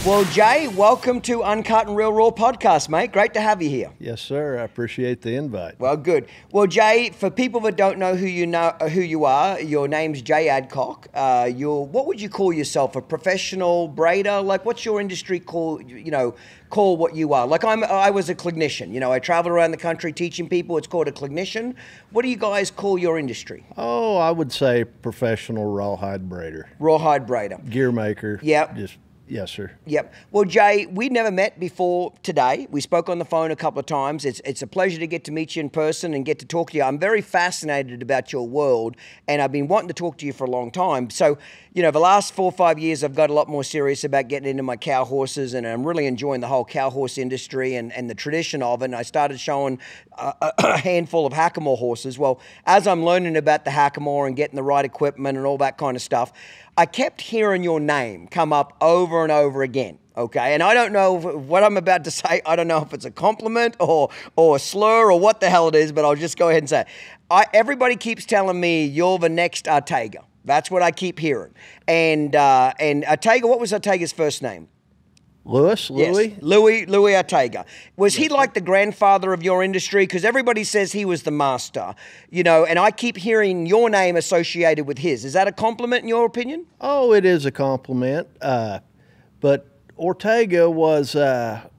Well, Jay, welcome to Uncut Real Raw podcast, mate. Great to have you here. Yes, sir. I appreciate the invite. Well, good. Well, Jay, for people that don't know who you are, your name's Jay Adcock. What would you call yourself? A professional braider? Like, what's your industry call? Call what you are. Like, I was a clinician. I traveled around the country teaching people. It's called a clinician. What do you guys call your industry? Oh, I would say professional rawhide braider. Rawhide braider. Gear maker. Yep. Yes, sir. Yep. Well, Jay, we'd never met before today. We spoke on the phone a couple of times. It's a pleasure to get to meet you in person and get to talk to you. I'm very fascinated about your world, and I've been wanting to talk to you for a long time. So, the last 4 or 5 years, I've got a lot more serious about getting into my cow horses, and I'm really enjoying the whole cow horse industry and the tradition of it. And I started showing a handful of hackamore horses. Well, as I'm learning about the hackamore and getting the right equipment and all that kind of stuff, I kept hearing your name come up over and over again, okay? And I don't know what I'm about to say. I don't know if it's a compliment or a slur or what the hell it is, but I'll just go ahead and say it. Everybody keeps telling me you're the next Ortega. That's what I keep hearing. And Ortega, what was Ortega's first name? Louis? Yes, Louis Ortega. Was he like the grandfather of your industry? Because everybody says he was the master, and I keep hearing your name associated with his. Is that a compliment in your opinion? Oh, it is a compliment. But Ortega was, of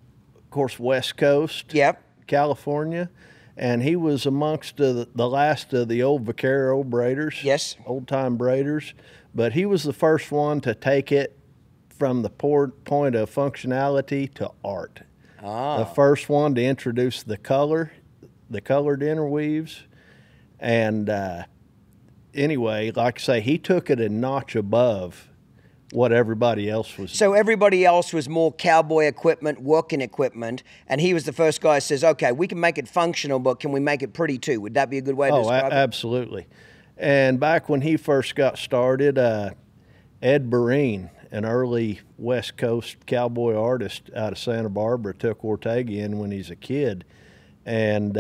course, West Coast, yep, California, and he was amongst the last of the old vaquero braiders, yes, old-time braiders. But he was the first one to take it from the point of functionality to art. The first one to introduce the colored interweaves. And anyway, like I say, he took it a notch above what everybody else was. So everybody else was more cowboy equipment, working equipment, and he was the first guy who says, okay, we can make it functional, but can we make it pretty too? Would that be a good way to describe it? Absolutely. And back when he first got started, Ed Barine, an early West Coast cowboy artist out of Santa Barbara, took Ortega in when he's a kid, and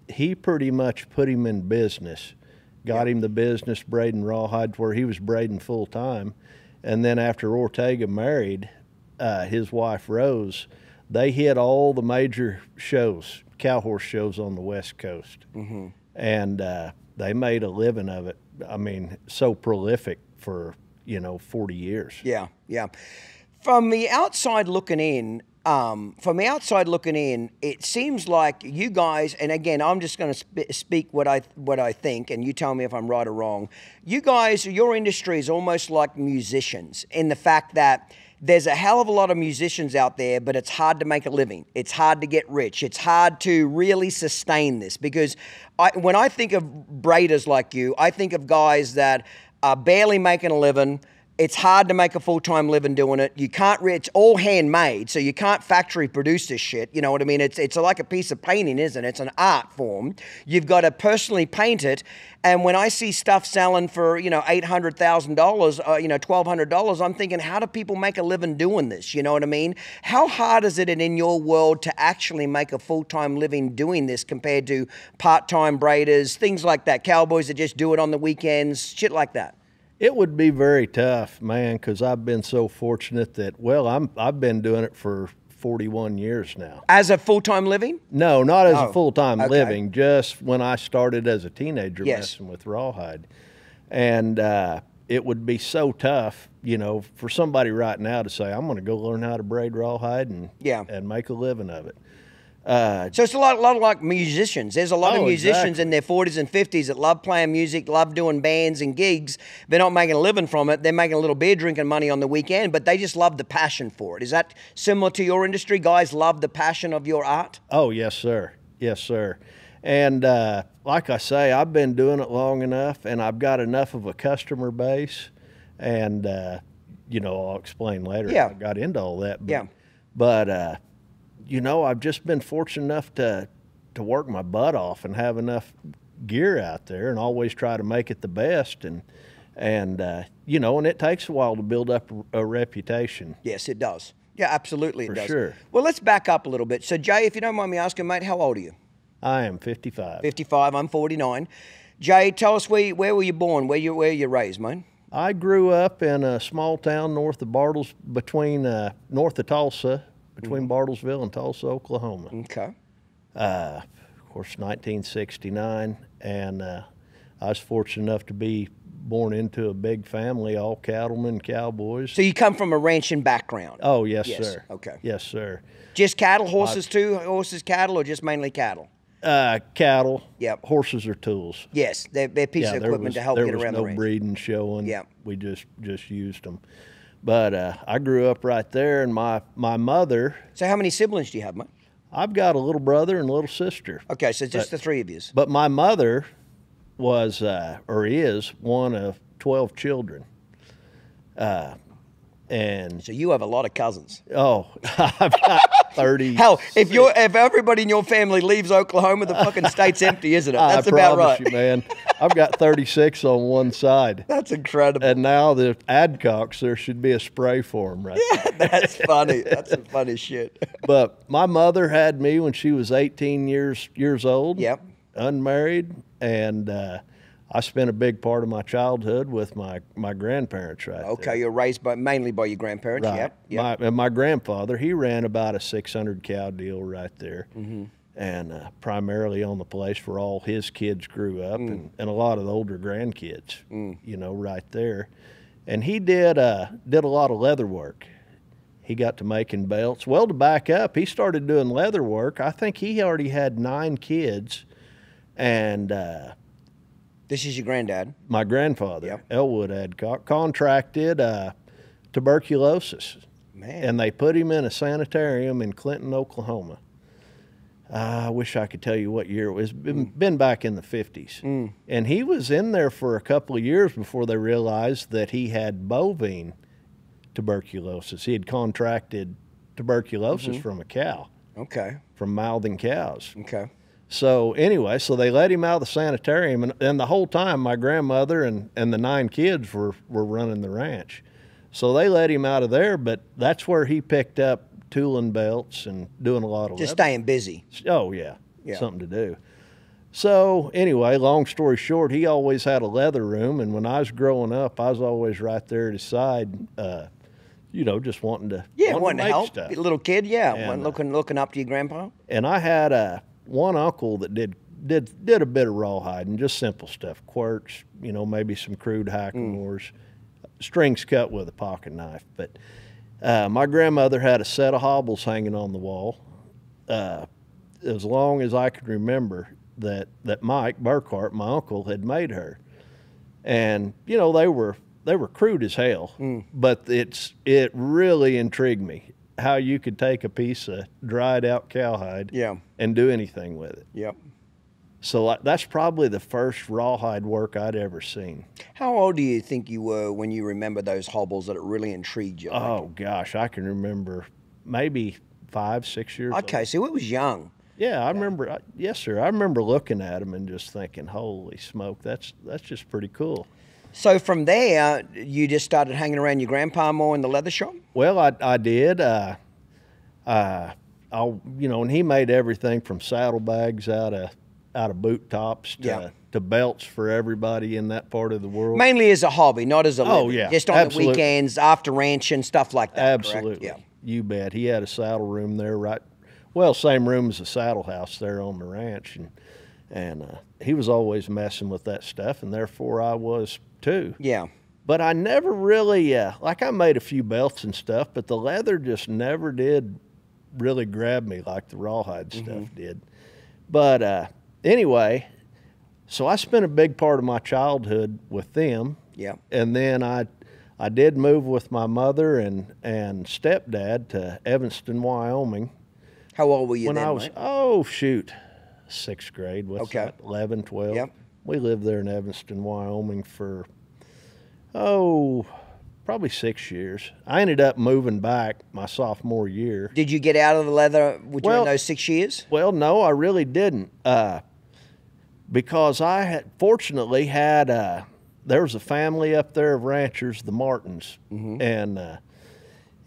he pretty much put him in business, got him the business braiding rawhide where he was braiding full time. And then after Ortega married his wife Rose, they hit all the major shows, cow horse shows on the West Coast, and they made a living of it. I mean, so prolific for 40 years. Yeah, yeah. From the outside looking in, it seems like you guys, and again, I'm just going to speak what I think, and you tell me if I'm right or wrong. You guys, your industry is almost like musicians in the fact that there's a hell of a lot of musicians out there, but it's hard to make a living. It's hard to get rich. It's hard to really sustain this because when I think of braiders like you, I think of guys that are barely making a living. It's hard to make a full-time living doing it. You can't, it's all handmade, so you can't factory produce this shit. You know what I mean? It's like a piece of painting, isn't it? It's an art form. You've got to personally paint it. And when I see stuff selling for, $800,000, $1,200, I'm thinking, how do people make a living doing this? You know what I mean? How hard is it in your world to actually make a full-time living doing this compared to part-time braiders, things like that, cowboys that just do it on the weekends, shit like that? It would be very tough, man, because I've been so fortunate that, I've been doing it for 41 years now. As a full-time living? No, not as a full-time living, just when I started as a teenager messing with rawhide. And it would be so tough, for somebody right now to say, I'm going to go learn how to braid rawhide and make a living of it. So it's a lot of like musicians. There's a lot of musicians in their 40s and 50s that love playing music, love doing bands and gigs. They're not making a living from it. They're making a little beer drinking money on the weekend, but they just love the passion for it. Is that similar to your industry? Guys love the passion of your art? Oh, yes, sir. Yes, sir. And like I say, I've been doing it long enough, and I've got enough of a customer base, and, I'll explain later how I got into all that. But I've just been fortunate enough to work my butt off and have enough gear out there and always try to make it the best. And it takes a while to build up a reputation. Yes, it does. Yeah, absolutely it does. For sure. Well, let's back up a little bit. So, Jay, if you don't mind me asking, mate, how old are you? I am 55. 55, I'm 49. Jay, tell us where were you born? Where you raised, mate? I grew up in a small town north of Bartles, north of Tulsa, between Bartlesville and Tulsa, Oklahoma. Okay. Of course, 1969, and I was fortunate enough to be born into a big family, all cattlemen, cowboys. So you come from a ranching background? Oh, yes, sir. Okay. Yes, sir. Just cattle, horses too? Horses, cattle, or just mainly cattle? Cattle. Yep. Horses are tools. Yes, they're pieces of equipment to help get around the range. There was no breeding showing. Yep. We just used them. But I grew up right there, and my mother. So how many siblings do you have, mate? I've got a little brother and a little sister. Okay, so just the three of you. But my mother was, or is, one of 12 children. And so you have a lot of cousins. Oh, I've got 30. Hell, if everybody in your family leaves Oklahoma, the fucking state's empty, isn't it? That's about right. I promise you, man. I've got 36 on one side. That's incredible. And now the Adcocks, there should be a spray for them, right? Yeah, that's funny. That's some funny shit. But my mother had me when she was 18 years old. Yep. Unmarried, and I spent a big part of my childhood with my grandparents right there. Okay, you're raised mainly by your grandparents, right. Yep. My grandfather, he ran about a 600 cow deal right there, and primarily on the place where all his kids grew up, and a lot of the older grandkids, you know, right there. And he did a lot of leather work. He got to making belts. Well, to back up, he started doing leather work. I think he already had 9 kids, and this is your granddad? My grandfather, yep. Elwood Adcock, contracted tuberculosis. Man. And they put him in a sanitarium in Clinton, Oklahoma. I wish I could tell you what year it was. Been back in the 50s. And he was in there for a couple of years before they realized that he had bovine tuberculosis. He had contracted tuberculosis from a cow. Okay. From mouthing cows. Okay. So anyway, so they let him out of the sanitarium, and the whole time my grandmother and the 9 kids were running the ranch. So they let him out of there, but that's where he picked up tooling belts and doing a lot of just leather. Staying busy. Oh, yeah, something to do. So anyway, long story short, he always had a leather room, and when I was growing up, I was always right there at his side, you know, just wanting to wanting to help. Stuff. A little kid, and, looking up to your grandpa. And I had one uncle that did a bit of rawhide and just simple stuff, quirts, you know, maybe some crude hackamores, strings cut with a pocket knife. But my grandmother had a set of hobbles hanging on the wall. As long as I could remember, that Mike Burkhart, my uncle, had made her, and you know they were crude as hell, but it really intrigued me how you could take a piece of dried out cowhide and do anything with it. Yep. So that's probably the first rawhide work I'd ever seen. How old do you think you were when you remember those hobbles that it really intrigued you? Oh, gosh, I can remember maybe 5, 6 years old. Okay, so it was young. Yeah, I remember. Yes, sir. I remember looking at them and just thinking, holy smoke, that's just pretty cool. So from there, you just started hanging around your grandpa more in the leather shop? Well, I did. You know, and he made everything from saddlebags out of boot tops to belts for everybody in that part of the world. Mainly as a hobby, not as a living. Oh, yeah. Just on the weekends, after ranching, stuff like that. Absolutely. Correct? Yeah. You bet. He had a saddle room there, same room as the saddle house there on the ranch, and he was always messing with that stuff, and therefore I was too. Yeah. But I never really, I made a few belts and stuff, but the leather just never did really grab me like the rawhide stuff did. But anyway, so I spent a big part of my childhood with them. Yeah. And then I did move with my mother and stepdad to Evanston, Wyoming. How old were you when then, I was, mate? oh, shoot, 6th grade. What's that, 11, 12? Yep. We lived there in Evanston, Wyoming for, probably 6 years. I ended up moving back my sophomore year. Did you get out of the leather during those 6 years? Well, no, I really didn't. Because I had fortunately had, there was a family up there of ranchers, the Martins. And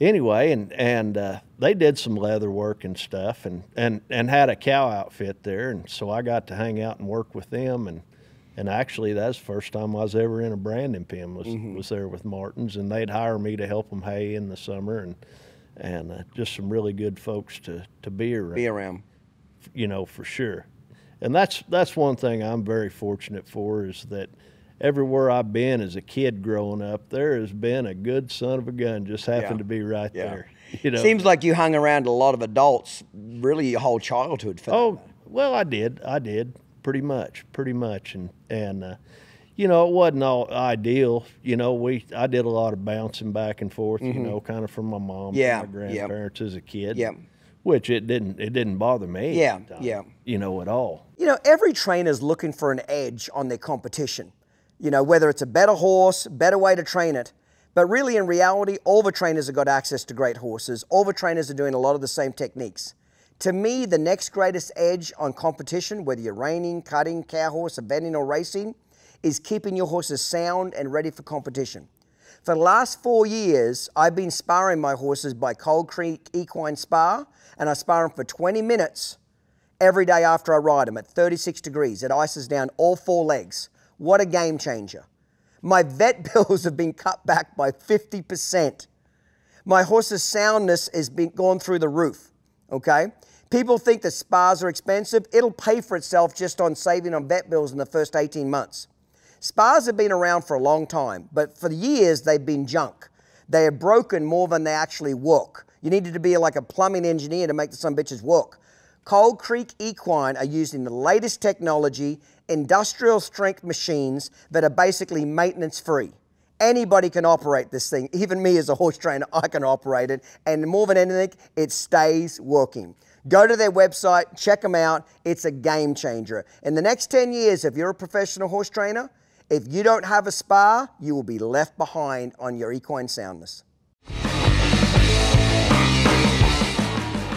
anyway, and they did some leather work and stuff and had a cow outfit there. And so I got to hang out and work with them. And And actually, that's the first time I was ever in a branding pen was there with Martin's, and they'd hire me to help them hay in the summer, and just some really good folks to be around. Be around. You know, for sure. And that's one thing I'm very fortunate for, is that everywhere I've been as a kid growing up, there has been a good son of a gun just happened to be right there. You know? Seems like you hung around a lot of adults really your whole childhood for that. Well, I did pretty much. And you know, it wasn't all ideal. You know, I did a lot of bouncing back and forth, you know, kind of from my mom and my grandparents as a kid. Yeah. Which it didn't bother me. You know, at all. You know, every trainer's looking for an edge on their competition. You know, whether it's a better horse, better way to train it. But really, in reality, all the trainers have got access to great horses. All the trainers are doing a lot of the same techniques. To me, the next greatest edge on competition, whether you're reining, cutting, cow horse, eventing, or racing, is keeping your horses sound and ready for competition. For the last 4 years, I've been sparring my horses by Cold Creek Equine Spa, and I spar them for 20 minutes every day after I ride them at 36 degrees. It ices down all 4 legs. What a game changer. My vet bills have been cut back by 50%. My horse's soundness has been gone through the roof, okay? People think that spas are expensive. It'll pay for itself just on saving on vet bills in the first 18 months. Spas have been around for a long time, but for years they've been junk. They have broken more than they actually work. You needed to be like a plumbing engineer to make the some bitches work. Cold Creek Equine are using the latest technology, industrial strength machines that are basically maintenance free. Anybody can operate this thing. Even me as a horse trainer, I can operate it. And more than anything, it stays working. Go to their website, check them out. It's a game changer. In the next 10 years, if you're a professional horse trainer, if you don't have a spa, you will be left behind on your equine soundness.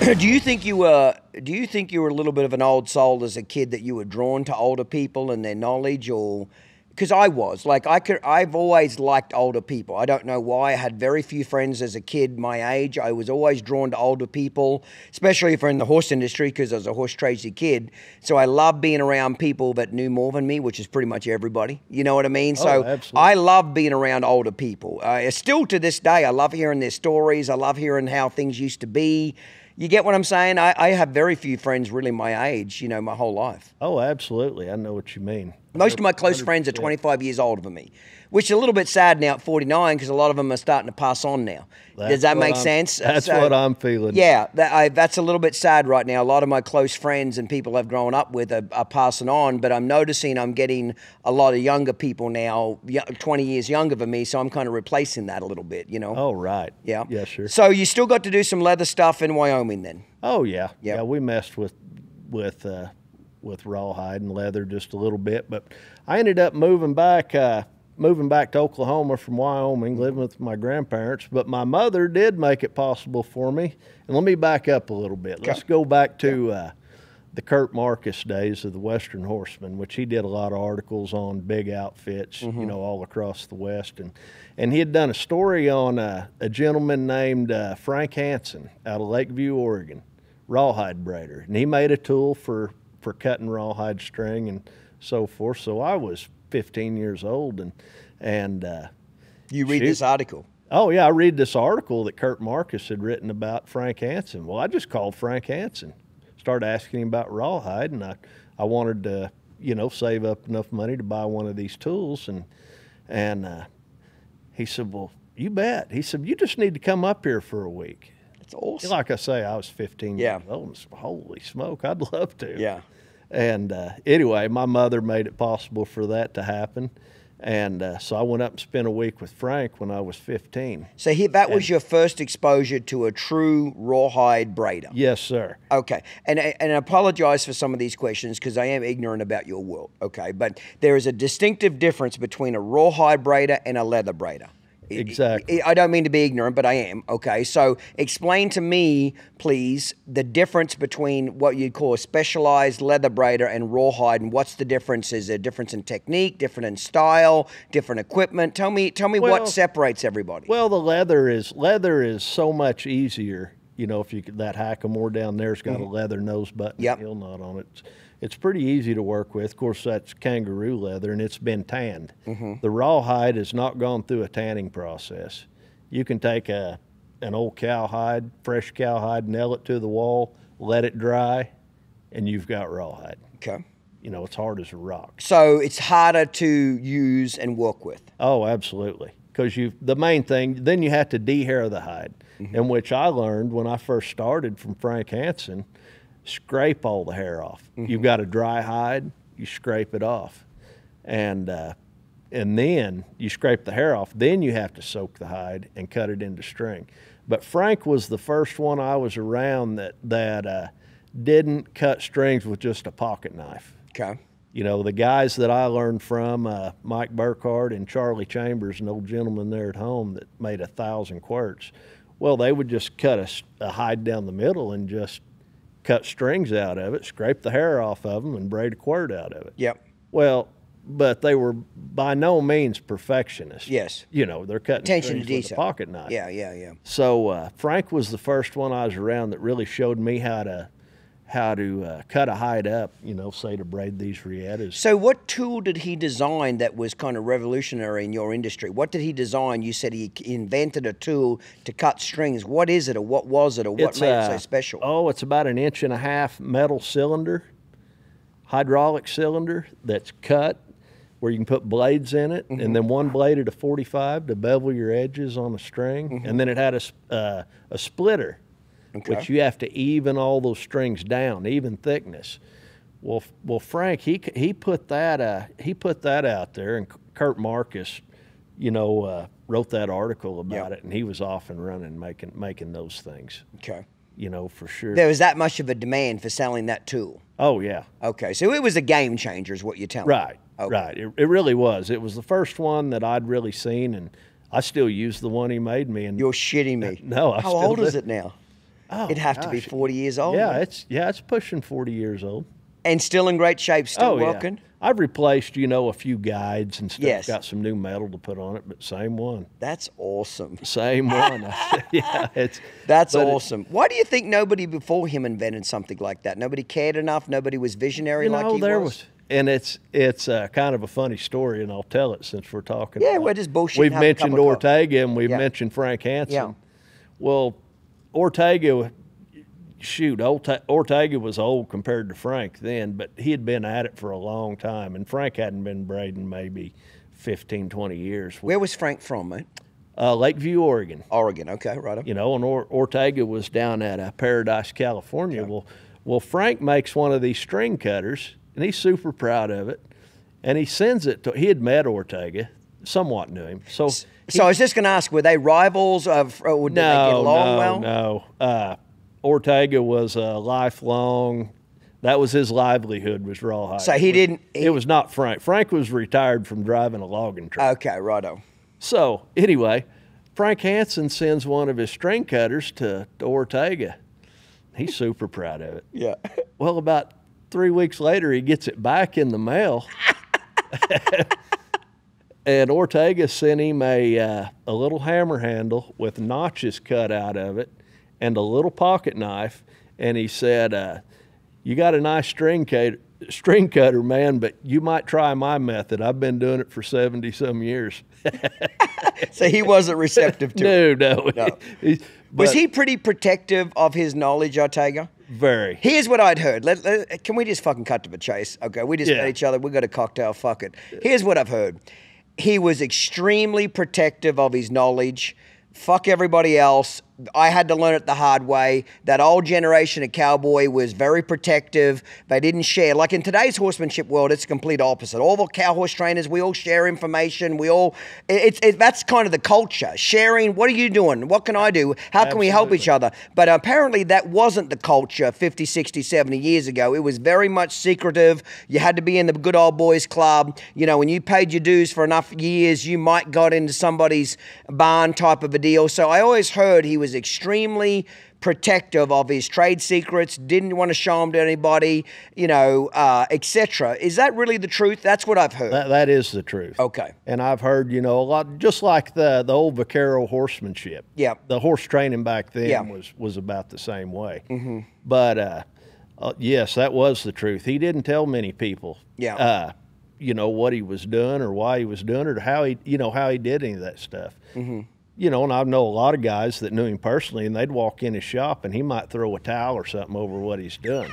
Do you think you were a little bit of an old soul as a kid, that you were drawn to older people and their knowledge? Or because I was, like, I've always liked older people. I don't know why. I had very few friends as a kid my age. I was always drawn to older people, especially if we're in the horse industry, because I was a horse crazy kid. So I love being around people that knew more than me, which is pretty much everybody. You know what I mean? So absolutely. I love being around older people. Still to this day, I love hearing their stories. I love hearing how things used to be. You get what I'm saying? I have very few friends really my age, you know, my whole life. Oh, absolutely. I know what you mean. Most of my close friends are 25 years older than me, which is a little bit sad now at 49, because a lot of them are starting to pass on now. Does that make sense? That's what I'm feeling. Yeah, that's a little bit sad right now. A lot of my close friends and people I've grown up with are passing on, but I'm noticing I'm getting a lot of younger people now, 20 years younger than me, so I'm kind of replacing that a little bit, you know? Oh, right. Yeah. Yeah, sure. So you still got to do some leather stuff in Wyoming then? Oh, yeah. Yep. Yeah, we messed with rawhide and leather just a little bit, but I ended up moving back to Oklahoma from Wyoming, living with my grandparents. But my mother did make it possible for me. And let me back up a little bit. Let's go back to the Kurt Marcus days of the Western Horseman, which he did a lot of articles on big outfits, you know, all across the West. And he had done a story on a gentleman named Frank Hansen out of Lakeview, Oregon, rawhide braider. And he made a tool for cutting rawhide string and so forth. So I was 15 years old, and you read this article? Oh yeah, I read this article that Kurt Marcus had written about Frank Hansen. Well, I just called Frank Hansen, started asking him about rawhide, and I wanted to, you know, save up enough money to buy one of these tools, and he said, well, you bet. He said, you just need to come up here for a week. That's awesome. Like I say, I was 15 years old, and said, holy smoke, I'd love to. Yeah. And anyway, my mother made it possible for that to happen. And so I went up and spent a week with Frank when I was 15. So that was your first exposure to a true rawhide braider? Yes, sir. Okay. And I apologize for some of these questions because I am ignorant about your world, okay? But there is a distinctive difference between a rawhide braider and a leather braider. Exactly. I don't mean to be ignorant, but I am, okay? So explain to me, please, the difference between what you'd call a specialized leather braider and rawhide, and what's the difference? Is there a difference in technique, different in style, different equipment? Tell me what separates everybody. Well, the leather is so much easier. You know, if you that hackamore down there's got a leather nose button heel knot on it. It's pretty easy to work with. Of course, that's kangaroo leather, and it's been tanned. Mm-hmm. The rawhide has not gone through a tanning process. You can take an old cowhide, fresh cowhide, nail it to the wall, let it dry, and you've got rawhide. Okay. You know, it's hard as a rock. So it's harder to use and work with. Oh, absolutely. Because the main thing, then you have to dehair the hide, in which I learned when I first started from Frank Hansen, scrape all the hair off. You've got a dry hide, you scrape it off. And then you scrape the hair off. Then you have to soak the hide and cut it into string. But Frank was the first one I was around that didn't cut strings with just a pocket knife. Okay. You know, the guys that I learned from, Mike Burkhardt and Charlie Chambers, an old gentleman there at home that made 1,000 quirts, well, they would just cut a hide down the middle and just cut strings out of it, scrape the hair off of them, and braid a quirt out of it. Yep. Well, but they were by no means perfectionists. Yes. You know, they're cutting Attention to strings with a detail. pocket knife. Yeah. So Frank was the first one I was around that really showed me how to cut a hide up, you know, say to braid these riettas. So what tool did he design that was kind of revolutionary in your industry? What did he design? You said he invented a tool to cut strings. What is it, or what was it, or what made it so special? Oh, it's about 1.5 inch metal cylinder, hydraulic cylinder that's cut where you can put blades in it, and then one blade at a 45 to bevel your edges on the string, and then it had a splitter. Okay. Which you have to even all those strings down, even thickness. Well, Frank, he put that out there, and Kurt Marcus, you know, wrote that article about it, and he was off and running making those things. Okay. You know, for sure. There was that much of a demand for selling that tool. Oh yeah. Okay, so it was a game changer, is what you're telling Right. me. Okay. Right. It really was. It was the first one that I'd really seen, and I still use the one he made me. And You're shitting me. No, I How still old do. is it now? Oh, It'd have to be 40 years old. Yeah, right? it's pushing 40 years old. And still in great shape, still Oh, working? yeah. I've replaced, you know, a few guides and stuff. Yes. Got some new metal to put on it, but same one. That's awesome. Same one. Yeah, That's awesome. Why do you think nobody before him invented something like that? Nobody cared enough? Nobody was visionary you know, like he there was? And it's kind of a funny story, and I'll tell it since we're talking. Yeah, about we're just bullshitting. We've having a cup mentioned of coffee. Ortega, and we've Yeah. mentioned Frank Hansen. Yeah. Well, Ortega was old compared to Frank then, but he had been at it for a long time, and Frank hadn't been braiding maybe 15, 20 years. Where was Frank from, mate? Lakeview, Oregon. Oregon, okay, right. You know, and Ortega was down at Paradise, California. Yeah. Well, Frank makes one of these string cutters, and he's super proud of it, and he sends it to. He had met Ortega, somewhat knew him. So I was just going to ask, were they rivals, or did they get along well? No. Ortega was a lifelong. That was his livelihood, was rawhide. So it was not Frank. Frank was retired from driving a logging truck. Okay, righto. So anyway, Frank Hansen sends one of his string cutters to Ortega. He's super proud of it. Yeah. Well, about 3 weeks later, he gets it back in the mail. And Ortega sent him a little hammer handle with notches cut out of it and a little pocket knife. And he said, you got a nice string cutter, man, but you might try my method. I've been doing it for 70-some years. So he wasn't receptive to it? No. Was he pretty protective of his knowledge, Ortega? Very. Here's what I'd heard. Can we just fucking cut to the chase? Okay, we just met each other. We got a cocktail. Fuck it. Here's what I've heard. He was extremely protective of his knowledge. Fuck everybody else. I had to learn it the hard way. That old generation of cowboy was very protective. They didn't share. Like in today's horsemanship world, it's the complete opposite. All the cow horse trainers, we all share information. That's kind of the culture. Sharing, what are you doing? What can I do? How can we help each other? But apparently that wasn't the culture 50, 60, 70 years ago. It was very much secretive. You had to be in the good old boys club. You know, when you paid your dues for enough years, you might got into somebody's barn type of a deal. So I always heard he was extremely protective of his trade secrets, didn't want to show them to anybody, etc. Is that really the truth? That's what I've heard. That is the truth. Okay. And I've heard, a lot, just like the old vaquero horsemanship. Yeah. The horse training back then was about the same way. Mm-hmm. But Yes, that was the truth. He didn't tell many people, Yeah. what he was doing or why he was doing it or how he did any of that stuff. Mm-hmm. And I know a lot of guys that knew him personally, and they'd walk in his shop and he might throw a towel or something over what he's doing.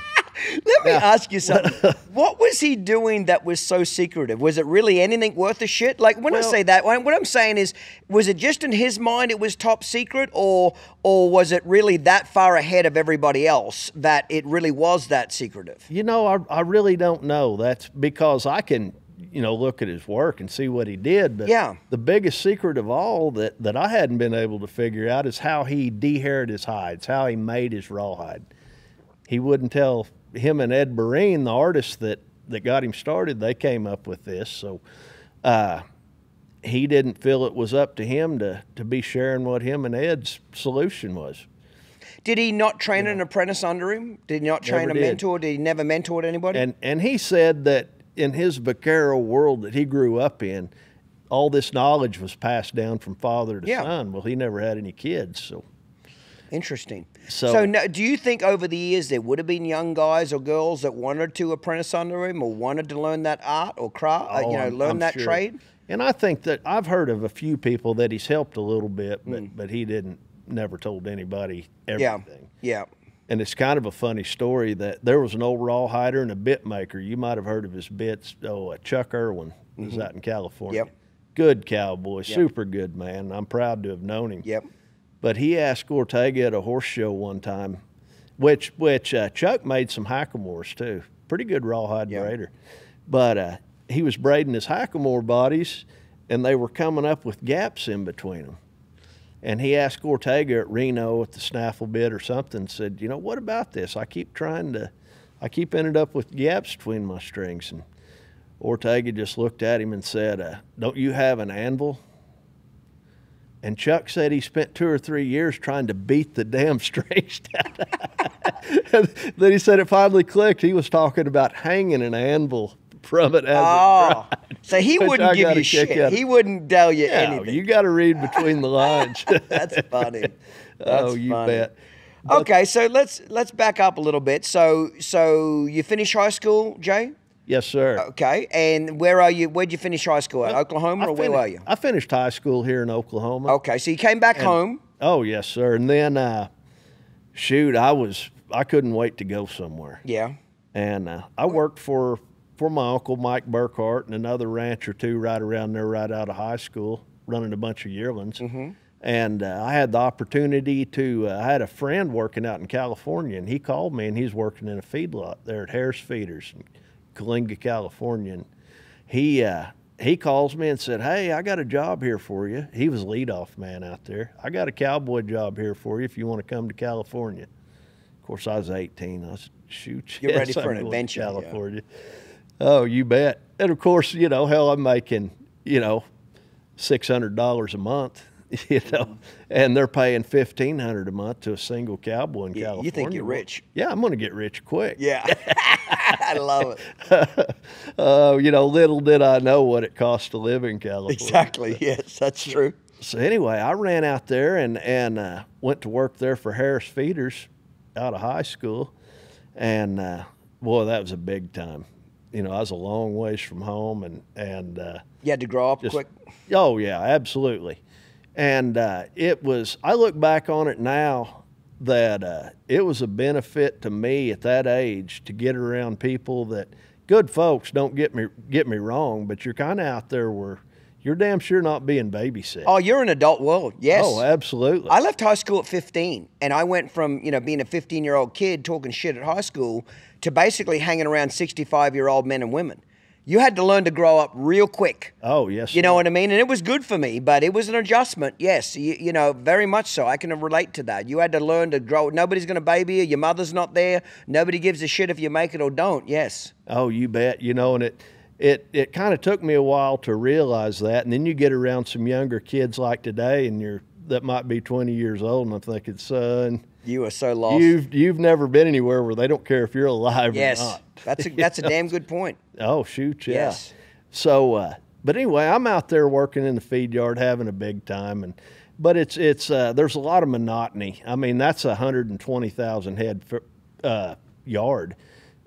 Let me ask you something. What was he doing that was so secretive? Was it really anything worth a shit? Like when I say that, what I'm saying is, was it just in his mind it was top secret, or was it really that far ahead of everybody else that it really was that secretive? I really don't know. That's because I can, look at his work and see what he did. But Yeah. the biggest secret of all that I hadn't been able to figure out is how he de-haired his hides, how he made his rawhide. He wouldn't tell. Him and Ed Breen, the artist that got him started, they came up with this. So he didn't feel it was up to him to be sharing what him and Ed's solution was. Did he not train an apprentice under him? Did he not train a mentor? Did he never mentor anybody? And he said that in his vaquero world that he grew up in, all this knowledge was passed down from father to son. Well, he never had any kids, so. Interesting. So do you think over the years there would have been young guys or girls that wanted to apprentice under him or wanted to learn that art or craft, learn that trade? And I think that I've heard of a few people that he's helped a little bit, but he never told anybody everything. Yeah. And it's kind of a funny story that there was an old rawhider and a bit maker. You might have heard of his bits. Chuck Irwin was out in California. Yep. Good cowboy, super good man. I'm proud to have known him. Yep. But he asked Ortega at a horse show one time, which Chuck made some hackamores too. Pretty good rawhide braider. But he was braiding his hackamore bodies, and they were coming up with gaps in between them. And he asked Ortega at Reno at the snaffle bit or something, said, what about this? I keep ending up with gaps between my strings. And Ortega just looked at him and said, don't you have an anvil? And Chuck said he spent 2 or 3 years trying to beat the damn strings down. Then he said it finally clicked. He was talking about hanging an anvil from it as it dried. So he wouldn't give you shit. He wouldn't tell you anything. You got to read between the lines. That's funny. You bet. But, okay, so let's back up a little bit. So you finish high school, Jay? Yes, sir. Okay, and where are you? Where'd you finish high school at? Oklahoma, or where were you? I finished high school here in Oklahoma. Okay, so you came back home. Oh, yes, sir. And then, I couldn't wait to go somewhere. Yeah. And I worked for my uncle, Mike Burkhart, and another ranch or two right around there right out of high school, running a bunch of yearlings. Mm-hmm. And I had the opportunity I had a friend working out in California, and he called me, and he's working in a feedlot there at Harris Feeders in Kalinga, California. And he calls me and said, hey, I got a job here for you. He was leadoff man out there. I got a cowboy job here for you if you want to come to California. Of course, I was 18. I was, shoot. You're ready for an adventure. California. Yeah. Oh, you bet. And of course, hell, I'm making, $600 a month. And they're paying $1,500 a month to a single cowboy in California. You think you're rich? Yeah, I'm going to get rich quick. Yeah, I love it. Little did I know what it costs to live in California. Exactly. Yes, that's true. So anyway, I ran out there and went to work there for Harris Feeders out of high school, and boy, that was a big time. I was a long ways from home, and you had to grow up quick. Oh yeah, absolutely. And I look back on it now that it was a benefit to me at that age to get around people that, good folks, don't get me wrong, but you're kind of out there where you're damn sure not being babysat. Oh, you're an adult world, yes. Oh, absolutely. I left high school at 15, and I went from, being a 15-year-old kid talking shit at high school to basically hanging around 65-year-old men and women. You had to learn to grow up real quick. Oh, yes. You know what I mean? And it was good for me, but it was an adjustment. Yes, very much so. I can relate to that. You had to learn to grow. Nobody's going to baby you. Your mother's not there. Nobody gives a shit if you make it or don't. Yes. Oh, you bet. And it kind of took me a while to realize that. And then you get around some younger kids like today, and that might be 20 years old, and I'm thinking, son, you are so lost. You've never been anywhere where they don't care if you're alive or not. That's a damn good point. Oh, shoot, yeah. Yes. So, but anyway, I'm out there working in the feed yard, having a big time, but it's there's a lot of monotony. I mean, that's 120,000 head yard.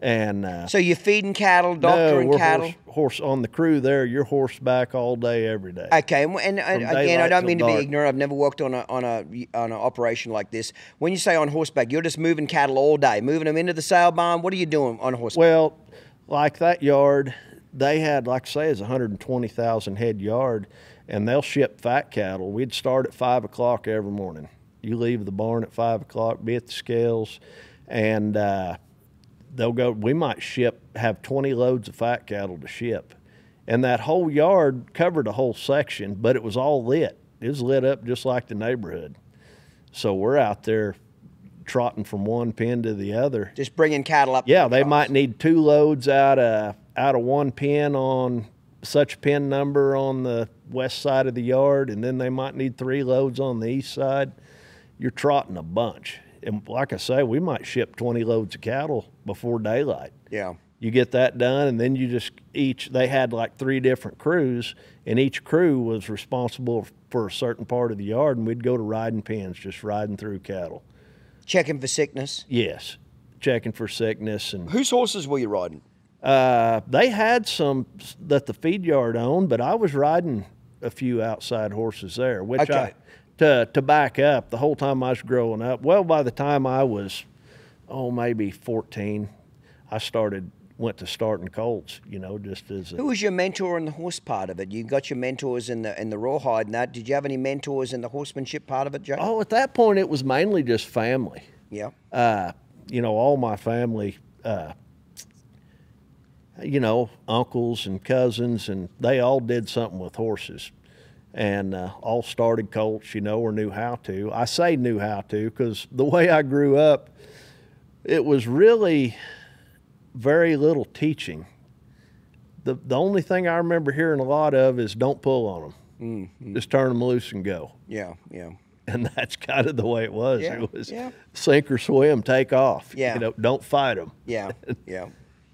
And so you're feeding cattle, doctoring cattle? Horse on the crew there. You're horseback all day, every day. Okay, and again, I don't mean to be ignorant. I've never worked on an operation like this. When you say on horseback, you're just moving cattle all day, moving them into the sale barn. What are you doing on horseback? Well, like that yard, they had, like I say, it's 120,000 head yard, and they'll ship fat cattle. We'd start at 5 o'clock every morning. You leave the barn at 5 o'clock, be at the scales, and they'll go. We might have 20 loads of fat cattle to ship, and that whole yard covered a whole section, but it was all lit. It was lit up just like the neighborhood. So we're out there trotting from one pen to the other, just bringing cattle up. Yeah, they might need 2 loads out of one pen on such a pen number on the west side of the yard, and then they might need 3 loads on the east side. You're trotting a bunch. And like I say, we might ship 20 loads of cattle before daylight. Yeah. You get that done, and then you just they had like 3 different crews, and each crew was responsible for a certain part of the yard, and we'd go to riding pens, just riding through cattle. Checking for sickness? Yes, checking for sickness. And whose horses were you riding? They had some that the feed yard owned, but I was riding a few outside horses there, which okay. To back up, the whole time I was growing up, well, by the time I was, maybe 14, I went to starting colts, just as Who was your mentor in the horse part of it? You got your mentors in the rawhide and that. Did you have any mentors in the horsemanship part of it, Joe? Oh, at that point, it was mainly just family. Yeah. All my family, uncles and cousins, and they all did something with horses. And all started colts, or knew how to. I say knew how to because the way I grew up, it was really very little teaching. The only thing I remember hearing a lot of is don't pull on them. Mm-hmm. Just turn them loose and go. Yeah, yeah. And that's kind of the way it was. Yeah, it was sink or swim, take off. Yeah. Don't fight them. Yeah, yeah.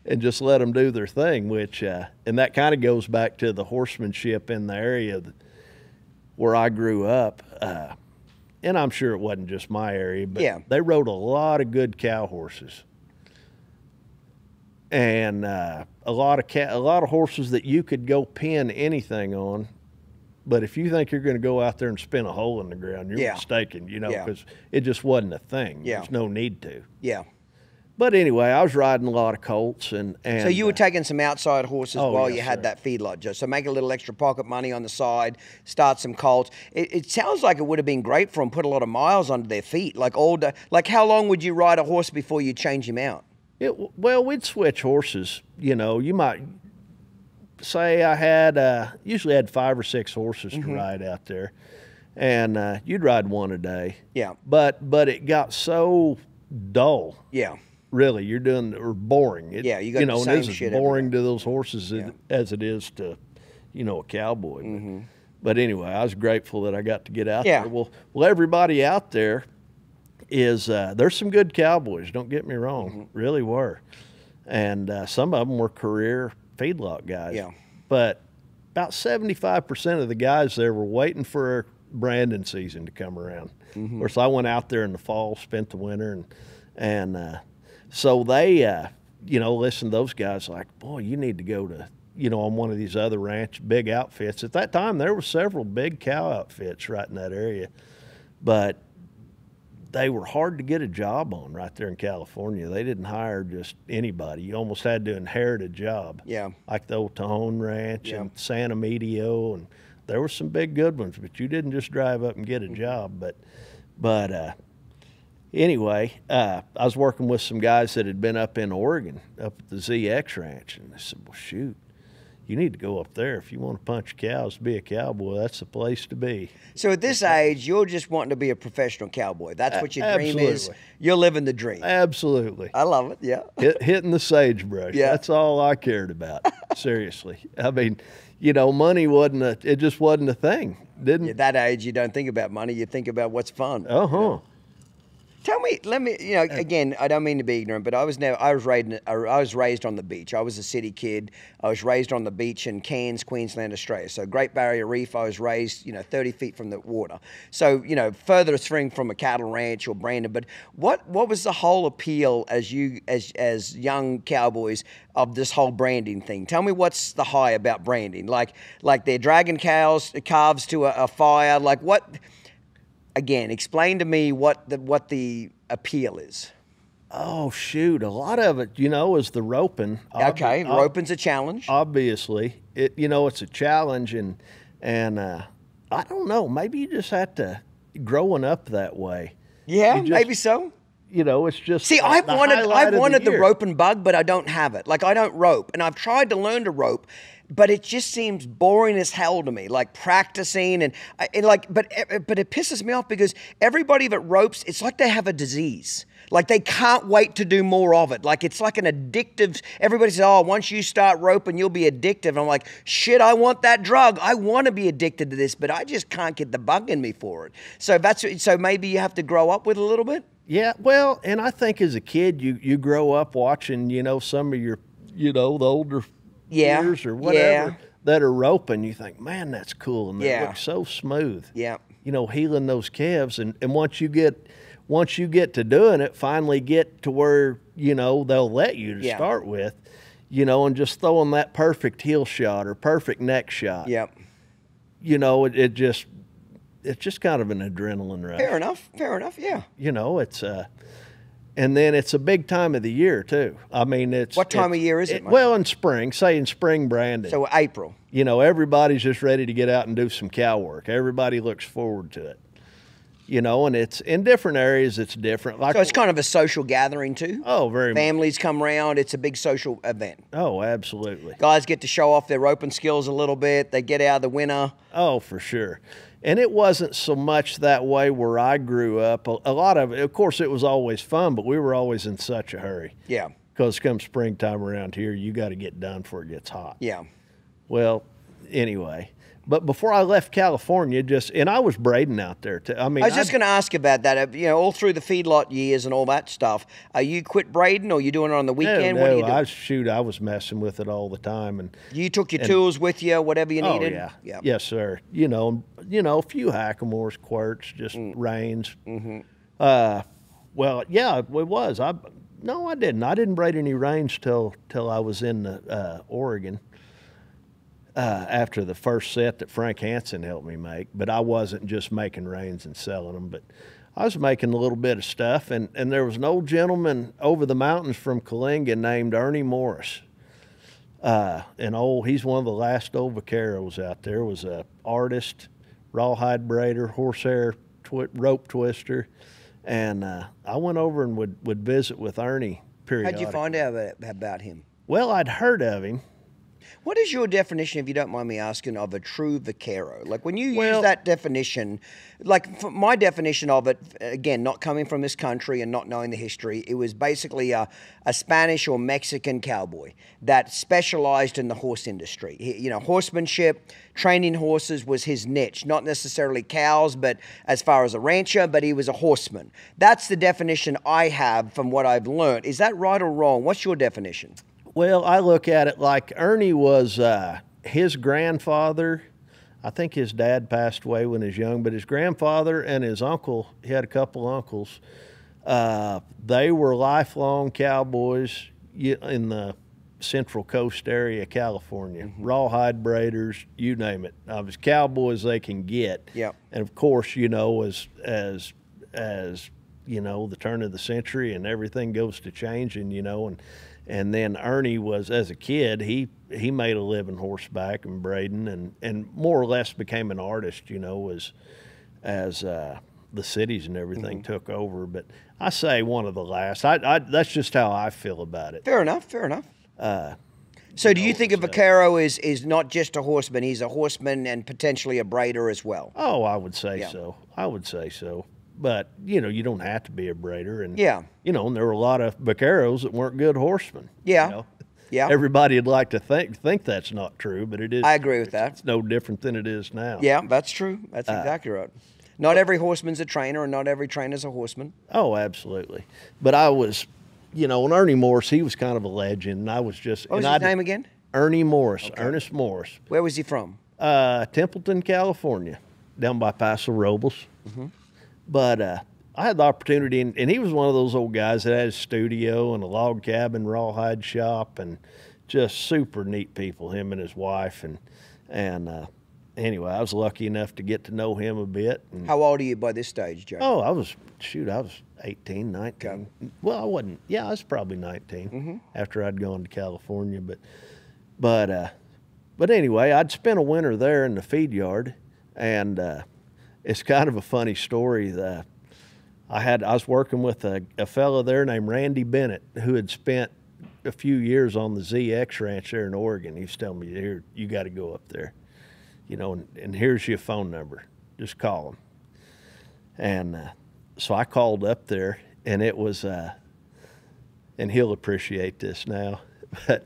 And just let them do their thing, which, and that kind of goes back to the horsemanship in the area where I grew up, and I'm sure it wasn't just my area, but they rode a lot of good cow horses, and a lot of horses that you could go pin anything on. But if you think you're going to go out there and spin a hole in the ground, you're mistaken, because it just wasn't a thing. Yeah. There's no need to. Yeah. But anyway, I was riding a lot of colts, and so you were taking some outside horses while you had that feedlot, Joe. So make a little extra pocket money on the side, start some colts. It sounds like it would have been great for them. Put a lot of miles under their feet, like all day. Like how long would you ride a horse before you change him out? Well, we'd switch horses. You might say I had usually had 5 or 6 horses to ride out there, and you'd ride one a day. Yeah. But it got so dull. Yeah. Really, you're doing or boring. You got the same it's shit as boring to those horses as it is to, a cowboy. Mm-hmm. But anyway, I was grateful that I got to get out there. Well, everybody out there is there's some good cowboys. Don't get me wrong, really were, and some of them were career feedlot guys. Yeah. But about 75% of the guys there were waiting for branding season to come around. Mm-hmm. Of course, I went out there in the fall, spent the winter, and so they, listen, those guys like, boy, you need to go to, on one of these other big outfits. At that time, there were several big cow outfits right in that area, but they were hard to get a job on right there in California. They didn't hire just anybody. You almost had to inherit a job. Yeah. Like the old Tajon Ranch and Santa Medio, and there were some big good ones, but you didn't just drive up and get a job. But anyway, I was working with some guys that had been up in Oregon, up at the ZX Ranch, and they said, well, shoot, you need to go up there. If you want to punch cows, be a cowboy, that's the place to be. So at this age, you're just wanting to be a professional cowboy. That's what your dream is. You're living the dream. Absolutely. I love it, yeah. Hitting the sagebrush. Yeah. That's all I cared about, seriously. I mean, money it just wasn't a thing. At that age, you don't think about money. You think about what's fun. Uh-huh. Tell me, again, I don't mean to be ignorant, but I was raised on the beach. I was a city kid. I was raised on the beach in Cairns, Queensland, Australia. So Great Barrier Reef, I was raised, 30 feet from the water. So, further spring from a cattle ranch or branded. But what was the whole appeal as young cowboys of this whole branding thing? Tell me what's the high about branding? Like they're dragging calves to a fire. Like what? Again, explain to me what the appeal is. Oh, shoot. A lot of it, is the roping. Okay, roping's a challenge. Obviously. It's a challenge, and I don't know. Maybe you just have to, growing up that way. Yeah, maybe so. It's just. See, I've wanted the roping bug, but I don't have it. Like, I don't rope, and I've tried to learn to rope, but it just seems boring as hell to me. Like practicing but it pisses me off because everybody that ropes, it's like they have a disease. Like they can't wait to do more of it. Like it's like an addictive. Everybody says, "Oh, once you start roping, you'll be addictive." And I'm like, "Shit, I want that drug. I want to be addicted to this, but I just can't get the bug in me for it." So maybe you have to grow up with a little bit. Yeah, well, and I think as a kid, you grow up watching, some of your, the older years or whatever that are roping. You think, man, that's cool, and they look so smooth. Yeah, healing those calves, and once you get to doing it, finally get to where they'll let you to start with, and just throwing that perfect heel shot or perfect neck shot. Yep. It's just kind of an adrenaline rush. Fair enough, yeah. It's and then it's a big time of the year too. I mean, what time of year is it, Mike? Well, in spring, say in spring branding. So April. Everybody's just ready to get out and do some cow work. Everybody looks forward to it. And it's in different areas. It's different. So it's kind of a social gathering too. Oh, very much. Families come around. It's a big social event. Oh, absolutely. Guys get to show off their roping skills a little bit. They get out of the winter. Oh, for sure. And it wasn't so much that way where I grew up. A lot of it, of course, it was always fun, but we were always in such a hurry. Yeah. Because come springtime around here, you got to get done before it gets hot. Yeah. Well, anyway. But before I left California, and I was braiding out there too. I mean, I was just going to ask about that. All through the feedlot years and all that stuff. Are you quit braiding, or you doing it on the weekend? No, what do you do? I was messing with it all the time, and you took your tools with you, whatever you needed. Oh yeah. Yes, sir. A few hackamores, quirts, just reins. Mm-hmm. Well, yeah, it was. No, I didn't. I didn't braid any reins till I was in Oregon. After the first set that Frank Hansen helped me make, but I wasn't just making reins and selling them, but I was making a little bit of stuff, and there was an old gentleman over the mountains from Kalinga named Ernie Morris. He's one of the last old vaqueros out there. Was a artist, rawhide braider, horsehair rope twister, and I went over and would visit with Ernie periodically. How'd you find out about him? Well, I'd heard of him. What is your definition, if you don't mind me asking, of a true vaquero? Like when you use that definition, like my definition of it, again, not coming from this country and not knowing the history, it was basically a Spanish or Mexican cowboy that specialized in the horse industry. Horsemanship, training horses was his niche, not necessarily cows, but as far as a rancher, but he was a horseman. That's the definition I have from what I've learned. Is that right or wrong? What's your definition? Well, I look at it like Ernie was his grandfather. I think his dad passed away when he was young, but his grandfather and his uncle, he had a couple uncles, they were lifelong cowboys in the Central Coast area of California. Mm-hmm. Rawhide braiders, you name it. As cowboys they can get. Yep. And of course, as the turn of the century and everything goes to changing, and then Ernie was, as a kid, he made a living horseback and braiding, and more or less became an artist, as the cities and everything took over. But I say one of the last. That's just how I feel about it. Fair enough. So do you think a vaquero is not just a horseman? He's a horseman and potentially a braider as well? Oh, I would say so. I would say so. But, you don't have to be a braider. And, and there were a lot of vaqueros that weren't good horsemen. Yeah. Yeah. Everybody would like to think that's not true, but it is. I agree with that. It's no different than it is now. Yeah, that's true. That's exactly right. Not every horseman's a trainer, and not every trainer's a horseman. Oh, absolutely. But I was, you know, and Ernie Morris, he was kind of a legend, and I was just. What was his name again? Ernie Morris, okay. Ernest Morris. Where was he from? Templeton, California, down by Paso Robles. Mm-hmm. But I had the opportunity, and he was one of those old guys that had a studio and a log cabin rawhide shop, and just super neat people, him and his wife. And anyway, I was lucky enough to get to know him a bit. And how old are you by this stage, Joe? Oh, I was 18, 19. Okay. Well, I wasn't. Yeah, I was probably 19 after I'd gone to California. But anyway, I'd spent a winter there in the feed yard, and it's kind of a funny story. I was working with a fella there named Randy Bennett, who had spent a few years on the ZX Ranch there in Oregon. He was telling me, "Here, you got to go up there, you know, and here's your phone number. Just call him." And so I called up there, and it was, and he'll appreciate this now, but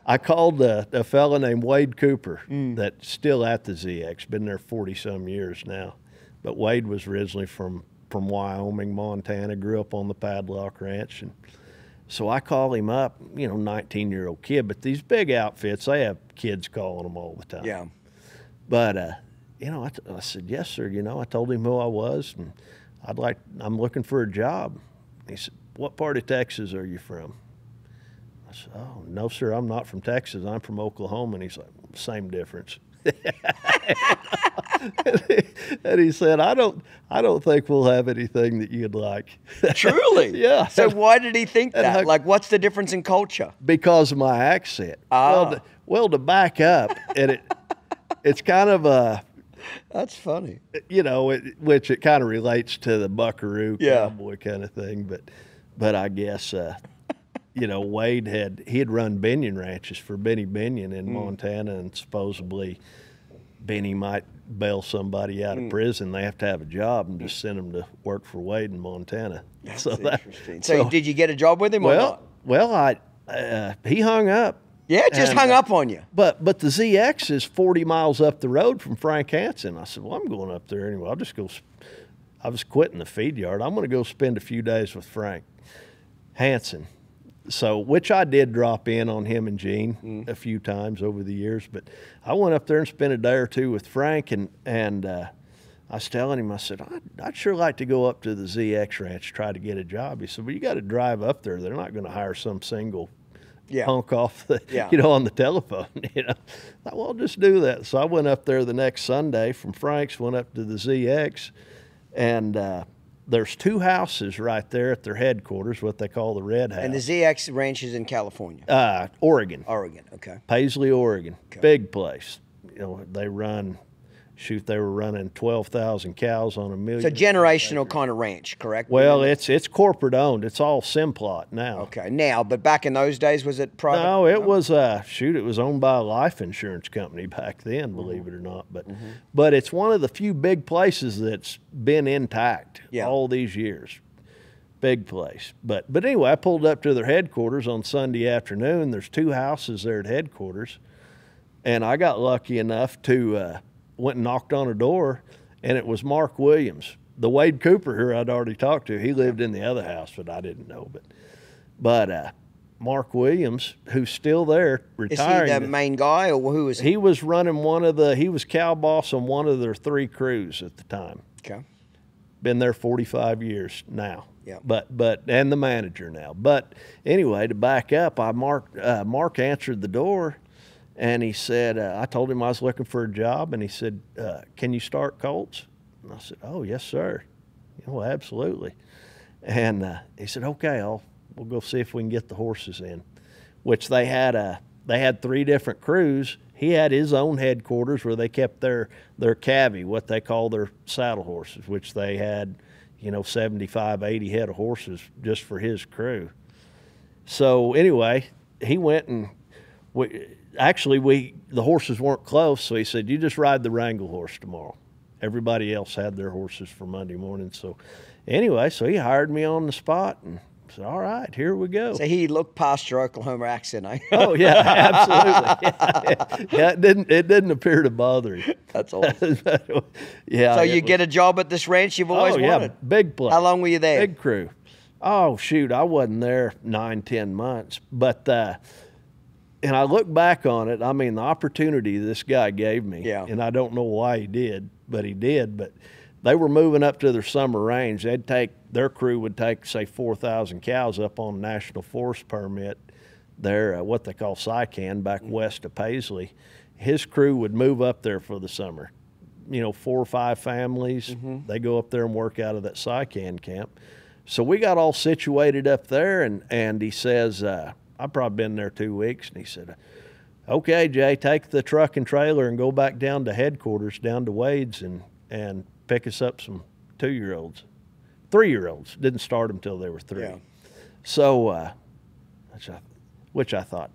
I called a fella named Wade Cooper that's still at the ZX, been there 40-some years now. But Wade was originally from Wyoming, Montana, grew up on the Padlock Ranch. And so I call him up, you know, 19-year-old kid. But these big outfits, they have kids calling them all the time. Yeah. But, you know, I said, yes, sir. You know, I told him who I was, and I'm looking for a job. He said, what part of Texas are you from? I said, oh, no, sir, I'm not from Texas. I'm from Oklahoma. And he's like, same difference. And he said, I don't think we'll have anything that you'd like. Truly? Yeah. So why did he think that? Like, what's the difference in culture? Because of my accent. Well, to back up, and it's kind of a... That's funny. You know, which it kind of relates to the buckaroo cowboy kind of thing. But I guess... you know, Wade had run Binion ranches for Benny Binion in Montana, and supposedly Benny might bail somebody out of prison. They have to have a job and just send them to work for Wade in Montana. That's interesting. So did you get a job with him or not? Well, he hung up. Yeah, just hung up on you. But the ZX is 40 miles up the road from Frank Hansen. I said, well, I'm going up there anyway. I was quitting the feed yard. I'm going to go spend a few days with Frank Hansen. So, which I did drop in on him and Gene a few times over the years, but I went up there and spent a day or two with Frank, and I was telling him, I said, I'd sure like to go up to the ZX Ranch, try to get a job. He said, well, you got to drive up there. They're not going to hire some single punk off you know, on the telephone. You know, I thought, well, I'll just do that. So I went up there the next Sunday from Frank's, went up to the ZX, and there's two houses right there at their headquarters, what they call the Red House. And the ZX Ranch is in California? Oregon. Oregon, okay. Paisley, Oregon. Okay. Big place. You know, they were running 12,000 cows on a million. So generational kind of ranch, correct? Well, it's corporate owned. It's all Simplot now. Okay, now, but back in those days, was it private? No, it was, it was owned by a life insurance company back then, believe it or not. But it's one of the few big places that's been intact all these years. Big place. But anyway, I pulled up to their headquarters on Sunday afternoon. There's two houses there at headquarters. And I got lucky enough to... went and knocked on a door, and it was Mark Williams, the Wade Cooper who I'd already talked to. He lived in the other house, but I didn't know. But Mark Williams, who's still there, retiring. Is he the main guy, or who is he? He was running he was cow boss on one of their 3 crews at the time. Okay. Been there 45 years now. Yeah. But and the manager now. But anyway, to back up, Mark answered the door. And he said, I told him I was looking for a job, and he said, can you start colts? And I said, oh, yes, sir. Well, absolutely. And he said, okay, we'll go see if we can get the horses in, which they had 3 different crews. He had his own headquarters where they kept their cavvy, what they call their saddle horses, which they had, 75, 80 head of horses just for his crew. So anyway, he went and the horses weren't close, so he said, you just ride the wrangle horse tomorrow. Everybody else had their horses for Monday morning. So anyway, so he hired me on the spot, and I said, all right, here we go. So he looked past your Oklahoma accent, eh? Oh yeah, absolutely. Yeah, it didn't appear to bother him. That's awesome. Yeah. So you get a job at this ranch you've always wanted? Big place. How long were you there? Big crew. Oh shoot, I wasn't there 9-10 months, but and I look back on it. I mean, the opportunity this guy gave me, and I don't know why he did, but he did. But they were moving up to their summer range. Their crew would take, say, 4,000 cows up on a national forest permit there, what they call Sycan, back west of Paisley. His crew would move up there for the summer. 4 or 5 families. They go up there and work out of that Sycan camp. So we got all situated up there, and he says, I've probably been there 2 weeks, and he said, okay, Jay, take the truck and trailer and go back down to headquarters, down to Wade's, and pick us up some 2-year-olds. 3-year-olds. Didn't start them until they were 3. Yeah. So, which I thought,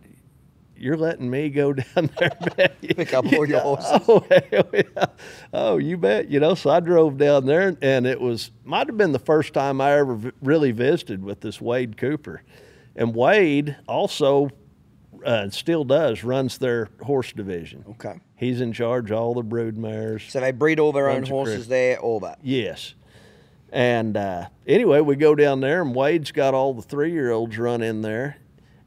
you're letting me go down there, pick up all your horses. Oh, hell yeah. Oh, you bet. So I drove down there, and it might have been the first time I ever really visited with this Wade Cooper. And Wade also still runs their horse division. Okay. He's in charge of all the brood mares. So they breed all their own horses there, all that? Yes. And anyway, we go down there, and Wade's got all the 3-year-olds run in there.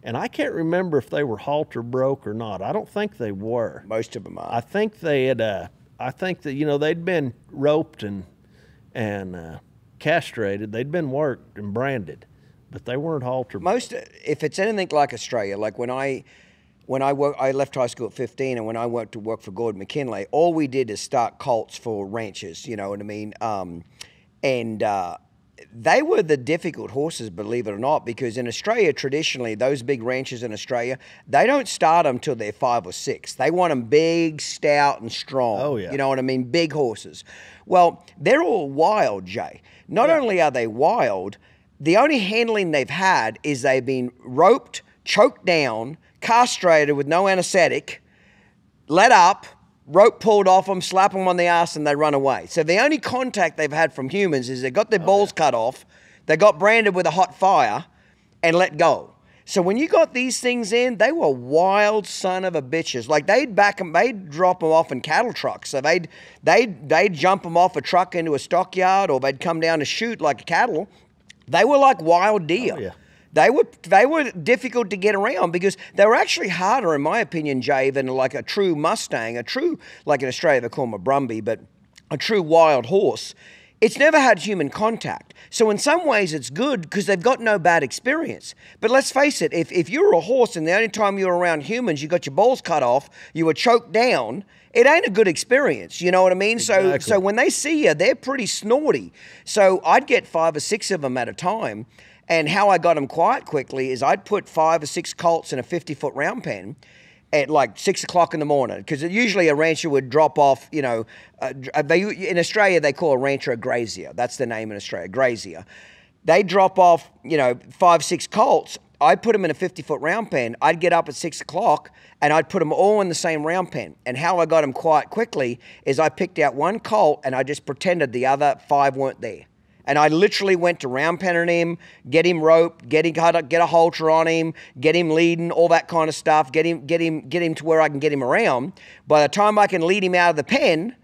And I can't remember if they were halter broke or not. I don't think they were. Most of them are. I think they had. I think that they'd been roped and castrated. They'd been worked and branded, but they weren't halter. If it's anything like Australia, like when I left high school at 15, and when I went to work for Gordon McKinley, all we did is start colts for ranches. You know what I mean? They were the difficult horses, believe it or not, because in Australia, traditionally, those big ranches in Australia, they don't start them till they're 5 or 6. They want them big, stout, and strong. Oh, yeah. You know what I mean? Big horses. Well, they're all wild, Jay. Not only are they wild, the only handling they've had is they've been roped, choked down, castrated with no anesthetic, let up, rope pulled off them, slap them on the ass, and they run away. So the only contact they've had from humans is they got their balls cut off, they got branded with a hot fire, and let go. So when you got these things in, they were wild son of a bitches. Like they'd drop them off in cattle trucks. So they'd jump them off a truck into a stockyard, or they'd come down to shoot like cattle. They were like wild deer. Oh, yeah. They were difficult to get around because they were actually harder, in my opinion, Jay, than like a true Mustang, like in Australia they call them a Brumby, but a true wild horse. It's never had human contact. So in some ways it's good because they've got no bad experience. But let's face it, if you're a horse and the only time you're around humans, you got your balls cut off, you were choked down, it ain't a good experience, you know what I mean? Exactly. So when they see you, they're pretty snorty. So I'd get 5 or 6 of them at a time. And how I got them quiet quickly is I'd put 5 or 6 colts in a 50-foot round pen at like 6 o'clock in the morning, because usually a rancher would drop off, in Australia they call a rancher a grazier. That's the name in Australia, grazier. They drop off, 5, 6 colts. I'd put them in a 50-foot round pen. I'd get up at 6 o'clock and I'd put them all in the same round pen. And how I got them quiet quickly is I picked out one colt and I just pretended the other 5 weren't there. And I literally went to round penning him, get him roped, get a halter on him, get him leading, all that kind of stuff, get him to where I can get him around. By the time I can lead him out of the pen,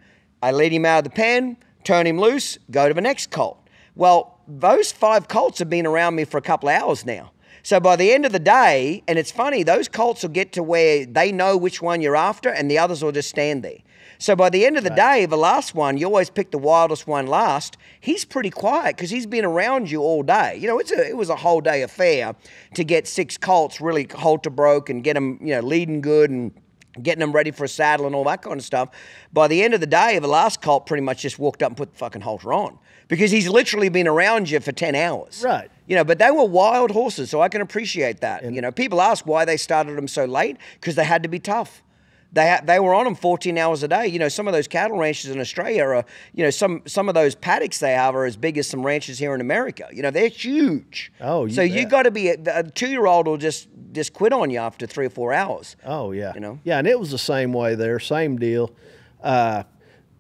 I lead him out of the pen, turn him loose, go to the next colt. Well, those 5 colts have been around me for a couple of hours now. So by the end of the day, and it's funny, those colts will get to where they know which one you're after and the others will just stand there. So by the end of the day, the last one, you always pick the wildest one last. He's pretty quiet because he's been around you all day. It was a whole day affair to get 6 colts really halter broke and get them, leading good and getting them ready for a saddle and all that kind of stuff. By the end of the day, the last colt pretty much just walked up and put the fucking halter on because he's literally been around you for 10 hours. Right. But they were wild horses, so I can appreciate that. And, people ask why they started them so late, because they had to be tough. They were on them 14 hours a day. Some of those cattle ranches in Australia are, some of those paddocks they have are as big as some ranches here in America. They're huge. Oh, so you got to be a 2-year-old will just quit on you after 3 or 4 hours. Oh yeah. Yeah, and it was the same way there. Same deal.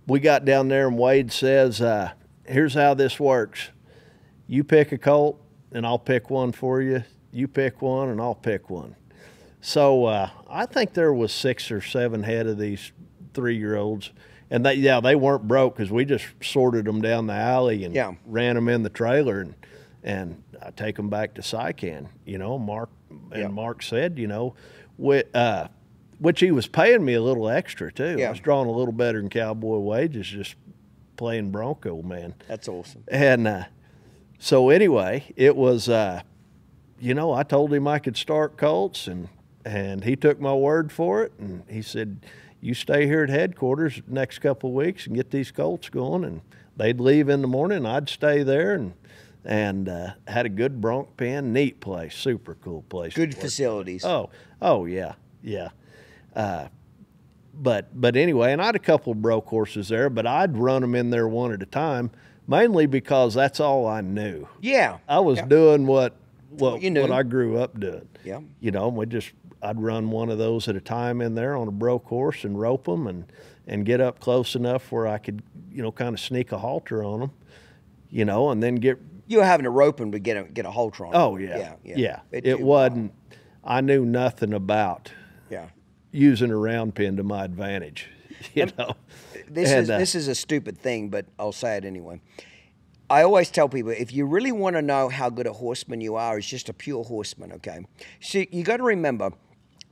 We got down there and Wade says, "Here's how this works. You pick a colt, and I'll pick one for you. You pick one, and I'll pick one. So I think there was 6 or 7 head of these 3-year-olds. And they weren't broke because we just sorted them down the alley and ran them in the trailer, and I take them back to Sycan. Mark said, which he was paying me a little extra too. I was drawing a little better than cowboy wages just playing Bronco, man. That's awesome. And so anyway, it was, I told him I could start colts, and he took my word for it, and he said, you stay here at headquarters the next couple of weeks and get these colts going. And they'd leave in the morning. I'd stay there and had a good bronc pen, neat place, super cool place. Good facilities. Oh yeah. But anyway, and I had a couple of broke horses there, but I'd run them in there one at a time, mainly because that's all I knew. Yeah. I was doing what you knew. What I grew up doing. Yeah. I'd run one of those at a time in there on a broke horse and rope them and get up close enough where I could, kind of sneak a halter on them, and then get. You were having to rope them to get a halter on them. Oh, yeah. Yeah. It wasn't, I knew nothing about using a round pin to my advantage, This is a stupid thing, but I'll say it anyway. I always tell people, if you really want to know how good a horseman you are, it's just a pure horseman, okay? So you got to remember,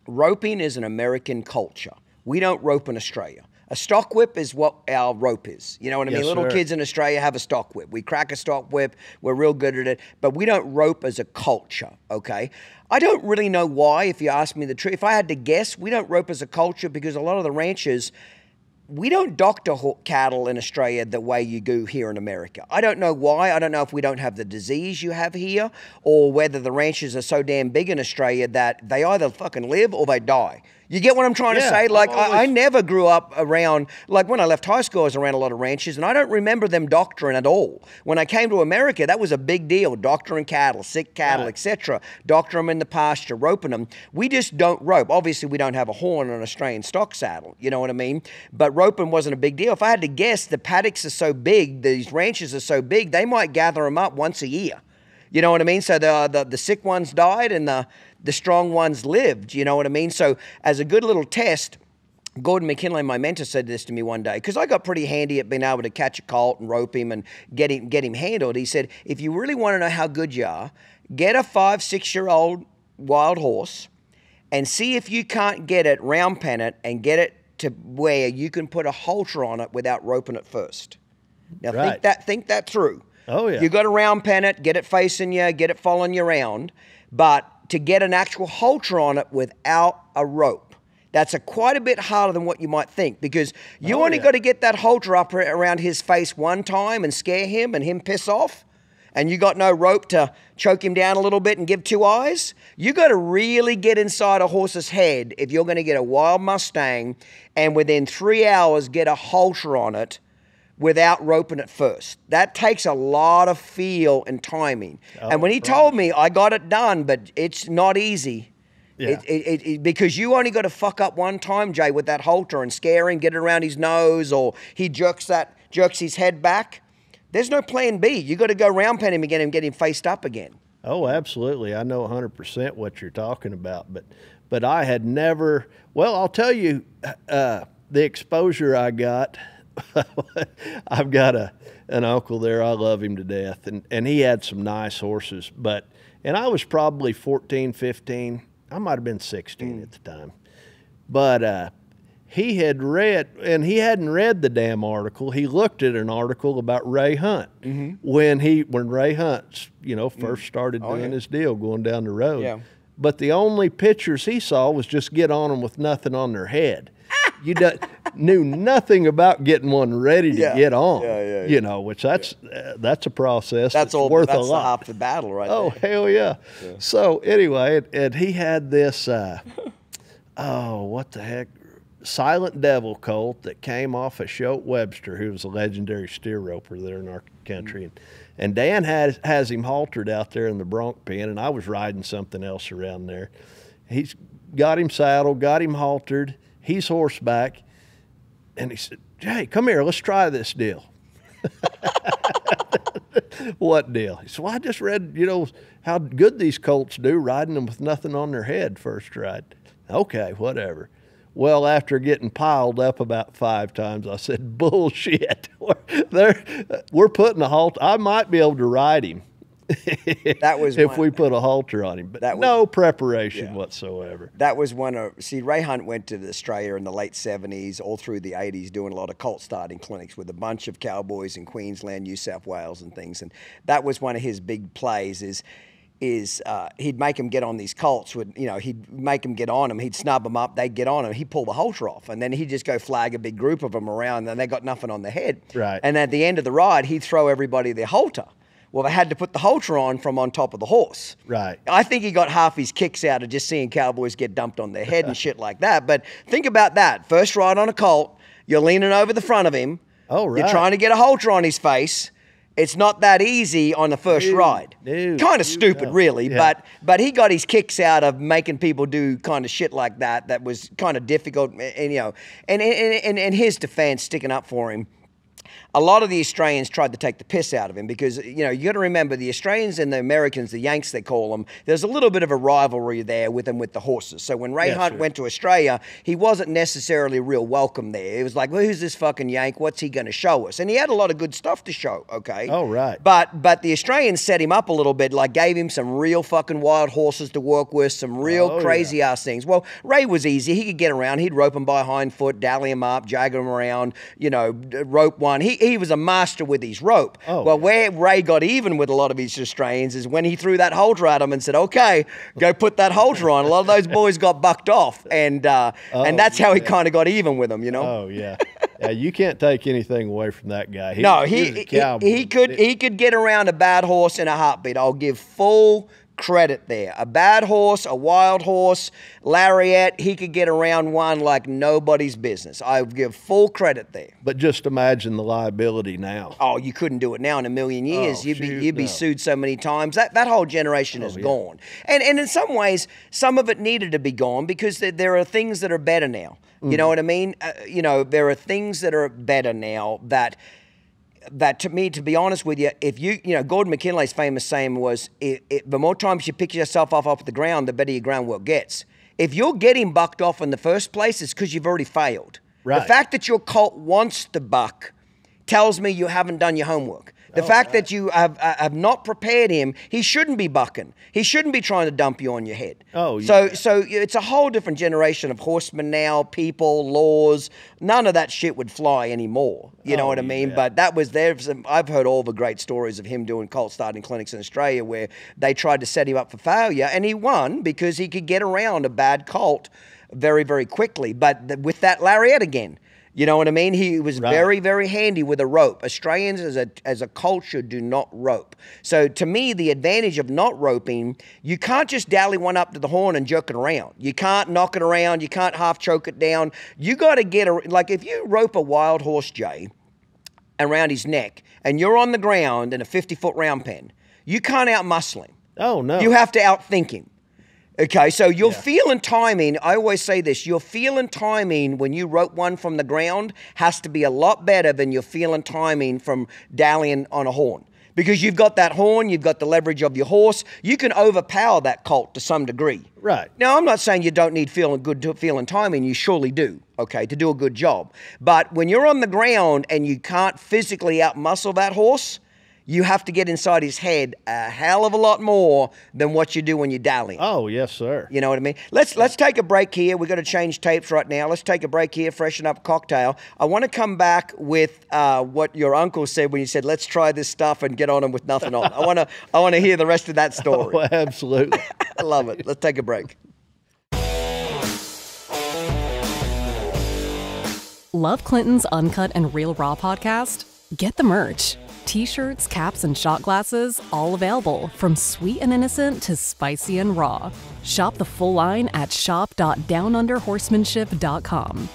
roping is an American culture. We don't rope in Australia. A stock whip is what our rope is. You know what I mean? Yes, Little sir. kids in Australia have a stock whip. We crack a stock whip. We're real good at it. But we don't rope as a culture, okay? I don't really know why, if you ask me the truth. If I had to guess, we don't rope as a culture because a lot of the ranchers, we don't doctor cattle in Australia the way you do here in America. I don't know why. I don't know if we don't have the disease you have here, or whether the ranches are so damn big in Australia that they either fucking live or they die. You get what I'm trying to say? Like, I never grew up around, like when I left high school, I was around a lot of ranches, and I don't remember them doctoring at all. When I came to America, that was a big deal, doctoring cattle, sick cattle, etc. Doctor them in the pasture, roping them. We just don't rope. Obviously, we don't have a horn on an Australian stock saddle, you know what I mean? But roping wasn't a big deal. If I had to guess, the paddocks are so big, these ranches are so big, they might gather them up once a year. You know what I mean? So the sick ones died and the strong ones lived. You know what I mean? So as a good little test, Gordon McKinley, my mentor, said this to me one day, because I got pretty handy at being able to catch a colt and rope him and get him handled. He said, if you really want to know how good you are, get a 5-6-year-old wild horse and see if you can't get it, round pen it, and get it to where you can put a halter on it without roping it first. Now think that through. Oh, yeah. You got to round pen it, get it facing you, get it following you around. But to get an actual halter on it without a rope, that's quite a bit harder than what you might think, because you only got to get that halter up around his face one time and scare him and him piss off, and you got no rope to choke him down a little bit and give 2 eyes. You got to really get inside a horse's head if you're going to get a wild Mustang and within 3 hours get a halter on it without roping it first. That takes a lot of feel and timing. And when he told me, I got it done, but it's not easy. Yeah. Because you only got to fuck up one time, Jay, with that halter and scare him, get it around his nose, or he jerks his head back. There's no plan B. You got to go round pen him again and get him faced up again. Oh, absolutely. I know 100% what you're talking about, but I had never. Well, I'll tell you, the exposure I got. I've got an uncle there. I love him to death, and he had some nice horses. And I was probably 14, 15. I might have been 16 at the time. But he had read, and he hadn't read the damn article. He looked at an article about Ray Hunt when Ray Hunt, first started doing his deal, going down the road. Yeah. But the only pictures he saw was just get on them with nothing on their head. You knew nothing about getting one ready to get on, which that's a process. That's worth a lot. That's half the battle, right? Oh, there. Hell yeah. So anyway, and he had this, what the heck, Silent Devil colt that came off of Shote Webster, who was a legendary steer roper there in our country. And Dan has him haltered out there in the bronc pen, and I was riding something else around there. He's got him saddled, got him haltered. He's horseback, and he said, Jay, come here, let's try this deal. What deal? He said, well, I just read, you know, how good these colts do riding them with nothing on their head first ride. Okay, whatever. Well, after getting piled up about 5 times, I said, bullshit. We're putting a halter. I might be able to ride him. That was if we put a halter on him, but no preparation whatsoever. That was see, Ray Hunt went to Australia in the late 70s, all through the 80s, doing a lot of colt starting clinics with a bunch of cowboys in Queensland, New South Wales and things. And that was one of his big plays is he'd make them get on these colts. He'd make them get on them. He'd snub them up. They'd get on them. He'd pull the halter off, and then he'd just go flag a big group of them around, and they got nothing on their head. Right. And at the end of the ride, he'd throw everybody their halter. Well, they had to put the halter on from on top of the horse. Right. I think he got half his kicks out of just seeing cowboys get dumped on their head and shit like that. But think about that. First ride on a colt, you're leaning over the front of him. Oh, right. You're trying to get a halter on his face. It's not that easy on the first ride. Kind of stupid, really, but he got his kicks out of making people do kind of shit like that. That was kind of difficult, and you know, and his defense, sticking up for him. A lot of the Australians tried to take the piss out of him because, you know, you got to remember the Australians and the Americans, the Yanks they call them, there's a little bit of a rivalry there with them with the horses. So when Ray Hunt went to Australia, he wasn't necessarily real welcome there. It was like, well, who's this fucking Yank? What's he going to show us? And he had a lot of good stuff to show, okay? Oh, right. But the Australians set him up a little bit, like gave him some real fucking wild horses to work with, some real crazy ass things. Well, Ray was easy. He could get around. He'd rope him by hind foot, dally him up, jag him around, you know, rope one. He was a master with his rope. Where Ray got even with a lot of his Australians is when he threw that halter at him and said, okay, go put that halter on. A lot of those boys got bucked off, and that's how he kind of got even with them, you know? Oh, yeah. Yeah, you can't take anything away from that guy. He could get around a bad horse in a heartbeat. I'll give full credit there. A bad horse, a wild horse, lariat, he could get around one like nobody's business. I would give full credit there. But just imagine the liability now. Oh, you couldn't do it now in a million years. You'd be sued so many times. That whole generation is gone. And in some ways, some of it needed to be gone because there are things that are better now. You know what I mean? You know, there are things that are better now that to me, to be honest with you, if you know, Gordon McKinley's famous saying was, the more times you pick yourself off the ground, the better your groundwork gets. If you're getting bucked off in the first place, it's because you've already failed. Right. The fact that your colt wants to buck tells me you haven't done your homework. The fact that you have not prepared him, he shouldn't be bucking. He shouldn't be trying to dump you on your head. So it's a whole different generation of horsemen now, people, laws. None of that shit would fly anymore. You know what I mean? But that was there. I've heard all the great stories of him doing colt starting clinics in Australia where they tried to set him up for failure, and he won because he could get around a bad colt very, very quickly. But with that lariat again. You know what I mean? He was very, very handy with a rope. Australians as a culture do not rope. So to me, the advantage of not roping, you can't just dally one up to the horn and jerk it around. You can't knock it around. You can't half choke it down. You got to get, like if you rope a wild horse, Jay, around his neck, and you're on the ground in a 50-foot round pen, you can't out-muscle him. Oh, no. You have to outthink him. Okay, so your feel and timing, I always say this, your feel and timing when you rope one from the ground has to be a lot better than your feel and timing from dallying on a horn. Because you've got that horn, you've got the leverage of your horse, you can overpower that colt to some degree. Right. Now, I'm not saying you don't need feel and timing, you surely do, okay, to do a good job. But when you're on the ground and you can't physically outmuscle that horse, you have to get inside his head a hell of a lot more than what you do when you dally. Oh, yes, sir. You know what I mean? Let's take a break here. We've got to change tapes right now. Let's take a break here, freshen up a cocktail. I want to come back with what your uncle said when you said, let's try this stuff and get on him with nothing on. I want to hear the rest of that story. Oh, absolutely. I love it. Let's take a break. Love Clinton's Uncut and Real Raw podcast? Get the merch. T-shirts, caps, and shot glasses, all available from sweet and innocent to spicy and raw. Shop the full line at shop.downunderhorsemanship.com.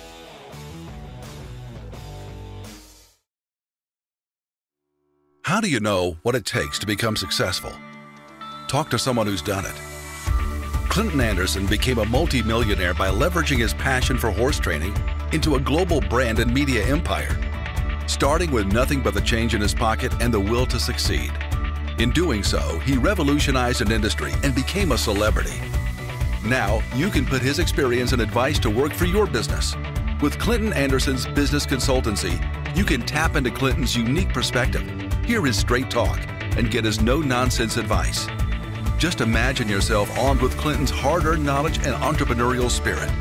How do you know what it takes to become successful? Talk to someone who's done it. Clinton Anderson became a multi-millionaire by leveraging his passion for horse training into a global brand and media empire. Starting with nothing but the change in his pocket and the will to succeed. In doing so, he revolutionized an industry and became a celebrity. Now, you can put his experience and advice to work for your business. With Clinton Anderson's business consultancy, you can tap into Clinton's unique perspective, hear his straight talk, and get his no-nonsense advice. Just imagine yourself armed with Clinton's hard-earned knowledge and entrepreneurial spirit.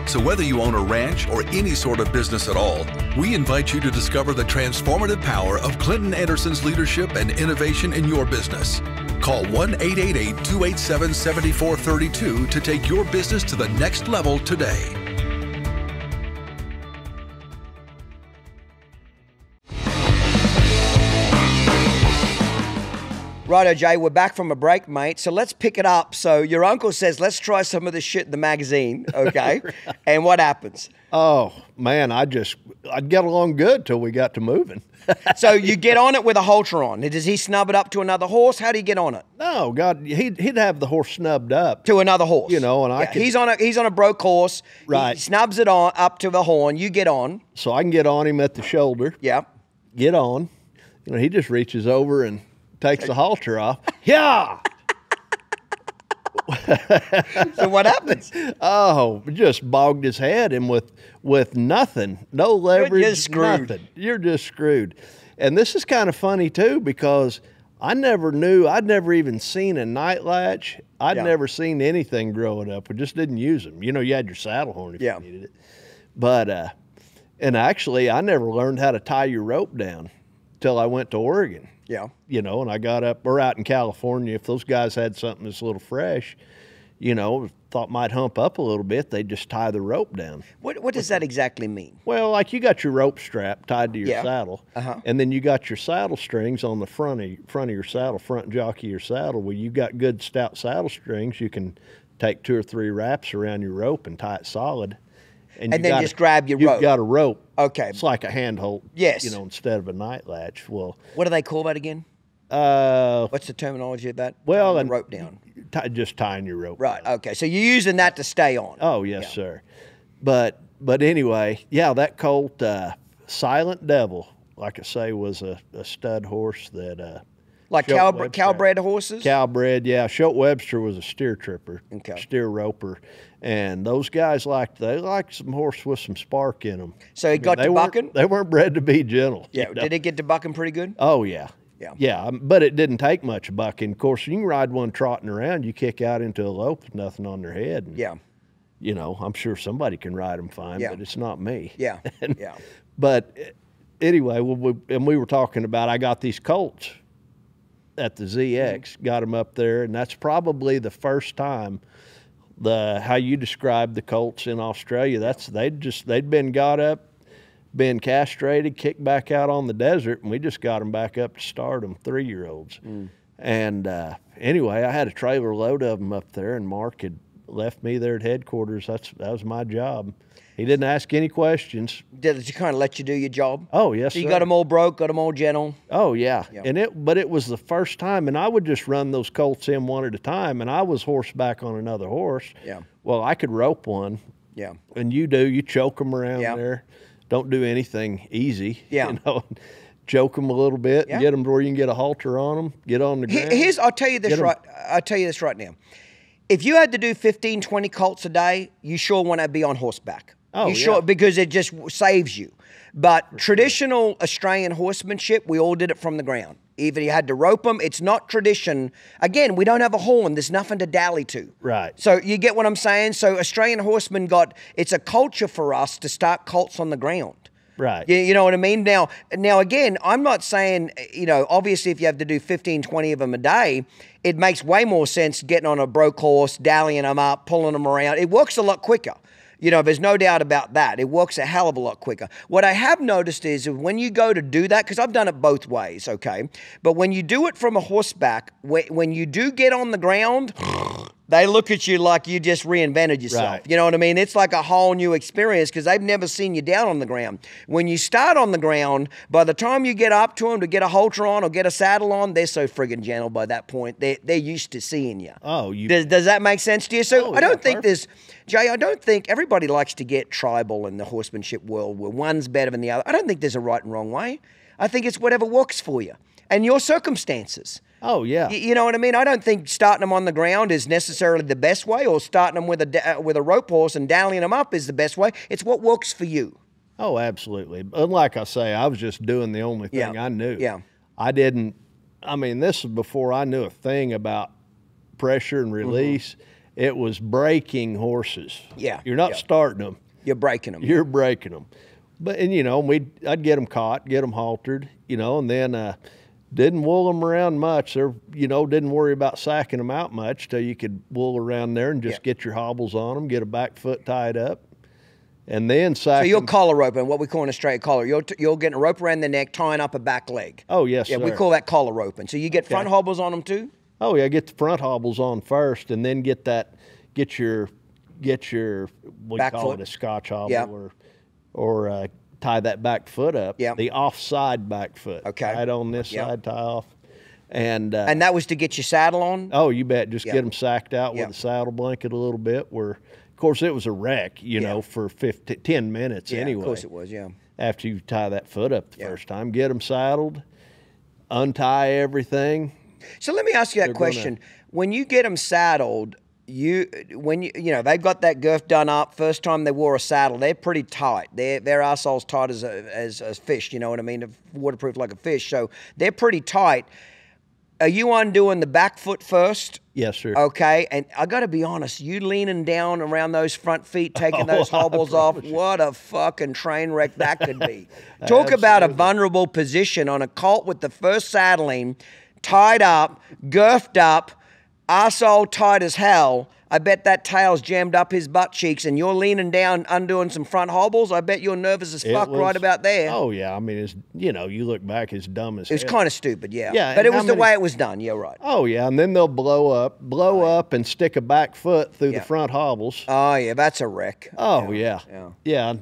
So whether you own a ranch or any sort of business at all, we invite you to discover the transformative power of Clinton Anderson's leadership and innovation in your business. Call 1-888-287-7432 to take your business to the next level today. Righto, Jay, we're back from a break, mate. So let's pick it up. So your uncle says, let's try some of this shit in the magazine, okay? Right. And what happens? Oh, man, I'd get along good till we got to moving. So you get on it with a halter on. Does he snub it up to another horse? How do you get on it? No, God, he'd have the horse snubbed up. To another horse. You know, and he's on a broke horse. Right. He snubs it on up to the horn. You get on. So I can get on him at the shoulder. Yeah. Get on. You know, he just reaches over and takes the halter off. Yeah. So what happens? Oh, just bogged his head and with nothing, no leverage, You're just screwed. nothing. You're just screwed. And this is kind of funny too, because I never knew, I'd never even seen a night latch. I'd never seen anything growing up. We just didn't use them. You know, you had your saddle horn if you needed it. But, and actually I never learned how to tie your rope down till I went to Oregon. Yeah. You know, and I got up, we're out in California. If those guys had something that's a little fresh, you know, thought might hump up a little bit, they'd just tie the rope down. What does that exactly mean? Well, like you got your rope strap tied to your saddle, and then you got your saddle strings on the front of your saddle, front jockey of your saddle. Well, you got good stout saddle strings. You can take 2 or 3 wraps around your rope and tie it solid. And then just grab your rope. You've got a rope. Okay. It's like a handhold. Yes. You know, instead of a night latch. Well, what do they call that again? What's the terminology of that? Well, the rope down. Just tying your rope. Right. down. Okay. So you're using that to stay on. Oh yes, sir. But anyway, yeah, that colt, Silent Devil, like I say, was a stud horse that. Like cowbred horses? Cowbred, yeah. Schultz Webster was a steer tripper, steer roper. And those guys they liked some horse with some spark in them. So he got to bucking? They weren't bred to be gentle. Yeah. You know? Did it get to bucking pretty good? Oh, yeah. Yeah. Yeah, but it didn't take much bucking. Of course, you can ride one trotting around, you kick out into a lope with nothing on their head. And, you know, I'm sure somebody can ride them fine, but it's not me. Yeah. But anyway, we were talking about, I got these colts at the ZX, got them up there, and that's probably the first time how you described the colts in Australia. They'd been got up, been castrated, kicked back out on the desert, and we just got them back up to start them, 3-year-olds. And anyway, I had a trailer load of them up there, and Mark had left me there at headquarters. That was my job. He didn't ask any questions. Did he kind of let you do your job? Oh, yes, so you got them all broke, got them all gentle? Oh, yeah. But it was the first time, and I would just run those colts in one at a time, and I was horseback on another horse. Yeah. Well, I could rope one. Yeah. And you choke them around there. Don't do anything easy. Yeah. You know, choke them a little bit and get them to where you can get a halter on them, get on the ground. I'll tell you this right now. If you had to do 15, 20 colts a day, you sure want to be on horseback. Oh, sure, because it just saves you. But traditional Australian horsemanship, we all did it from the ground. Even you had to rope them. It's not tradition. Again, we don't have a horn. There's nothing to dally to. Right. So you get what I'm saying? So Australian horsemen it's a culture for us to start colts on the ground. Right. You know what I mean? Now again, I'm not saying, you know, obviously if you have to do 15, 20 of them a day, it makes way more sense getting on a broke horse, dallying them up, pulling them around. It works a lot quicker. You know, there's no doubt about that. It works a hell of a lot quicker. What I have noticed is when you go to do that, because I've done it both ways, okay? But when you do it from a horseback, when you do get on the ground, they look at you like you just reinvented yourself. Right. You know what I mean? It's like a whole new experience because they've never seen you down on the ground. When you start on the ground, by the time you get up to them to get a halter on or get a saddle on, they're so friggin' gentle by that point. They're used to seeing you. Oh, Does that make sense to you? So I don't think Jay, I don't think everybody likes to get tribal in the horsemanship world where one's better than the other. I don't think there's a right and wrong way. I think it's whatever works for you and your circumstances. Oh, yeah. You know what I mean? I don't think starting them on the ground is necessarily the best way, or starting them with a rope horse and dallying them up is the best way. It's what works for you. Oh, absolutely. And like I say, I was just doing the only thing I knew. Yeah. This was before I knew a thing about pressure and release. It was breaking horses. Yeah. You're not starting them. You're breaking them. You're breaking them. But, and I'd get them caught, get them haltered, and then didn't wool them around much. There, didn't worry about sacking them out much till you could wool around there and just get your hobbles on them, get a back foot tied up, and then sack. So you're collar roping, what we call in a straight collar. You're getting a rope around the neck, tying up a back leg. Oh, yes, yeah, sir. we call that collar roping. So you get front hobbles on them too? Oh, yeah, get the front hobbles on first, and then get your we back call foot. it a Scotch hobble, or tie that back foot up. Yeah. The offside back foot. Okay. Tie it on this side, tie off. And that was to get your saddle on? Oh, you bet. Just get them sacked out with a saddle blanket a little bit. Where, of course, it was a wreck, for 10 minutes anyway. Of course it was, yeah. After you tie that foot up the first time, get them saddled, untie everything. So let me ask you that question. When you get them saddled, they've got that girth done up. First time they wore a saddle, they're pretty tight. Their arsehole's tight as a fish. You know what I mean? Waterproof like a fish. So they're pretty tight. Are you undoing the back foot first? Yes, sir. Okay, and I got to be honest, you leaning down around those front feet, taking those hobbles off, what a fucking train wreck that could be. Talk about a vulnerable position on a colt with the first saddling, tied up, girthed up, arsehole tight as hell. I bet that tail's jammed up his butt cheeks, and you're leaning down, undoing some front hobbles. I bet you're nervous as fuck right about there. Oh, yeah. I mean, you look back, it's dumb as hell. It's kind of stupid, yeah. Yeah, but it was the way it was done. Yeah, right. Oh, yeah. And then they'll blow up and stick a back foot through the front hobbles. Oh, yeah. That's a wreck. Oh, yeah. Yeah.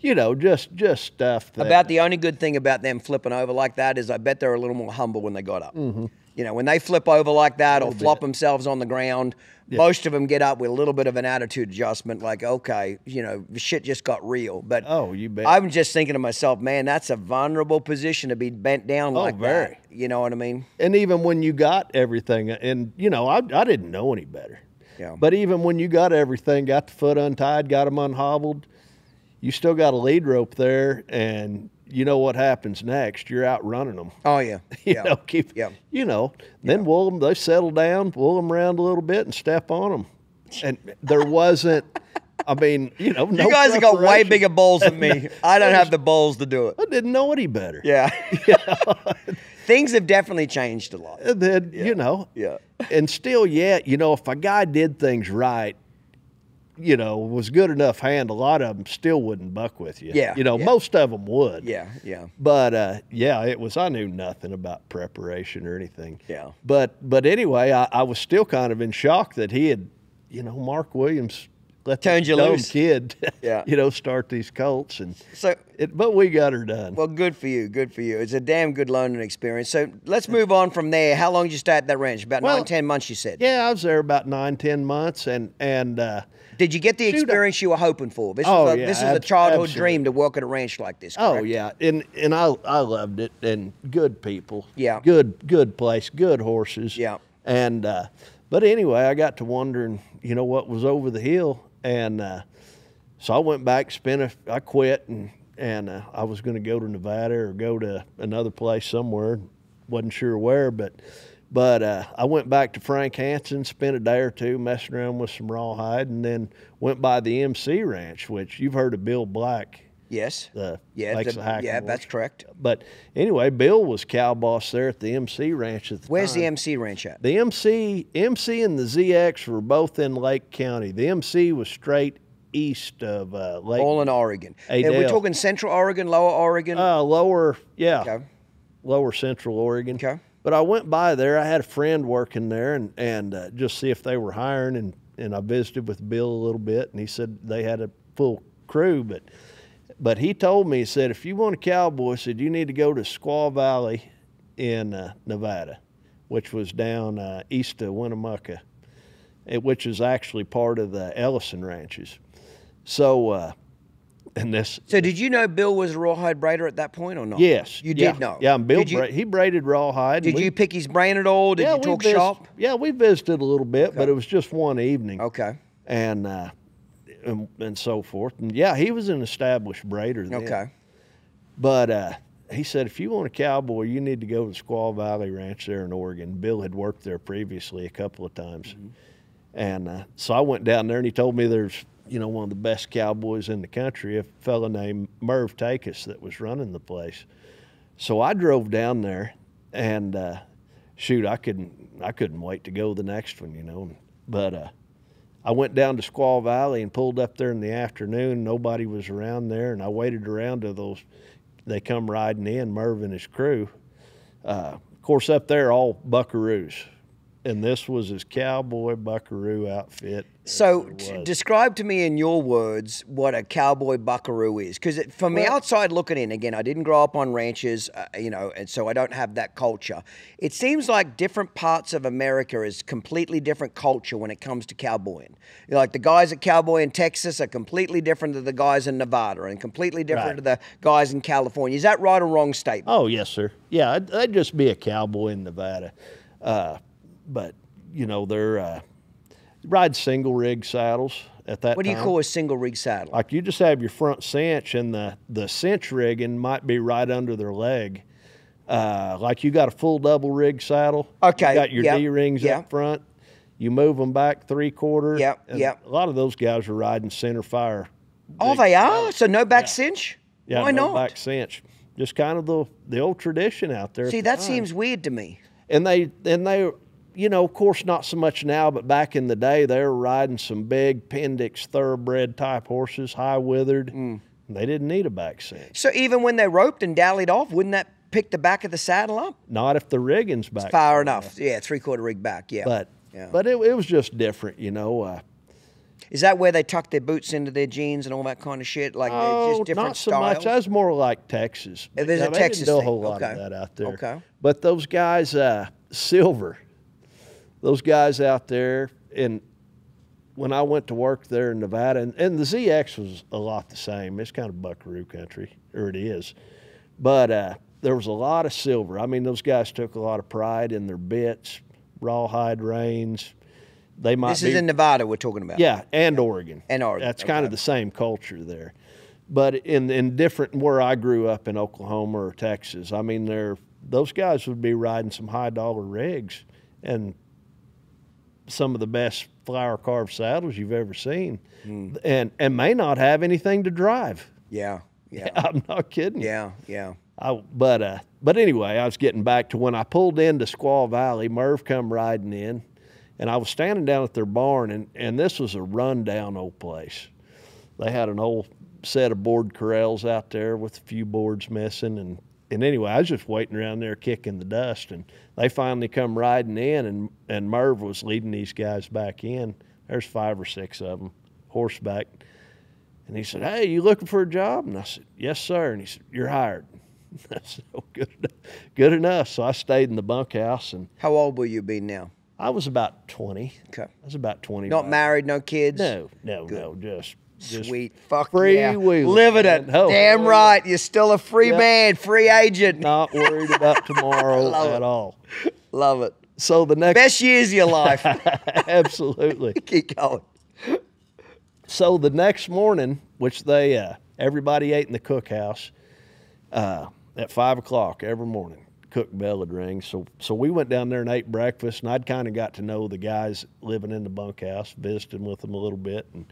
Just stuff. About the only good thing about them flipping over like that is I bet they're a little more humble when they got up. Mm-hmm. When they flip over like that or flop themselves on the ground, most of them get up with a little bit of an attitude adjustment, like, okay, the shit just got real. But you bet. I'm just thinking to myself, man, that's a vulnerable position to be bent down like that. You know what I mean? And even when you got everything, and, I didn't know any better. Yeah. But even when you got everything, got the foot untied, got them unhobbled, you still got a lead rope there, and you know what happens next. You're out running them. Oh, yeah. Then wool them, they settle down, wool them around a little bit and step on them. And there wasn't, no You guys have got way bigger balls than me. I don't have the balls to do it. I didn't know any better. Yeah. Things have definitely changed a lot. And then, and still yet, if a guy did things right, was good enough hand, a lot of them still wouldn't buck with you. Yeah. Most of them would. Yeah. But, I knew nothing about preparation or anything. Yeah. But anyway, I was still kind of in shock that he had, Mark Williams let turned you dumb loose. kid, start these colts. And but we got her done. Well, good for you. Good for you. It's a damn good learning experience. So let's move on from there. How long did you stay at that ranch? About 9-10 months, you said. Yeah, I was there about 9-10 months. And did you get the experience you were hoping for? This is a childhood dream to work at a ranch like this, correct? Oh, yeah. And I loved it. And good people. Yeah. Good place. Good horses. Yeah. And but anyway, I got to wondering, what was over the hill. And so I went back, I quit, and I was going to go to Nevada or go to another place somewhere. Wasn't sure where, but I went back to Frank Hansen, spent a day or two messing around with some rawhide, and then went by the MC Ranch, which you've heard of Bill Black. Yes. Makes the hacking horse. That's correct. But anyway, Bill was cow boss there at the MC Ranch at the Where's time. the MC Ranch at? The MC and the ZX were both in Lake County. The MC was straight east of Lake. All in Oregon. And Adele. we're talking Central Oregon, Lower Oregon? Lower, yeah. Okay. Lower Central Oregon. Okay. But I went by there. I had a friend working there and just see if they were hiring. And I visited with Bill a little bit, and he said they had a full crew. But he told me, he said, if you want a cowboy, he said, you need to go to Squaw Valley in Nevada, which was down east of Winnemucca, which is actually part of the Ellison ranches. So and this. So did you know Bill was a rawhide braider at that point or not? Yes. You did know? Yeah, and Bill, he braided rawhide. Did you pick his brain at all? Did you talk shop? Yeah, we visited a little bit, but it was just one evening. Okay. And so forth. And yeah, he was an established braider then. Okay. But he said, if you want a cowboy, you need to go to the Squaw Valley Ranch there in Oregon. Bill had worked there previously a couple of times. And so I went down there, and he told me there's, one of the best cowboys in the country, a fellow named Merv Takis that was running the place. So I drove down there, and shoot, I couldn't wait to go the next one, But I went down to Squaw Valley and pulled up there in the afternoon. Nobody was around there, and I waited around till they come riding in, Merv and his crew. Of course, up there, all buckaroos. And this was his cowboy buckaroo outfit. So describe to me in your words what a cowboy buckaroo is. Because from the outside looking in, again, I didn't grow up on ranches, and so I don't have that culture. It seems like different parts of America is completely different culture when it comes to cowboying. Like the guys at Cowboy in Texas are completely different to the guys in Nevada and completely different to the guys in California. Is that right or wrong statement? Oh, yes, sir. Yeah, I'd just be a cowboy in Nevada. But, they're ride single rig saddles at that time. What do you call a single rig saddle? Like you just have your front cinch, and the cinch rigging might be right under their leg. Like you got a full double rig saddle. Okay. You got your D-rings up front. You move them back 3/4. Yep. A lot of those guys are riding center fire. Oh, they are? So no back cinch? Yeah, why no not? Back cinch. Just kind of the old tradition out there. See, that seems weird to me. And they of course, not so much now, but back in the day, they were riding some big Pendix thoroughbred type horses, high withered. And they didn't need a back cinch. So even when they roped and dallied off, wouldn't that pick the back of the saddle up? Not if the rigging's back. Far enough. Yeah, 3/4 rig back. Yeah. But it was just different, Is that where they tuck their boots into their jeans and all that kind of shit? Like it's just different not so styles? much. That's more like Texas. There's a they Texas didn't do a thing. whole lot Okay. of that out there. Okay. But those guys, Silver, those guys out there, and when I went to work there in Nevada, and the ZX was a lot the same. It's kind of buckaroo country, or it is. But there was a lot of Silver. I mean, those guys took a lot of pride in their bits, rawhide reins. This is in Nevada we're talking about. Yeah, and Oregon. And Oregon. That's kind of the same culture there. But in different, where I grew up in Oklahoma or Texas, I mean, those guys would be riding some high dollar rigs and some of the best flower carved saddles you've ever seen, and may not have anything to drive. Yeah. I'm not kidding. Yeah. But anyway, I was getting back to when I pulled into Squaw Valley. Merv come riding in, and I was standing down at their barn, and this was a rundown old place. They had an old set of board corrals out there with a few boards missing, and anyway, I was just waiting around there kicking the dust, and they finally come riding in, and Merv was leading these guys back in. There's 5 or 6 of them, horseback. And he said, "Hey, you looking for a job?" And I said, "Yes, sir." And he said, "You're hired." I said, "Oh, good enough." So I stayed in the bunkhouse. And How old will you be now? I was about 20. Okay. I was about 20. Not married, no kids? No, just Sweet. Fuck free yeah. wheeling. Living it. Oh, Damn right. You're still a free man, free agent. Not worried about tomorrow at all. Love it. So the next Best years of your life. Absolutely. Keep going. So the next morning, which everybody ate in the cookhouse at 5 o'clock every morning, cook bell would ring. So we went down there and ate breakfast, and I'd kind of got to know the guys living in the bunkhouse, visiting with them a little bit, and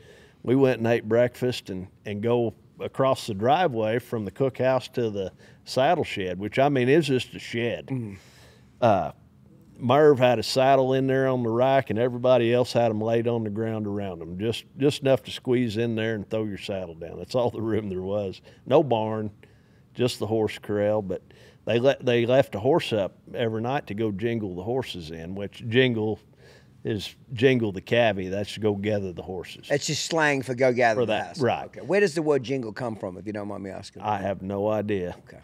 we went and ate breakfast and go across the driveway from the cookhouse to the saddle shed, which, I mean, is just a shed. Merv had a saddle in there on the rack, and everybody else had them laid on the ground around them, just enough to squeeze in there and throw your saddle down. That's all the room there was. No barn, just the horse corral, but they left a horse up every night to go jingle the horses in, which jingle is jingle the cavvy. That's to go gather the horses. It's just slang for go gather the house. Right. Okay. Where does the word jingle come from, if you don't mind me asking? I have no idea. Okay.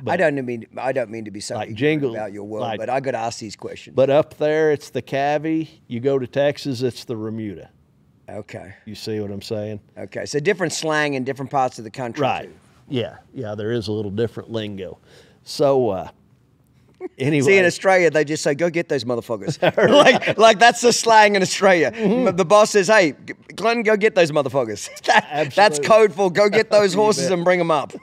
I don't mean to be so ignorant jingle, about your world, but I got to ask these questions. But up there, it's the cavvy. You go to Texas, it's the remuda. Okay. You see what I'm saying? Okay. So different slang in different parts of the country. Right. Too. Yeah. Yeah. There is a little different lingo. So anyway, see, in Australia, they just say, "Go get those motherfuckers." like that's the slang in Australia. The boss says, "Hey, Glenn, go get those motherfuckers." That's code for go get those horses and bring them up.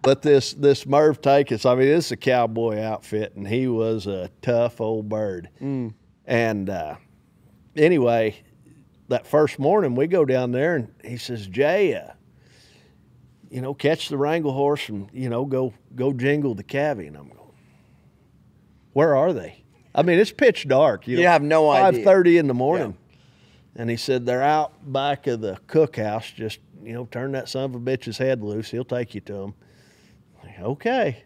But this Merv Takis, I mean, this is a cowboy outfit, and he was a tough old bird. And anyway, that first morning we go down there, and he says, "Jay, you know, catch the wrangle horse and, you know, go jingle the cavy." And I'm going, where are they? I mean, it's pitch dark. You have no idea. 5:30 in the morning. Yeah. And he said, they're out back of the cookhouse. Just, you know, turn that son of a bitch's head loose. He'll take you to him. Like, okay.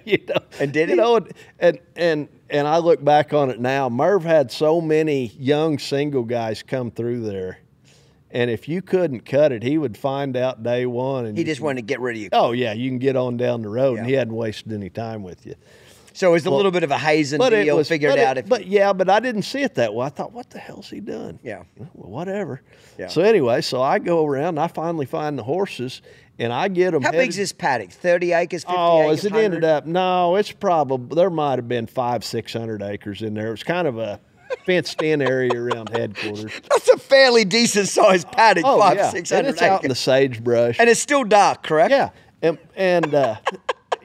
You know, and did he? You know, and I look back on it now. Merv had so many young single guys come through there. And if you couldn't cut it, he would find out day one. And he just wanted to get rid of you. Oh, yeah, you can get on down the road, and he hadn't wasted any time with you. So it was a little bit of a hazing deal, figured out. But I didn't see it that way. I thought, what the hell's he done? Yeah. Well, whatever. Yeah. So anyway, so I go around, and I finally find the horses, and I get them. How big's this paddock? 30 acres, 50 acres, as it 100? ended up, no, it's probably, there might have been 500-600 acres in there. It was kind of a fenced-in area around headquarters. That's a fairly decent-sized paddock, 500-600 acres. And it's out in the sagebrush. And it's still dark, correct? Yeah. And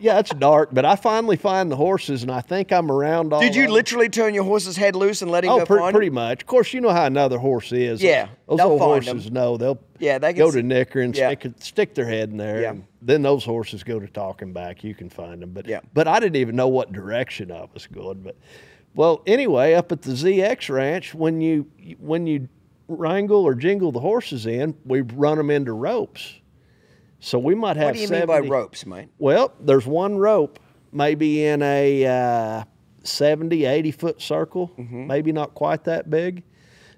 yeah, it's dark, but I finally find the horses, and I think I'm around all. Did you literally turn your horse's head loose and let him go find pretty much. Of course, you know how another horse is. Yeah, those old horses know. They'll they go to Nicker and stick their head in there. Yeah. And then those horses go to talking back. You can find them. Yeah. But I didn't even know what direction I was going. But well, anyway, up at the ZX Ranch, when you wrangle or jingle the horses in, we run them into ropes. So we might have 70. What do you mean by ropes, mate? Well, there's one rope, maybe in a 70, 80-foot circle, maybe not quite that big.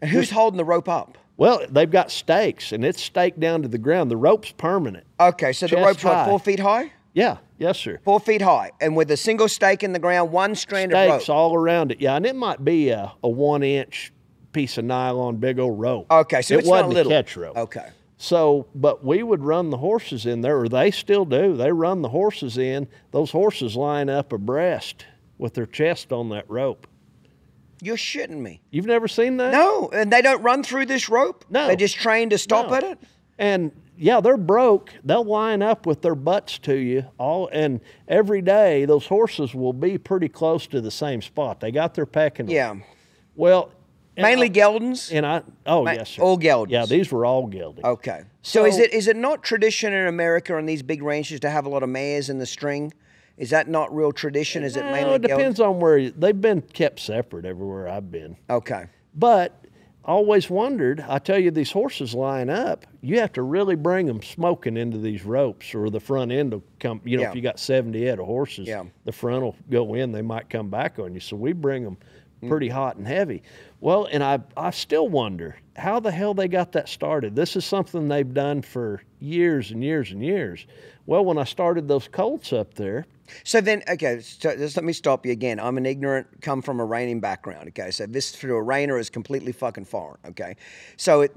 And who's holding the rope up? Well, they've got stakes, and it's staked down to the ground. The rope's permanent. Okay, so the rope's what, 4 feet high? Yeah, yes, sir. 4 feet high, and with a single stake in the ground, one strand of rope. Stakes all around it, yeah, and it might be a 1-inch piece of nylon, big old rope. Okay, so it it's wasn't not little. A catch rope. Okay. So, but we would run the horses in there, or they still do. They run the horses in. Those horses line up abreast with their chest on that rope. You're shitting me. You've never seen that? No, and they don't run through this rope? No. They just train to stop at it? And yeah, they're broke. They'll line up with their butts to you and every day those horses will be pretty close to the same spot. They got their pecking. Yeah. Well, mainly geldings? Yes, sir. All geldings? Yeah, these were all geldings. Okay. So is it not tradition in America on these big ranches to have a lot of mares in the string? Is that not real tradition? Is it mainly it depends on where they've been kept separate everywhere I've been. Okay. But I always wondered, I tell you, these horses line up, you have to really bring them smoking into these ropes, or the front end will come, if you got 70 head of horses, the front will go in, they might come back on you. So we bring them pretty hot and heavy. Well, and I still wonder how the hell they got that started. This is something they've done for years and years and years. Well, when I started those colts up there. So then, okay, so just let me stop you again. I'm an ignorant, come from a reining background, okay? So this to a reiner is completely fucking foreign, okay? So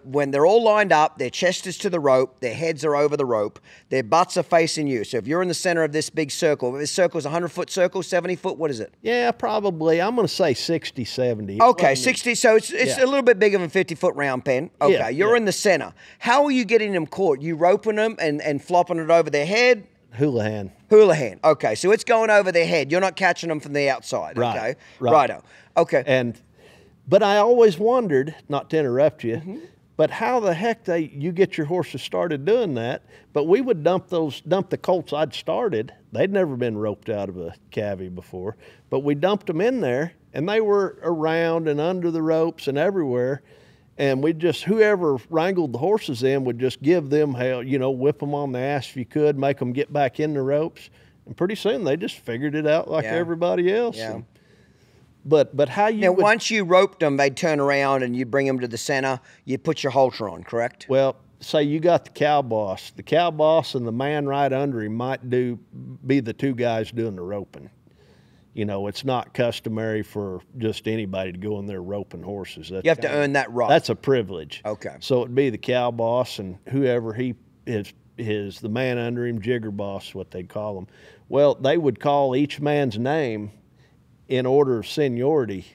when they're all lined up, their chest is to the rope, their heads are over the rope, their butts are facing you. So if you're in the center of this big circle, this circle is a 100-foot circle, 70-foot, what is it? Yeah, probably, I'm going to say 60, 70. Okay, 60, so it's a little bit bigger than a 50-foot round pen. Okay, you're in the center. How are you getting them caught? You roping them and flopping it over their head? Houlihan. Okay, so it's going over their head. You're not catching them from the outside, okay? Righto. Okay. But I always wondered, not to interrupt you, but how the heck you get your horses started doing that? But we would dump the colts I'd started. They'd never been roped out of a cavy before, but we dumped them in there, and they were around and under the ropes and everywhere. And whoever wrangled the horses in would just give them hell, whip them on the ass if you could, make them get back in the ropes. And pretty soon they just figured it out like everybody else. Yeah. But how you once you roped them, they'd turn around and you bring them to the center. You put your halter on, correct? Well, say you got the cow boss. The cow boss and the man right under him might be the two guys doing the roping. You know, it's not customary for just anybody to go in there roping horses. You have to earn that right. That's a privilege. Okay. So it'd be the cow boss and whoever he is the man under him, jigger boss, what they call him. Well, they would call each man's name in order of seniority.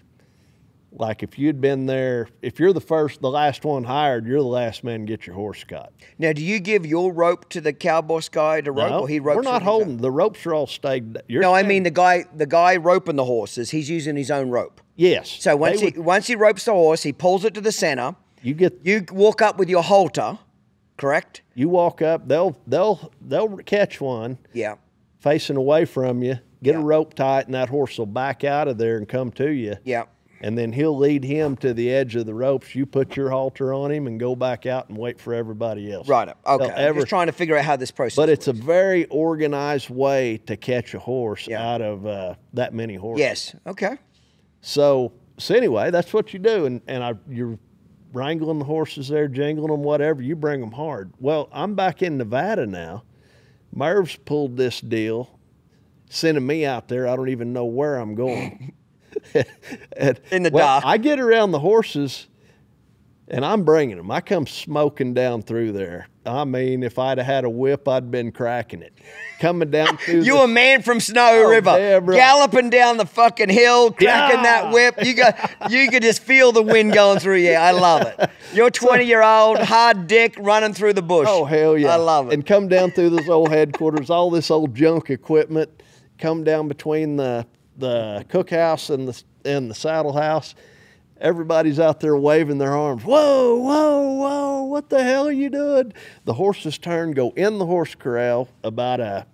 Like if you'd been there, if you're the last one hired, you're the last man to get your horse caught. Now, do you give your rope to the cow boss guy to rope, No, or he ropes? we're not holding. The ropes are all stayed. No, I mean the guy roping the horses. He's using his own rope. Yes. So once he ropes the horse, he pulls it to the center. You walk up with your halter, correct? You walk up. They'll catch one. Yeah. Facing away from you. Get a rope tight, and that horse will back out of there and come to you. Yeah. And then he'll lead him to the edge of the ropes. You put your halter on him and go back out and wait for everybody else. Right. Okay. I'm just trying to figure out how this process But works. it's a very organized way to catch a horse out of that many horses. Yes. Okay. So anyway, that's what you do. You're wrangling the horses there, jingling them, whatever. You bring them hard. Well, I'm back in Nevada now. Merv's pulled this deal, sending me out there. I don't even know where I'm going. In the dark. I get around the horses, and I'm bringing them. I come smoking down through there. I mean, if I'd have had a whip, I'd been cracking it. Coming down through You a man from Snow River, yeah, bro. galloping down the fucking hill, cracking that whip. You could just feel the wind going through you. I love it. You're 20-year-old, hard dick, running through the bush. Oh, hell yeah. I love it. And come down through this old headquarters, all this old junk equipment, come down between the cookhouse and the saddle house. Everybody's out there waving their arms. Whoa, whoa, whoa, what the hell are you doing? The horses turn, go in the horse corral, about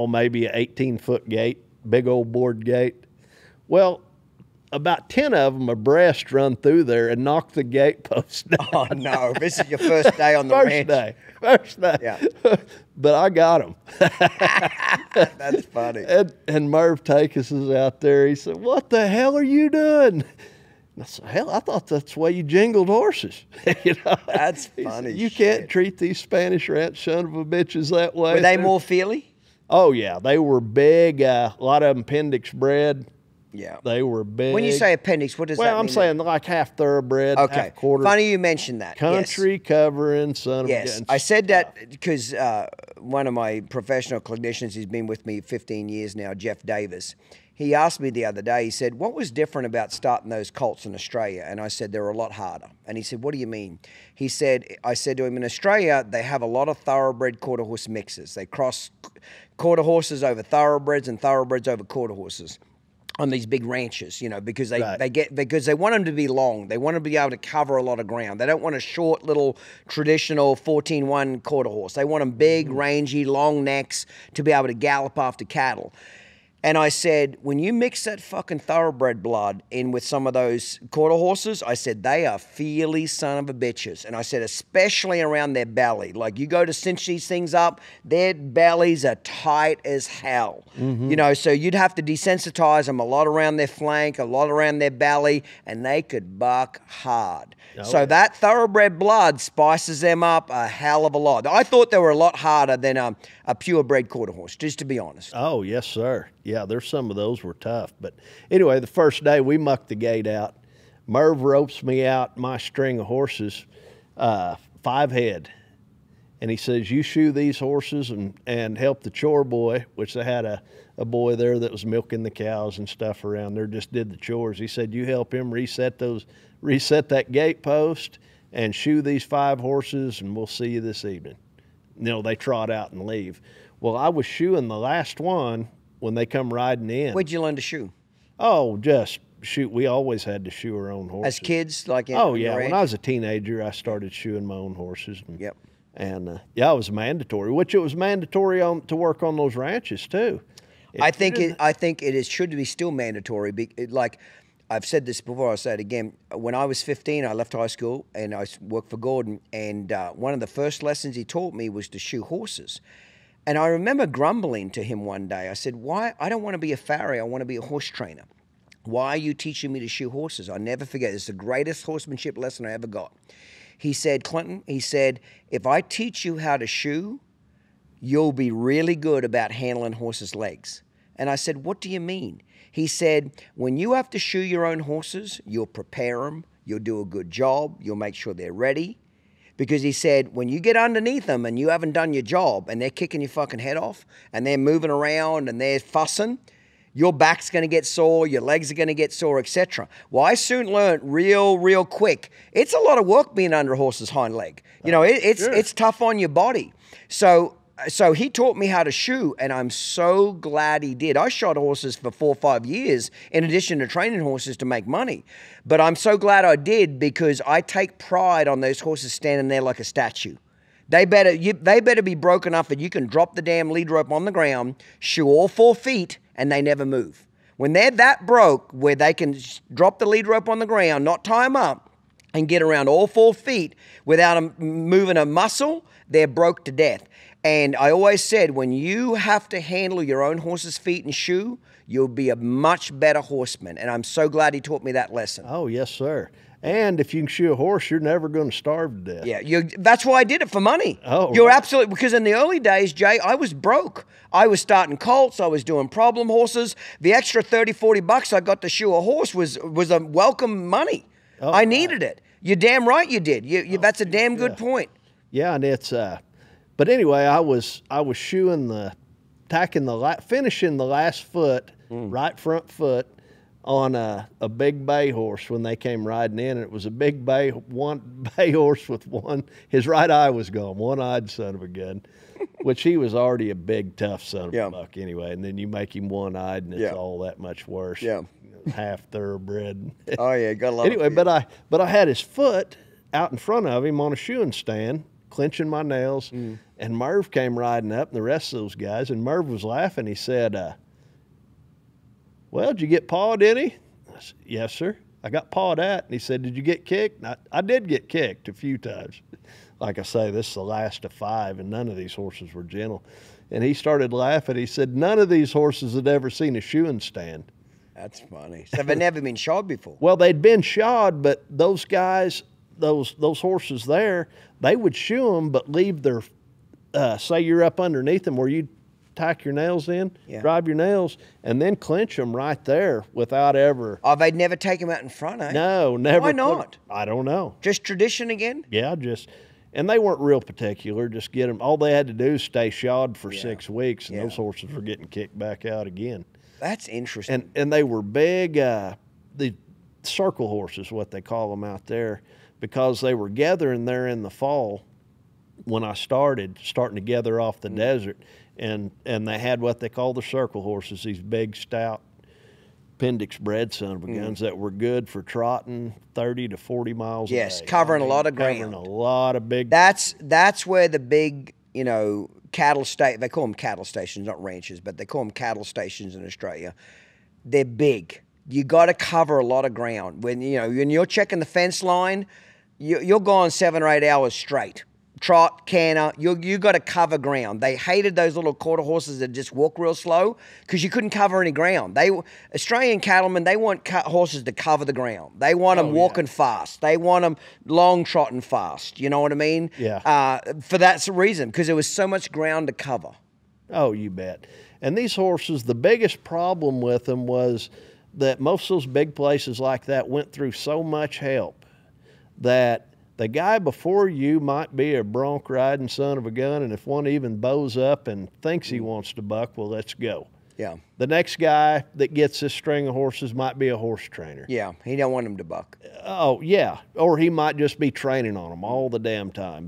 maybe an 18-foot gate, big old board gate. Well, about 10 of them abreast run through there and knock the gate post down. Oh, no. This is your first day on the ranch. First day. Yeah. But I got them. That's funny. And Merv Takis is out there. He said, "What the hell are you doing?" And I said, "Hell, I thought that's the way you jingled horses." You know? That's funny. You can't treat these Spanish ranch son of a bitches that way. Were they more feely? Oh, yeah. They were big. A lot of them appendix bred. Yeah. They were big. When you say appendix, what does that mean? Well, I'm saying like half thoroughbred, half quarter. Funny you mentioned that. Country covering, son of a Yes, I said that because one of my professional clinicians, he's been with me 15 years now, Jeff Davis, he asked me the other day, he said, what was different about starting those colts in Australia? And I said, they're a lot harder. And he said, what do you mean? He said, I said to him, in Australia, they have a lot of thoroughbred quarter horse mixes. They cross quarter horses over thoroughbreds and thoroughbreds over quarter horses on these big ranches, you know, because because they want them to be long. They want to be able to cover a lot of ground. They don't want a short little traditional 14-1 quarter horse. They want them big, rangy, long necks to be able to gallop after cattle. And I said, when you mix that fucking thoroughbred blood in with some of those quarter horses, I said, they are feely son of a bitches. And I said, especially around their belly. Like, you go to cinch these things up, their bellies are tight as hell. Mm-hmm. You know, so you'd have to desensitize them a lot around their flank, a lot around their belly, and they could buck hard. Oh, so that thoroughbred blood spices them up a hell of a lot. I thought they were a lot harder than a purebred quarter horse, just to be honest. Oh, yes, sir. Yeah, there's some of those were tough. But anyway, the first day we mucked the gate out. Merv ropes me out my string of horses, 5 head. And he says, you shoe these horses and help the chore boy, which they had a boy there that was milking the cows and stuff around there, just did the chores. He said, you help him reset that gate post and shoe these 5 horses, and we'll see you this evening. You know, they trot out and leave. Well, I was shoeing the last one when they come riding in. Where'd you learn to shoe? Oh, just shoot. We always had to shoe our own horses. As kids? Like oh, yeah. When I was a teenager, I started shoeing my own horses. And, yep. And, yeah, it was mandatory, which it was mandatory to work on those ranches, too. I think it should be still mandatory. Like, I've said this before, I'll say it again. When I was 15, I left high school and I worked for Gordon. And one of the first lessons he taught me was to shoe horses. And I remember grumbling to him one day. I said, why? I don't want to be a farrier. I want to be a horse trainer. Why are you teaching me to shoe horses? I'll never forget. It's the greatest horsemanship lesson I ever got. He said, Clinton, he said, if I teach you how to shoe, you'll be really good about handling horses' legs. And I said, what do you mean? He said, when you have to shoe your own horses, you'll prepare them, you'll do a good job, you'll make sure they're ready. Because he said, when you get underneath them and you haven't done your job and they're kicking your fucking head off and they're moving around and they're fussing, your back's going to get sore, your legs are going to get sore, etc. Well, I soon learned real quick, it's a lot of work being under a horse's hind leg. You know, it's tough on your body. So he taught me how to shoe, and I'm so glad he did. I shot horses for 4 or 5 years in addition to training horses to make money. But I'm so glad I did, because I take pride on those horses standing there like a statue. They better be broke enough that you can drop the damn lead rope on the ground, shoe all 4 feet, and they never move. When they're that broke where they can drop the lead rope on the ground, not tie them up, and get around all 4 feet without them moving a muscle, they're broke to death. And I always said, when you have to handle your own horse's feet and shoe, you'll be a much better horseman. And I'm so glad he taught me that lesson. Oh, yes, sir. And if you can shoe a horse, you're never going to starve to death. Yeah, that's why I did it, for money. Oh, you're right. absolutely, because in the early days, Jay, I was broke. I was starting colts. I was doing problem horses. The extra 30, 40 bucks I got to shoe a horse was a welcome money. Oh, I needed it. You're damn right you did. That's a damn good point. Yeah, and it's but anyway, I was shoeing finishing the last foot, right front foot, on a big bay horse when they came riding in, and it was a big bay horse with his right eye was gone, one-eyed son of a gun, which he was already a big tough son of a buck anyway, and then you make him one-eyed and it's all that much worse. Yeah. Half thoroughbred. Oh yeah, got a lot. Anyway, but I had his foot out in front of him on a shoeing stand, clenching my nails, and Merv came riding up, and the rest of those guys, and Merv was laughing. He said, well, did you get pawed any? I said, yes, sir. I got pawed at. And he said, did you get kicked? I did get kicked a few times. Like I say, this is the last of 5, and none of these horses were gentle. And he started laughing. He said, none of these horses had ever seen a shoeing stand. That's funny. So they've never been shod before. Well, they'd been shod, but those guys, those horses there, they would shoe them, but leave their, say you're up underneath them where you tack your nails in, drive your nails, and then clench them right there without ever. Oh, they'd never take them out in front, eh? No, never. Why not? I don't know. Just tradition again? Yeah, and they weren't real particular. Just get them. All they had to do is stay shod for 6 weeks, and those horses were getting kicked back out again. That's interesting. And they were big, the circle horses, what they call them out there, because they were gathering there in the fall when I starting to gather off the desert, and they had what they call the circle horses, these big, stout, appendix bred son of a guns that were good for trotting 30 to 40 miles a day. Yes, covering a lot of ground. Covering a lot of big. That's where the big, cattle state, they call them cattle stations, not ranches, but they call them cattle stations in Australia. They're big. You got to cover a lot of ground. When you're checking the fence line, you're going 7 or 8 hours straight. Trot, canter, you got to cover ground. They hated those little quarter horses that just walk real slow because you couldn't cover any ground. Australian cattlemen, they want horses to cover the ground. They want them walking fast. They want them long trotting fast. You know what I mean? Yeah. For that reason, because there was so much ground to cover. Oh, you bet. And these horses, the biggest problem with them was that most of those big places like that went through so much help that the guy before you might be a bronc riding son of a gun, and if one even bows up and thinks he wants to buck, well, let's go. Yeah. The next guy that gets this string of horses might be a horse trainer. Yeah, he don't want him to buck. Oh, yeah. Or he might just be training on them all the damn time.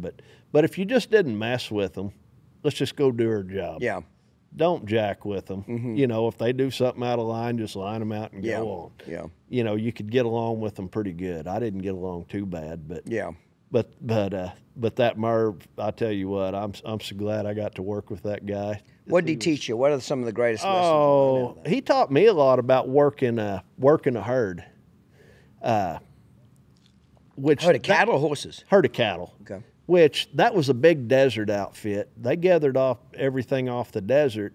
But if you just didn't mess with them, let's just go do our job. Yeah. Don't jack with them. If they do something out of line, just line them out and go on. Yeah. You could get along with them pretty good. I didn't get along too bad, but yeah. But that Merv, I tell you what, I'm so glad I got to work with that guy. What did he teach you? What are some of the greatest lessons? Oh, he taught me a lot about working a herd. Which herd of cattle or horses? Herd of cattle. Okay. Which that was a big desert outfit. They gathered everything off the desert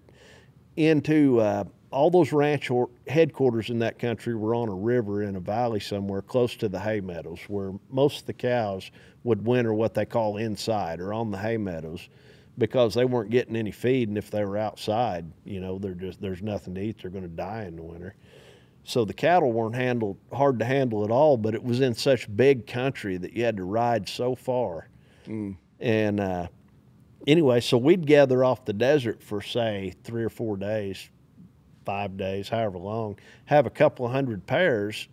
into all those ranch headquarters in that country were on a river in a valley somewhere close to the hay meadows, where most of the cows would winter what they call inside or on the hay meadows, because they weren't getting any feed, and if they were outside, you know, there's nothing to eat. They're going to die in the winter. So the cattle weren't hard to handle at all, but it was in such big country that you had to ride so far. And anyway, so we'd gather off the desert for, say, 3 or 4 days, 5 days, however long, have a couple of hundred pairs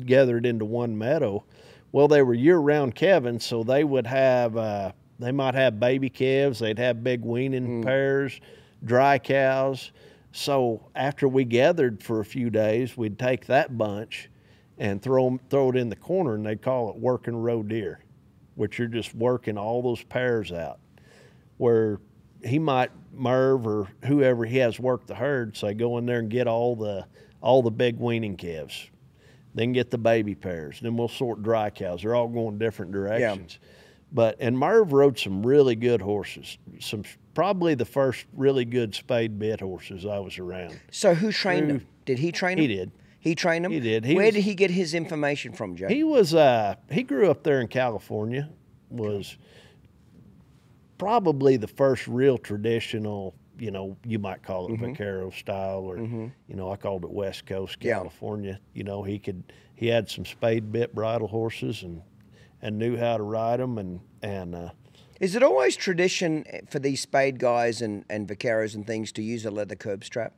gathered into one meadow. Well, they were year-round calvings, so they would have, they might have baby calves, they'd have big weaning pairs, dry cows. So after we gathered for a few days, we'd take that bunch and throw it in the corner, and they'd call it working roe deer, which you're just working all those pairs out. Where he might, Merv or whoever he has work the herd, say go in there and get all the big weaning calves, then get the baby pairs, then we'll sort dry cows. They're all going different directions. And Merv rode some really good horses, probably the first really good spade bit horses I was around. So who trained him? Did he train him? He did. He trained him? He did. Where did he get his information from, Jay? He grew up there in California, was probably the first real traditional, you know, you might call it vaquero style, or, you know, I called it West Coast California. You know, he had some spade bit bridle horses and knew how to ride them. And is it always tradition for these spade guys and vaqueros and things to use a leather curb strap?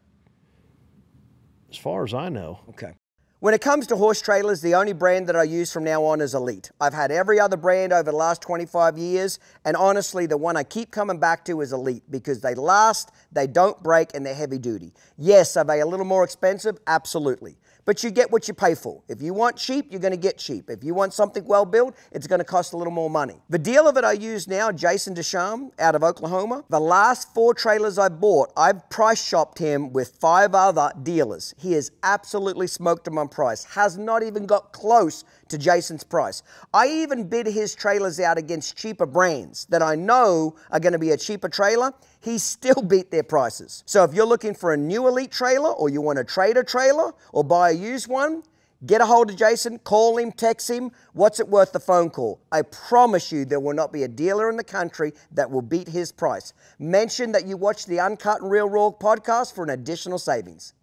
As far as I know. Okay. When it comes to horse trailers, the only brand that I use from now on is Elite. I've had every other brand over the last 25 years, and honestly, the one I keep coming back to is Elite because they last, they don't break, and they're heavy duty. Yes, are they a little more expensive? Absolutely. But you get what you pay for. If you want cheap, you're going to get cheap. If you want something well built, it's going to cost a little more money. The dealer that I use now, Jason Ducharme, out of Oklahoma, the last 4 trailers I bought, I've price shopped him with 5 other dealers. He has absolutely smoked him on price, has not even got close to Jason's price. I even bid his trailers out against cheaper brands that I know are going to be a cheaper trailer. He still beat their prices. So if you're looking for a new Elite trailer, or you want to trade a trailer or buy a used one, get a hold of Jason, call him, text him. What's it worth the phone call? I promise you there will not be a dealer in the country that will beat his price. Mention that you watch the Uncut Real Raw podcast for an additional savings.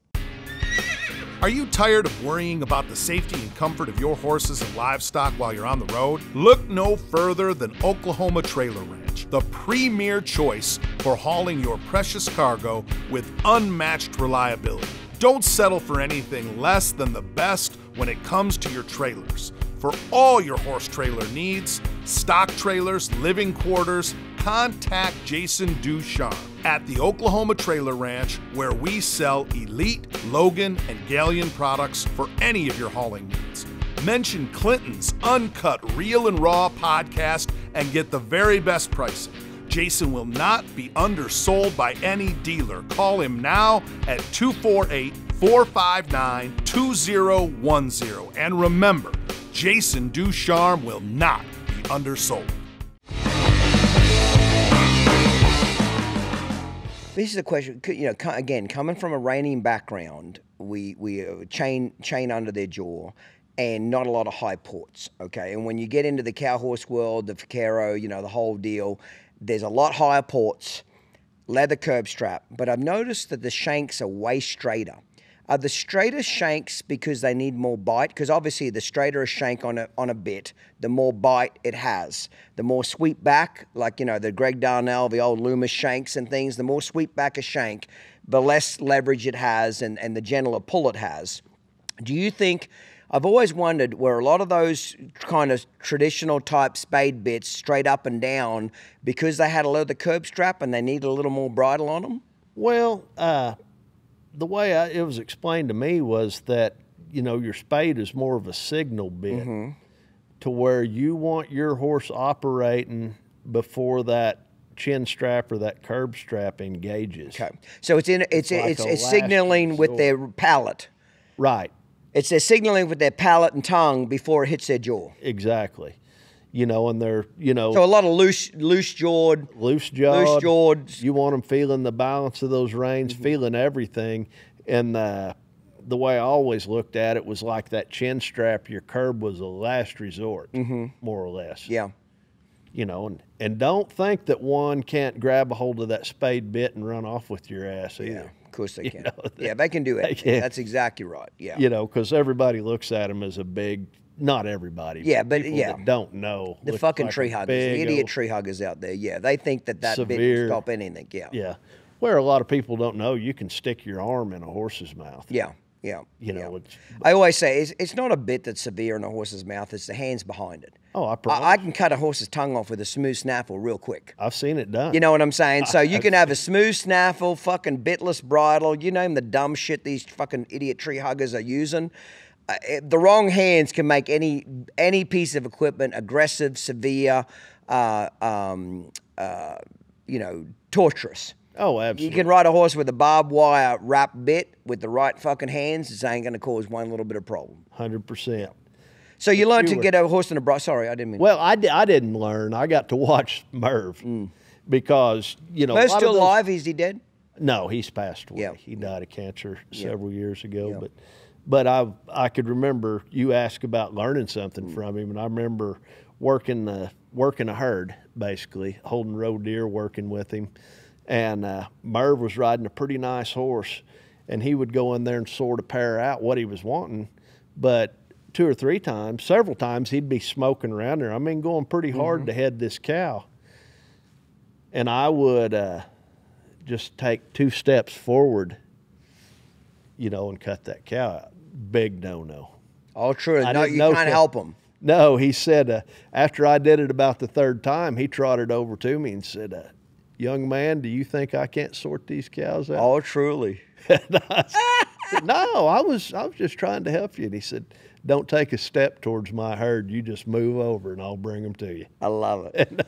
Are you tired of worrying about the safety and comfort of your horses and livestock while you're on the road? Look no further than Oklahoma Trailer Ranch, the premier choice for hauling your precious cargo with unmatched reliability. Don't settle for anything less than the best when it comes to your trailers. For all your horse trailer needs, stock trailers, living quarters, contact Jason Ducharme at the Oklahoma Trailer Ranch, where we sell Elite, Logan, and Galleon products for any of your hauling needs. Mention Clinton's Uncut Real and Raw podcast and get the very best pricing. Jason will not be undersold by any dealer. Call him now at 248-459-2010. And remember, Jason Ducharme will not be undersold. This is a question, you know, again, coming from a reining background, we chain under their jaw and not a lot of high ports, okay? And when you get into the cow horse world, the vaquero, you know, the whole deal, there's a lot higher ports, leather curb strap, but I've noticed that the shanks are way straighter. Are the straighter shanks because they need more bite? Because obviously the straighter a shank on a bit, the more bite it has. The more sweep back, like, you know, the Greg Darnell, the old Loomis shanks and things, the more sweep back a shank, the less leverage it has and the gentler pull it has. Do you think, I've always wondered, were a lot of those kind of traditional type spade bits straight up and down because they had a leather curb strap and they needed a little more bridle on them? Well, the way it was explained to me was that, you know, your spade is more of a signal bit to where you want your horse operating before that chin strap or that curb strap engages. Okay, so it's signaling with their palate. Right. It's their signaling with their palate and tongue before it hits their jaw. Exactly. You know, and they're, you know. So a lot of loose-jawed. You want them feeling the balance of those reins, feeling everything. And the way I always looked at it was like that chin strap, your curb was a last resort, more or less. Yeah. You know, and don't think that one can't grab a hold of that spade bit and run off with your ass either. Yeah, of course they can. You know, yeah, they can do it. That's exactly right. Yeah. You know, because everybody looks at them as a big, not everybody. Yeah, but people that don't know. The fucking tree huggers, the idiot tree huggers out there. Yeah, they think that bit will stop anything. Yeah. Yeah. Where a lot of people don't know, you can stick your arm in a horse's mouth. Yeah. Yeah. You know, I always say it's not a bit that's severe in a horse's mouth, it's the hands behind it. Oh, I promise. I can cut a horse's tongue off with a smooth snaffle real quick. I've seen it done. You know what I'm saying? So you can have a smooth snaffle, fucking bitless bridle, you name the dumb shit these fucking idiot tree huggers are using. The wrong hands can make any piece of equipment aggressive, severe, torturous. Oh, absolutely. You can ride a horse with a barbed wire wrap bit with the right fucking hands. It ain't going to cause one little bit of problem. 100%. So you learned to get a horse in a bridle. Sorry, I didn't mean. Well, I didn't learn. I got to watch Merv because, you know. Merv's still alive? Is he dead? No, he's passed away. Yeah. He died of cancer several years ago. But I could remember you asked about learning something from him, and I remember working a herd, basically, holding roe deer, working with him. And Merv was riding a pretty nice horse, and he would go in there and sort of pair out what he was wanting. But several times, he'd be smoking around there. I mean, going pretty hard to head this cow. And I would just take 2 steps forward, you know, and cut that cow out. Big no-no. Oh, true. No, you can't help him. No, he said, after I did it about the 3rd time, he trotted over to me and said, young man, do you think I can't sort these cows out? Oh, truly. Said, no, I was just trying to help you. And he said, don't take a step towards my herd. You just move over and I'll bring them to you. I love it.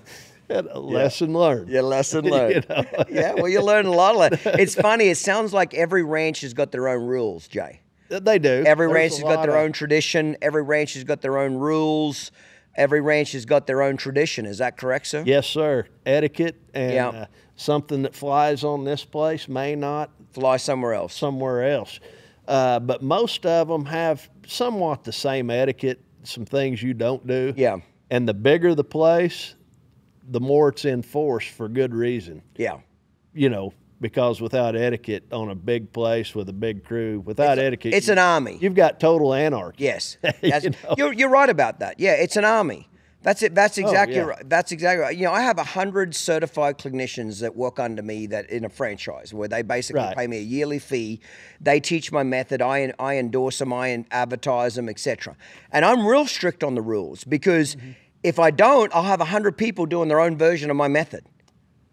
And a lesson learned. Yeah, lesson learned. You know? Yeah, well, you learn a lot of that. It's funny. It sounds like every ranch has got their own rules, Jay. They do. Every ranch has got their own tradition. Every ranch has got their own rules. Every ranch has got their own tradition. Is that correct, sir? Yes, sir. Etiquette and something that flies on this place may not fly somewhere else. But most of them have somewhat the same etiquette, some things you don't do. Yeah. And the bigger the place, the more it's enforced for good reason. Yeah. You know, because without etiquette on a big place with a big crew, etiquette, it's an army. You've got total anarchy. Yes, you're right about that. Yeah, it's an army. That's it. That's exactly right. That's exactly right. You know, I have 100 certified clinicians that work under me that in a franchise where they basically pay me a yearly fee. They teach my method. I endorse them. I advertise them, etc. And I'm real strict on the rules because if I don't, I'll have 100 people doing their own version of my method.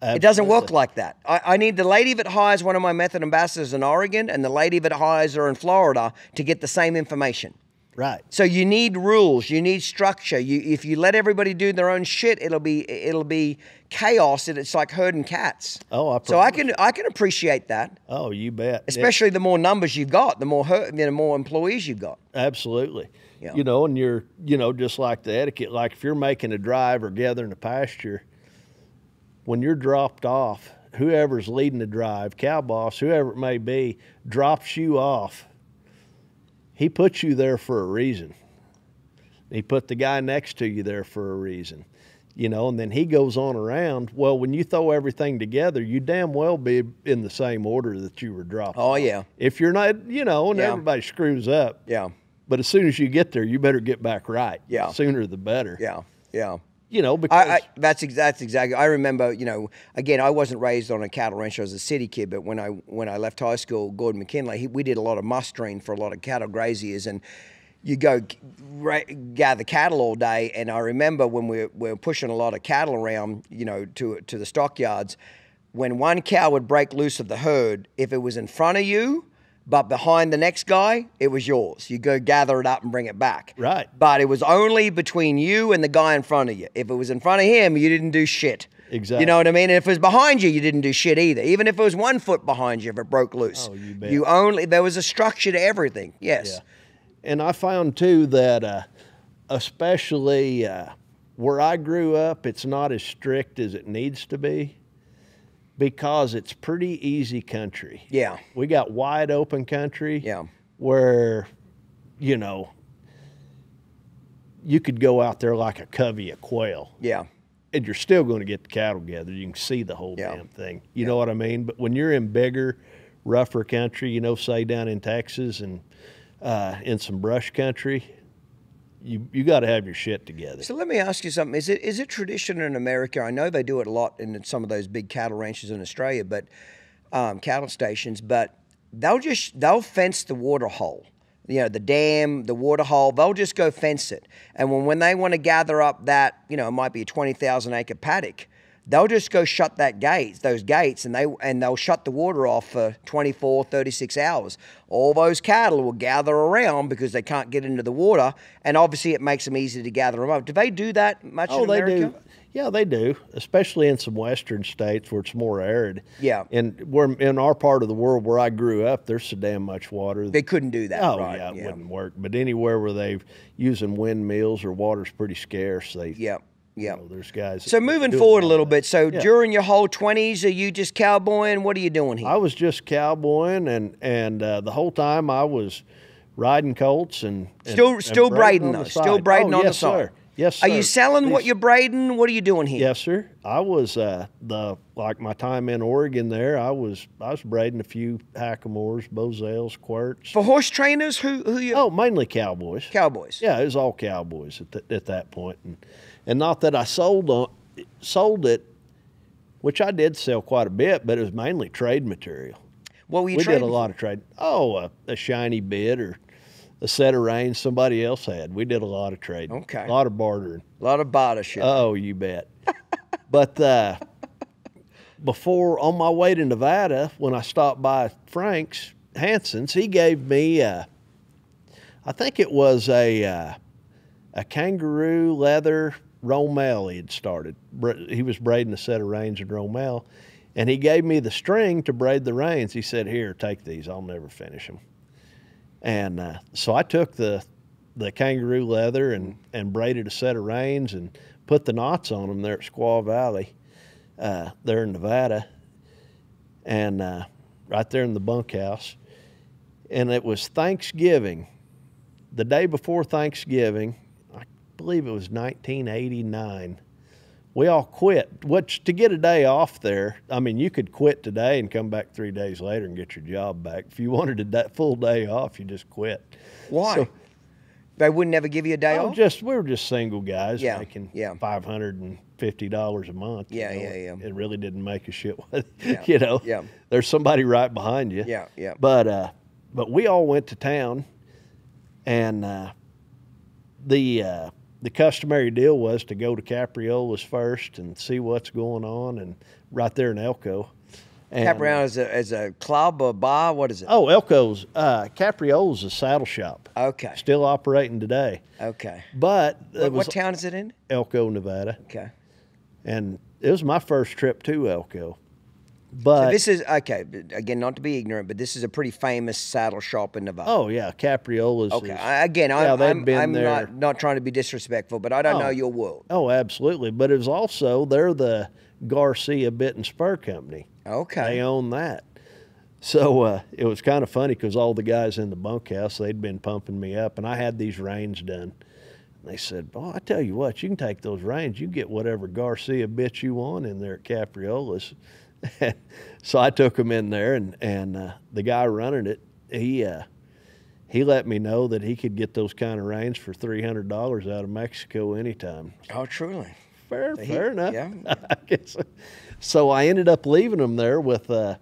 Absolutely. It doesn't work like that. I need the lady that hires one of my method ambassadors in Oregon and the lady that hires her in Florida to get the same information. Right. So you need rules. You need structure. If you let everybody do their own shit, it'll be chaos. It's like herding cats. Oh, I can appreciate that. Oh, you bet. Especially the more numbers you've got, the more employees you've got. Absolutely. Yeah. You know, and you're just like the etiquette. Like if you're making a drive or gathering a pasture, when you're dropped off, whoever's leading the drive, cow boss, whoever it may be, drops you off. He puts you there for a reason. He put the guy next to you there for a reason, you know, and then he goes on around. Well, when you throw everything together, you damn well be in the same order that you were dropped. Oh, yeah. If you're not, you know, and everybody screws up. Yeah. But as soon as you get there, you better get back right. Yeah. The sooner the better. Yeah. Yeah. You know, because that's exactly. I remember, you know, again, I wasn't raised on a cattle ranch. I was a city kid, but when I left high school, Gordon McKinley, we did a lot of mustering for a lot of cattle graziers, and you go gather cattle all day. And I remember when we were pushing a lot of cattle around, you know, to the stockyards, when one cow would break loose of the herd, if it was in front of you, but behind the next guy, it was yours. You go gather it up and bring it back. Right. But it was only between you and the guy in front of you. If it was in front of him, you didn't do shit. Exactly. You know what I mean? And if it was behind you, you didn't do shit either. Even if it was 1 foot behind you, if it broke loose. Oh, you bet. There was a structure to everything. Yes. Yeah. And I found too that especially where I grew up, it's not as strict as it needs to be. Because it's pretty easy country. Yeah. We got wide open country. Yeah. Where, you know, you could go out there like a covey of quail. Yeah. and you're still going to get the cattle gathered. You can see the whole damn thing. You know what I mean? But when you're in bigger, rougher country, you know, say down in Texas and in some brush country, you got to have your shit together. So let me ask you something. Is it tradition in America? I know they do it a lot in some of those big cattle ranches in Australia, but cattle stations. But they'll fence the water hole. You know, the dam, the water hole, they'll just go fence it. And when they want to gather up that, you know, it might be a 20,000 acre paddock, they'll just go shut those gates, and they'll shut the water off for 24, 36 hours. All those cattle will gather around because they can't get into the water, and obviously it makes them easy to gather them up. Do they do that much in America? They do. Yeah, they do, especially in some western states where it's more arid. Yeah. And in our part of the world where I grew up, there's so damn much water. They couldn't do that, oh, right? Yeah, it wouldn't work. But anywhere where they're using windmills or water's pretty scarce, Yeah. You know, there's guys. So moving forward a little bit, so during your whole 20s, are you just cowboying? What are you doing here? I was just cowboying, and the whole time I was riding colts and still braiding those, still braiding on the side. Sir. Yes, sir. Are you selling what you're braiding? What are you doing here? Yes, sir. I was like my time in Oregon there. I was braiding a few hackamores, bozels, quirts. For horse trainers, who you? Oh, mainly cowboys. Cowboys. Yeah, it was all cowboys at that point, and not that I sold it, which I did sell quite a bit, but it was mainly trade material. What were you We trading? did a lot of trade. Oh, a shiny bit or a set of reins somebody else had. We did a lot of trading. Okay. A lot of bartering. A lot of barter shit. Oh, you bet. But before, on my way to Nevada, when I stopped by Frank's Hanson's, he gave me, I think it was a kangaroo leather Rommel he had started. He was braiding a set of reins in Rommel, and he gave me the string to braid the reins. He said, "Here, take these. I'll never finish them." And so I took the kangaroo leather and braided a set of reins and put the knots on them there at Squaw Valley, there in Nevada, and right there in the bunkhouse. And it was Thanksgiving, the day before Thanksgiving, I believe it was 1989. We all quit, which to get a day off there, I mean, you could quit today and come back 3 days later and get your job back. If you wanted a full day off, you just quit. Why? So, they wouldn't ever give you a day off? we were just single guys making $550 a month. Yeah, you know? yeah. It really didn't make a shit. You know, there's somebody right behind you. Yeah, yeah. But we all went to town, and the customary deal was to go to Capriola's first and see what's going on, and right there in Elko. And, Capriola's is a club or bar? What is it? Oh, Elko's. Capriola's a saddle shop. Okay. Still operating today. Okay. But what town is it in? Elko, Nevada. Okay. And it was my first trip to Elko. But so this is, okay, again, not to be ignorant, but this is a pretty famous saddle shop in Nevada. Oh, yeah, Capriola's. Okay, I'm not trying to be disrespectful, but I don't know your world. Oh, absolutely. But it was also, they're the Garcia Bit and Spur Company. Okay. They own that. So it was kind of funny because all the guys in the bunkhouse, they'd been pumping me up, and I had these reins done. And they said, "Oh, I tell you what, you can take those reins. You can get whatever Garcia bit you want in there at Capriola's." So I took them in there, and the guy running it, he let me know that he could get those kind of reins for $300 out of Mexico anytime. Oh, truly? Fair enough. Yeah. I guess. So I ended up leaving them there with a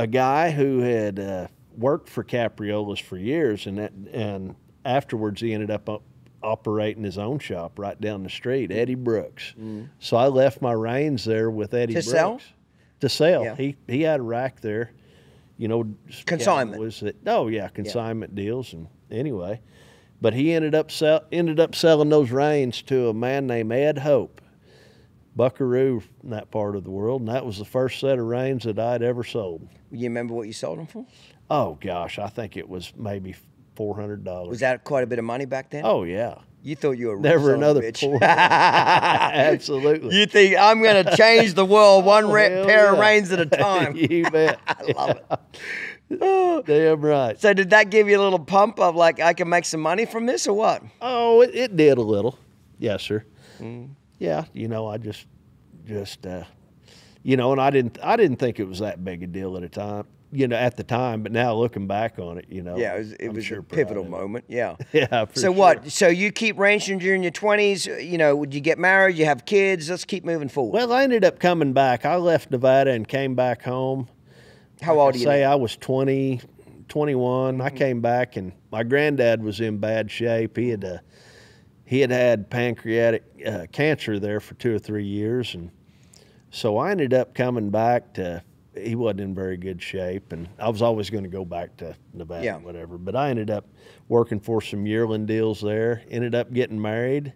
guy who had worked for Capriola's for years, and afterwards he ended up operating his own shop right down the street, Eddie Brooks. Mm. So I left my reins there with Eddie Brooks. To sell. Yeah. He had a rack there, you know. Consignment. Consignment deals. And anyway, but he ended up selling those reins to a man named Ed Hope, buckaroo in that part of the world, and that was the first set of reins that I'd ever sold. You remember what you sold them for? Oh gosh, I think it was maybe $400. Was that quite a bit of money back then? Oh yeah. You thought you were never another bitch. Poor. Absolutely. You think I'm going to change the world one pair of reins at a time? You bet. I love it. Oh, damn right. So did that give you a little pump of like I can make some money from this or what? Oh, it did a little. Yes, sir. Mm. Yeah, you know, I just just, you know, and I didn't think it was that big a deal at the time, but now looking back on it, you know. Yeah, it was a pivotal moment, yeah. Yeah, for So sure. what, so you keep ranching during your 20s, you know, would you get married, you have kids, let's keep moving forward. Well, I ended up coming back. I left Nevada and came back home. How old are you Say now? I was 20, 21. I came back, and my granddad was in bad shape. He had pancreatic cancer there for 2 or 3 years, and so I ended up coming back to. He wasn't in very good shape, and I was always going to go back to Nevada, whatever. But I ended up working for some yearling deals there. Ended up getting married.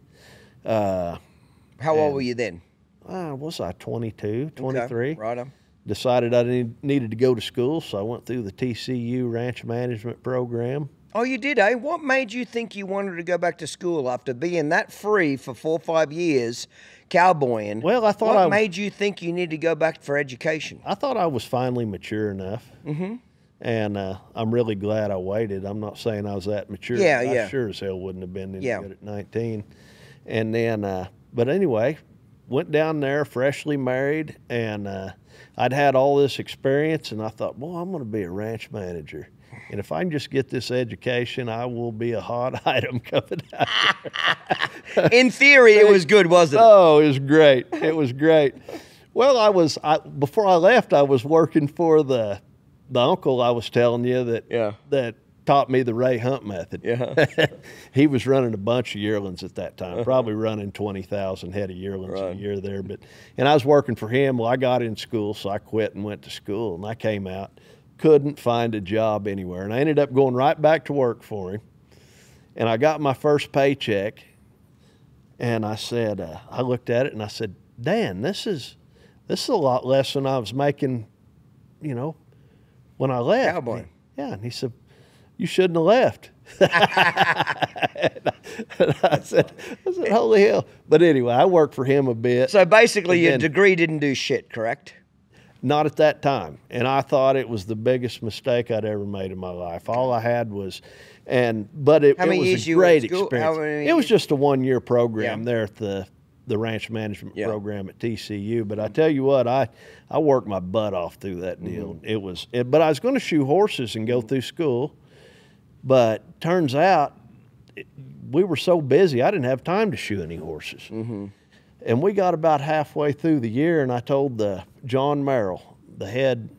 How old were you then? Was I 22, 23? Okay, right on. Decided I needed to go to school, so I went through the TCU Ranch Management program. Oh, you did, eh? What made you think you wanted to go back to school after being that free for 4 or 5 years, cowboying? Well, I thought what made you think you needed to go back for education? I thought I was finally mature enough, and I'm really glad I waited. I'm not saying I was that mature. I sure as hell wouldn't have been any good at 19. And then, but anyway, went down there freshly married, and I'd had all this experience, and I thought, well, I'm going to be a ranch manager. And if I can just get this education, I will be a hot item coming out. In theory, it was good, wasn't it? Oh, it was great. It was great. Well, before I left, I was working for the uncle I was telling you that taught me the Ray Hunt method. Yeah. He was running a bunch of yearlings at that time, probably running 20,000 head of yearlings a year there. And I was working for him. Well, I got in school, so I quit and went to school, and I came out. Couldn't find a job anywhere, and I ended up going right back to work for him. And I got my first paycheck, and I said, I looked at it and I said, Dan, this is a lot less than I was making, you know, when I left. Cowboy. Yeah, and he said, you shouldn't have left. And I said, holy hell. But anyway, I worked for him a bit. So basically, your degree didn't do shit, correct? Not at that time. And I thought it was the biggest mistake I'd ever made in my life. All I had was, but it was a great experience. It was just a 1-year program there at the ranch management program at TCU. But I tell you what, I worked my butt off through that deal. But I was going to shoe horses and go through school. But turns out we were so busy, I didn't have time to shoe any horses. And we got about halfway through the year, and I told John Merrill, the head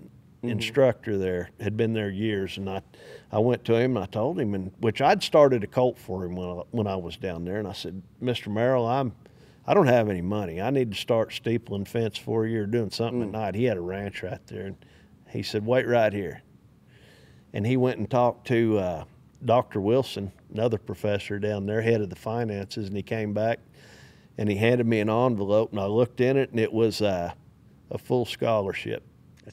instructor there, had been there years, and I went to him and I told him, which I'd started a colt for him when I was down there, and I said, Mr. Merrill, I don't have any money. I need to start steepling fence for you or doing something at night. He had a ranch right there, and he said, wait right here. And he went and talked to Dr. Wilson, another professor down there, head of the finances, and he came back. And he handed me an envelope, and I looked in it, and it was a full scholarship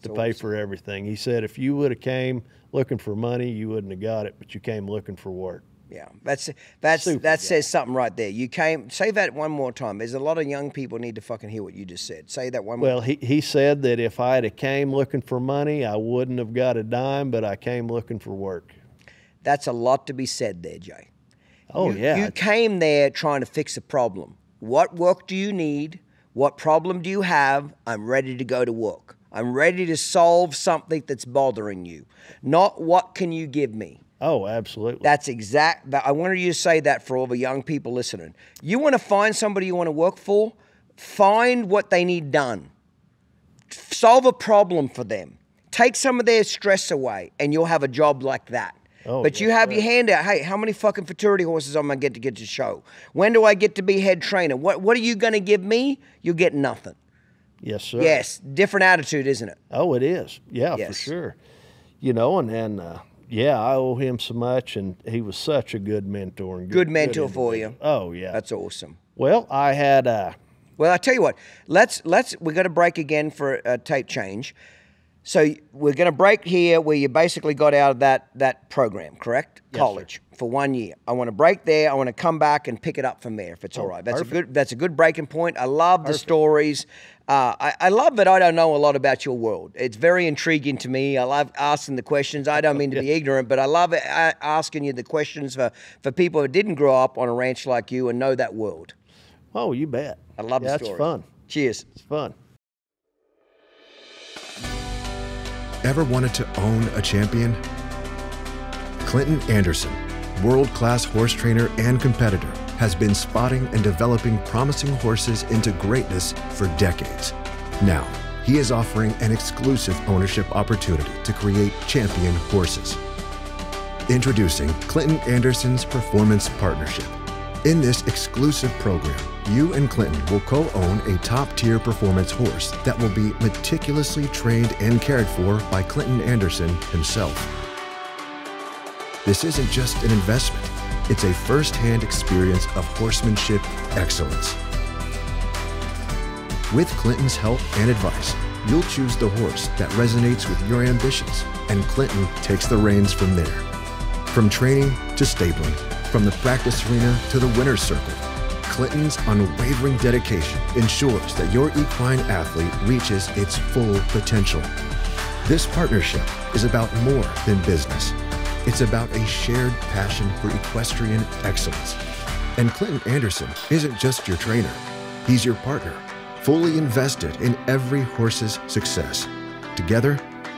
to pay for everything. He said, if you would have came looking for money, you wouldn't have got it, but you came looking for work. Yeah, that says something right there. You came. Say that one more time. There's a lot of young people need to fucking hear what you just said. Say that one more time. Well, he said that if I had came looking for money, I wouldn't have got a dime, but I came looking for work. That's a lot to be said there, Jay. Oh, yeah. You came there trying to fix a problem. What work do you need? What problem do you have? I'm ready to go to work. I'm ready to solve something that's bothering you. Not what can you give me? Oh, absolutely. That's exact. I wanted you to say that for all the young people listening. You want to find somebody you want to work for? Find what they need done. Solve a problem for them. Take some of their stress away, and you'll have a job like that. Oh, but you have your hand out. Hey, how many fucking futurity horses am I going to get to show? When do I get to be head trainer? What are you going to give me? You'll get nothing. Yes, sir. Yes, different attitude, isn't it? Oh, it is. Yeah, for sure. You know, and I owe him so much, and he was such a good mentor. And good mentor for you. Oh, yeah. That's awesome. Well, I had... well, I tell you what. We're going to break again for a tape change. So we're going to break here where you basically got out of that program, correct? Yes, college sir. For 1 year. I want to break there. I want to come back and pick it up from there if it's all right. That's a good breaking point. I love the stories. I love that I don't know a lot about your world. It's very intriguing to me. I love asking the questions. I don't mean to be ignorant, but I love asking you the questions for people who didn't grow up on a ranch like you and know that world. Oh, you bet. I love the stories. That's fun. Cheers. It's fun. Ever wanted to own a champion? Clinton Anderson, world-class horse trainer and competitor, has been spotting and developing promising horses into greatness for decades. Now, he is offering an exclusive ownership opportunity to create champion horses. Introducing Clinton Anderson's Performance Partnership. In this exclusive program, you and Clinton will co-own a top-tier performance horse that will be meticulously trained and cared for by Clinton Anderson himself. This isn't just an investment, it's a first-hand experience of horsemanship excellence. With Clinton's help and advice, you'll choose the horse that resonates with your ambitions, and Clinton takes the reins from there. From training to stabling, from the practice arena to the winner's circle, Clinton's unwavering dedication ensures that your equine athlete reaches its full potential. This partnership is about more than business. It's about a shared passion for equestrian excellence. And Clinton Anderson isn't just your trainer, he's your partner, fully invested in every horse's success. Together,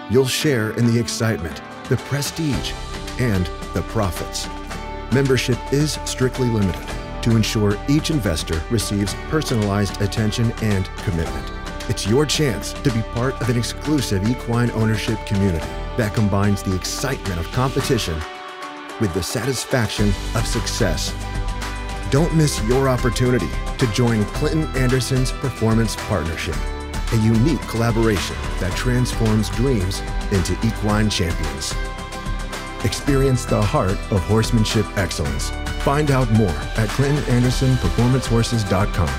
you'll share in the excitement, the prestige, and the profits. Membership is strictly limited to ensure each investor receives personalized attention and commitment. It's your chance to be part of an exclusive equine ownership community that combines the excitement of competition with the satisfaction of success. Don't miss your opportunity to join Clinton Anderson's Performance Partnership, a unique collaboration that transforms dreams into equine champions. Experience the heart of horsemanship excellence. Find out more at ClintonAndersonPerformanceHorses.com.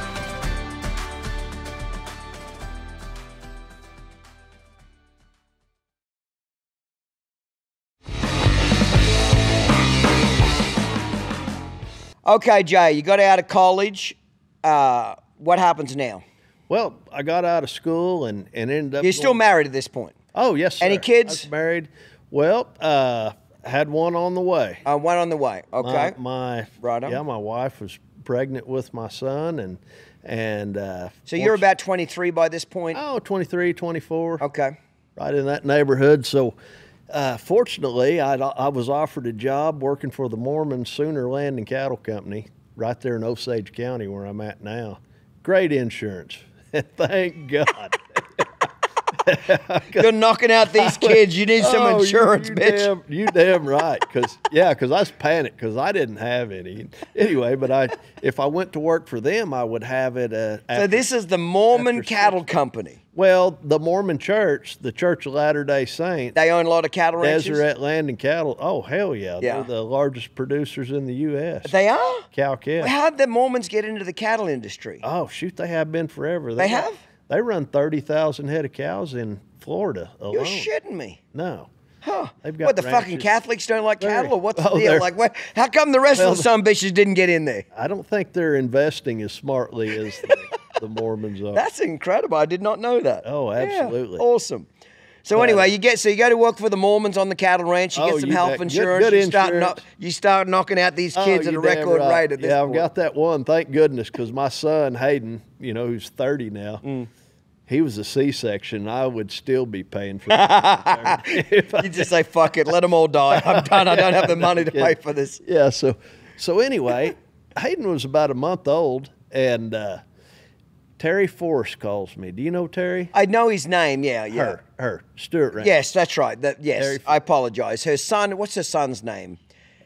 Okay, Jay, you got out of college. What happens now? Well, I got out of school and ended up. You're still married at this point? Oh, yes, sir. Any kids? I was married. Well, had one on the way. One on the way. Okay. My wife was pregnant with my son, and so you're about 23 by this point? Oh, 23, 24. Okay. Right in that neighborhood. So, fortunately, I was offered a job working for the Mormon Sooner Land and Cattle Company right there in Osage County where I'm at now. Great insurance. Thank God. You're knocking out these kids. You need some insurance, bitch. You damn right. Because I was panicked because I didn't have any. Anyway, but if I went to work for them, I would have it. So this is the Mormon Cattle Company. Well, the Mormon Church, the Church of Latter-day Saints. They own a lot of cattle ranches? Deseret Land and Cattle. Oh, hell yeah. Yeah. They're the largest producers in the U.S. They are? Cow-calf. Well, how'd the Mormons get into the cattle industry? Oh, shoot, they have been forever. They have? They run 30,000 head of cows in Florida alone. You're shitting me. No. Huh. They've got what, the ranches. fucking Catholics don't like cattle, or what's the deal? Like, how come the rest of the son bitches didn't get in there? I don't think they're investing as smartly as the Mormons are. That's incredible. I did not know that. Oh, absolutely. Yeah, awesome. So anyway, you go to work for the Mormons on the cattle ranch. You get some health insurance. Good insurance. You start knocking out these kids at a record rate at this point. I've got that one. Thank goodness, because my son Hayden, who's 30 now. He was a C-section. I would still be paying for it. You just say, fuck it, let them all die. I'm done. I don't have the money to pay for this. Yeah, so anyway, Hayden was about a month old, and Terry Forrest calls me. Do you know Terry? I know his name, yeah. Her, Stuart Ranch. Yes, that's right. Yes, I apologize. Her son, what's her son's name?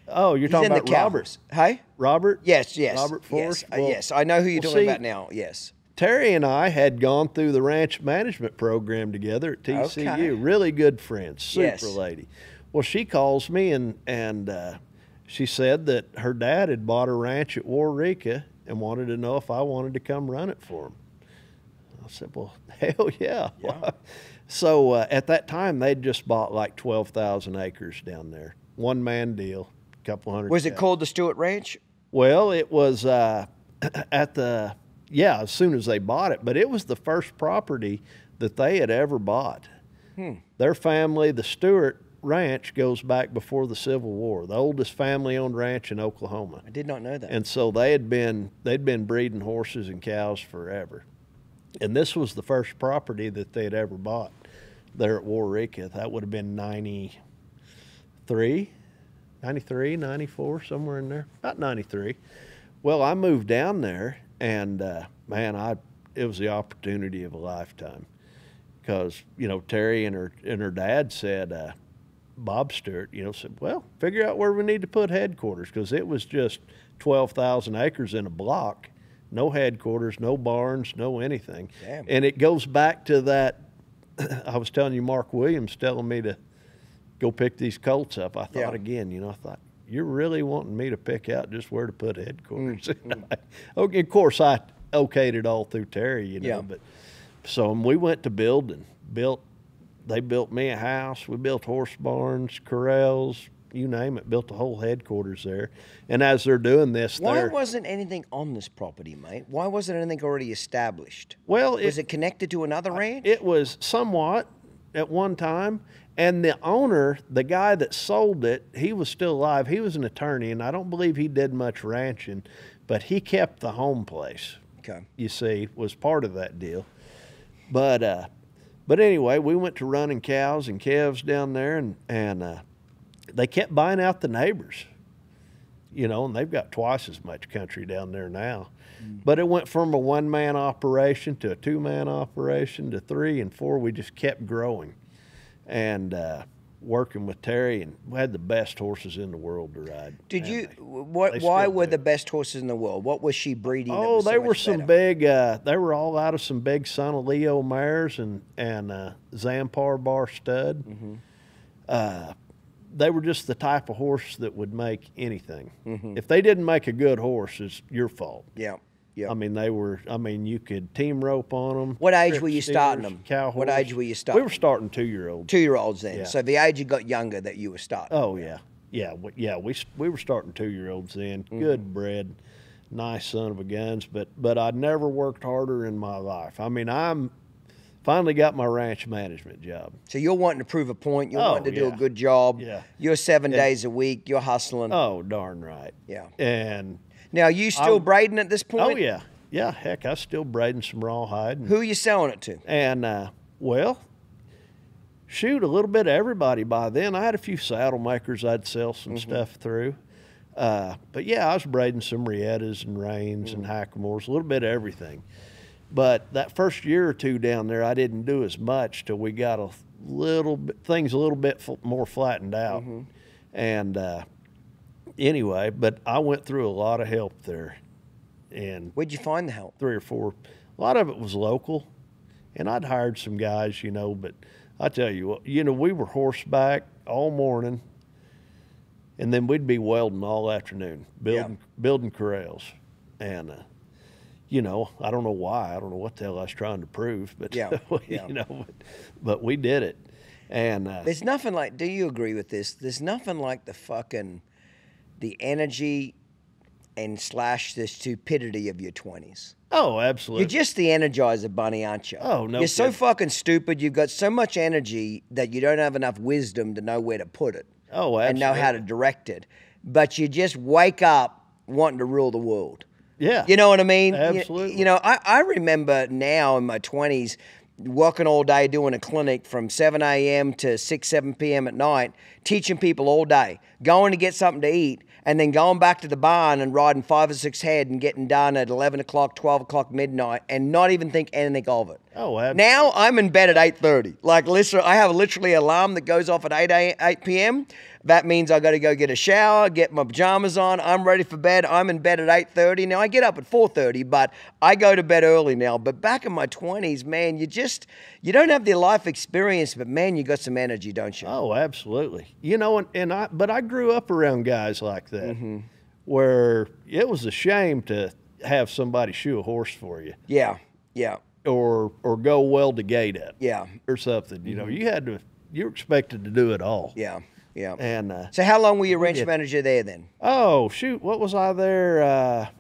Oh, you're talking about Robert. Hey? Robert? Yes. Robert Forrest? Yes, yes. I know who you're talking about now, yes. Terry and I had gone through the ranch management program together at TCU. Okay. Really good friends, super lady. Well, she calls me and she said that her dad had bought a ranch at Warrika and wanted to know if I wanted to come run it for him. I said, well, hell yeah. So at that time, they'd just bought like 12,000 acres down there. One-man deal, a couple hundred. Was it called the Stewart Ranch? Well, it was as soon as they bought it, but it was the first property that they had ever bought. Their family, the Stewart Ranch, goes back before the Civil War, the oldest family-owned ranch in Oklahoma. I did not know that. And so they'd been breeding horses and cows forever. And this was the first property that they'd ever bought there at Warwick. That would have been 93, 94, somewhere in there, about 93. Well, I moved down there, and man, it was the opportunity of a lifetime, because Terry and her dad said, Bob Stewart, said, well, figure out where we need to put headquarters, because it was just 12,000 acres in a block, no headquarters, no barns, no anything. Damn. And it goes back to that. I was telling you, Mark Williams telling me to go pick these colts up. I thought again, I thought, you're really wanting me to pick out just where to put headquarters. Okay, of course, I okayed it all through Terry, but so we went to they built me a house. We built horse barns, corrals, you name it, built the whole headquarters there. And as they're doing this, why wasn't anything on this property, mate? Why wasn't anything already established? Well, was it connected to another ranch? It was somewhat at one time. And the owner, the guy that sold it, he was still alive. He was an attorney, and I don't believe he did much ranching, but he kept the home place. Okay. You see, was part of that deal. But anyway, we went to running cows and calves down there, and they kept buying out the neighbors, and they've got twice as much country down there now. But it went from a one-man operation to a two-man operation to 3 and 4. We just kept growing. And working with Terry, and we had the best horses in the world to ride. Why were the best horses in the world? What was she breeding? Oh, they were some big, they were all out of some big Son of Leo mares and Zampar bar stud. They were just the type of horse that would make anything. If they didn't make a good horse, it's your fault. Yeah. Yeah. I mean, you could team rope on them. What age were you starting them? Cow what horse. age were you starting? We were starting 2-year-olds. 2-year-olds then. Yeah. So the age you got younger that you were starting. Oh, yeah. Yeah, we were starting 2-year-olds then. Good bred, nice son of a guns. But I'd never worked harder in my life. I mean, I'm finally got my ranch management job. So you're wanting to prove a point. You're wanting to do a good job. Yeah. You're 7 days a week. You're hustling. Oh, darn right. Yeah. And now, you still braiding at this point? Oh, yeah. Yeah, heck, I was still braiding some rawhide. Who are you selling it to? And, well, shoot, a little bit of everybody by then. I had a few saddle makers I'd sell some stuff through. But, yeah, I was braiding some Riettas and Reins and Hackamores, a little bit of everything. But that first year or two down there, I didn't do as much till we got things a little bit more flattened out. And anyway, but I went through a lot of help there. And where'd you find the help? 3 or 4. A lot of it was local, and I'd hired some guys, but I tell you what, we were horseback all morning, and then we'd be welding all afternoon, building corrals. And, I don't know why. I don't know what the hell I was trying to prove, but, but we did it. And there's nothing like, do you agree with this? There's nothing like the energy and the stupidity of your 20s. Oh, absolutely. You're just the Energizer Bunny, aren't you? Oh, no. You're so fucking stupid. You've got so much energy that you don't have enough wisdom to know where to put it. Oh, absolutely. And know how to direct it. But you just wake up wanting to rule the world. Yeah. You know what I mean? Absolutely. I remember now in my 20s working all day doing a clinic from 7 a.m. to 6, 7 p.m. at night, teaching people all day, going to get something to eat, and then going back to the barn and riding 5 or 6 head and getting done at 11 o'clock, 12 o'clock, midnight, and not even think anything of it. Oh, absolutely. Now I'm in bed at 8:30. Like, literally, I have literally an alarm that goes off at 8 p.m. That means I got to go get a shower, get my pajamas on. I'm ready for bed. I'm in bed at 8:30. Now, I get up at 4:30, but I go to bed early now. But back in my 20s, man, you don't have the life experience, but, man, you got some energy, don't you? Oh, absolutely. But I grew up around guys like that where it was a shame to have somebody shoe a horse for you. Yeah. Or go weld a gate up. Yeah. Or something. You were expected to do it all. Yeah. And so how long were you ranch manager there then? Oh, shoot. What was I there?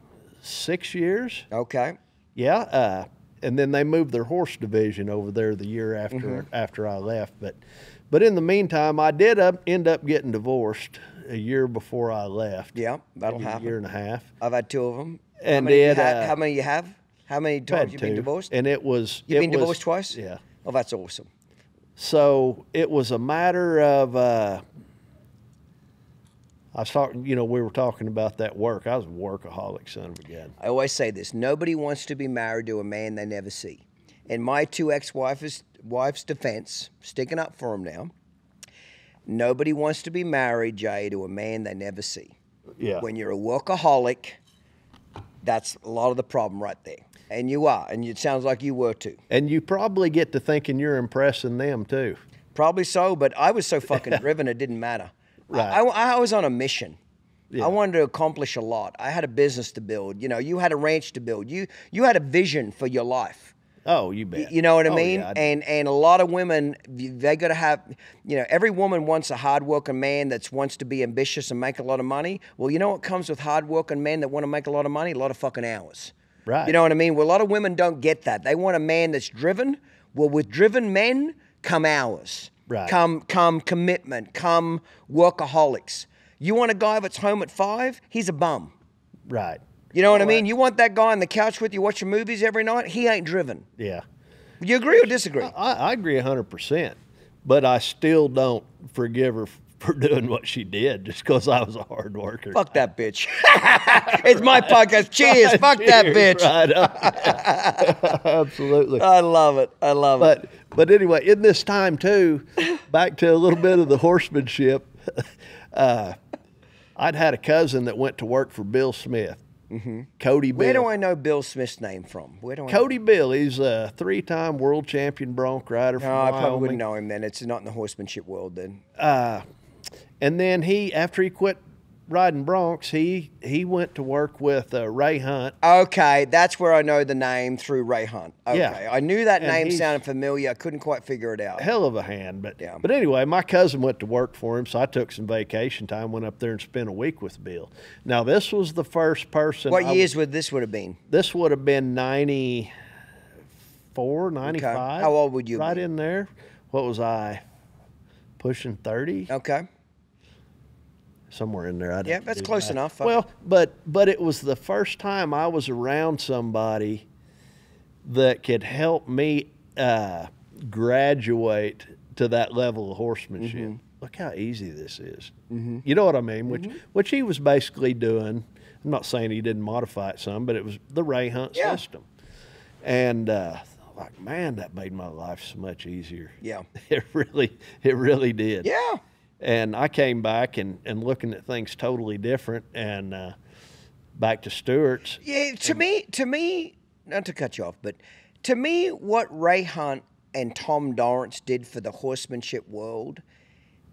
6 years. Okay. Yeah. And then they moved their horse division over there the year after I left. But in the meantime, I did end up getting divorced a year before I left. Yeah, that'll happen. A year and a half. I've had 2 of them. And how many you have? How many times you've been divorced? And it was... You've been divorced twice? Yeah. Oh, that's awesome. So it was a matter of... I was talking, we were talking about that work. I was a workaholic, son of a gun. I always say this. Nobody wants to be married to a man they never see. In my two ex-wife's defense, sticking up for them now, nobody wants to be married, Jay, to a man they never see. Yeah. When you're a workaholic, that's a lot of the problem right there. And you are, and it sounds like you were too. And you probably get to thinking you're impressing them too. Probably so, but I was so fucking driven it didn't matter. Right. I was on a mission. Yeah. I wanted to accomplish a lot. I had a business to build. You had a ranch to build. You had a vision for your life. Oh, you bet. You know what I mean? Yeah, and a lot of women, they got to have, every woman wants a hardworking man that wants to be ambitious and make a lot of money. Well, you know what comes with hardworking men that want to make a lot of money? A lot of fucking hours. Right. You know what I mean? Well, a lot of women don't get that. They want a man that's driven. Well, with driven men come hours. Right. Come commitment. Come workaholics. You want a guy that's home at 5? He's a bum. Right. You know what I mean? You want that guy on the couch with you watching movies every night? He ain't driven. Yeah. You agree or disagree? I agree 100%. But I still don't forgive her for doing what she did just because I was a hard worker. Fuck that bitch. It's my podcast. Cheers. Fuck that bitch. Right. Absolutely. I love it. I love it. But anyway, in this time too, back to a little bit of the horsemanship, I'd had a cousin that went to work for Bill Smith. Mm-hmm. Cody Bill. Where do I know Bill Smith's name from? Cody Bill. He's a 3-time world champion bronc rider from Wyoming. I probably wouldn't know him then. It's not in the horsemanship world then. And then after he quit riding broncs, he went to work with Ray Hunt. Okay, that's where I know the name through Ray Hunt. Okay, Yeah. I knew that And name sounded familiar. I couldn't quite figure it out. Hell of a hand. But Yeah. But anyway, my cousin went to work for him, so I took some vacation time, went up there and spent a week with Bill. Now, this was the first person. What years would this have been? This would have been 94, 95. Okay. How old would you Right be? in there. What was I? Pushing 30? Okay. Somewhere in there. Yeah, that's close enough. Well, but it was the first time I was around somebody that could help me graduate to that level of horsemanship. Mm-hmm. Look how easy this is. Mm-hmm. You know what I mean? Which he was basically doing. I'm not saying he didn't modify it some, but it was the Ray Hunt system. And like, man, that made my life so much easier. Yeah. It really did. Yeah. And I came back and looking at things totally different, and back to Stewart's. Yeah, to me, not to cut you off, but to me, what Ray Hunt and Tom Dorrance did for the horsemanship world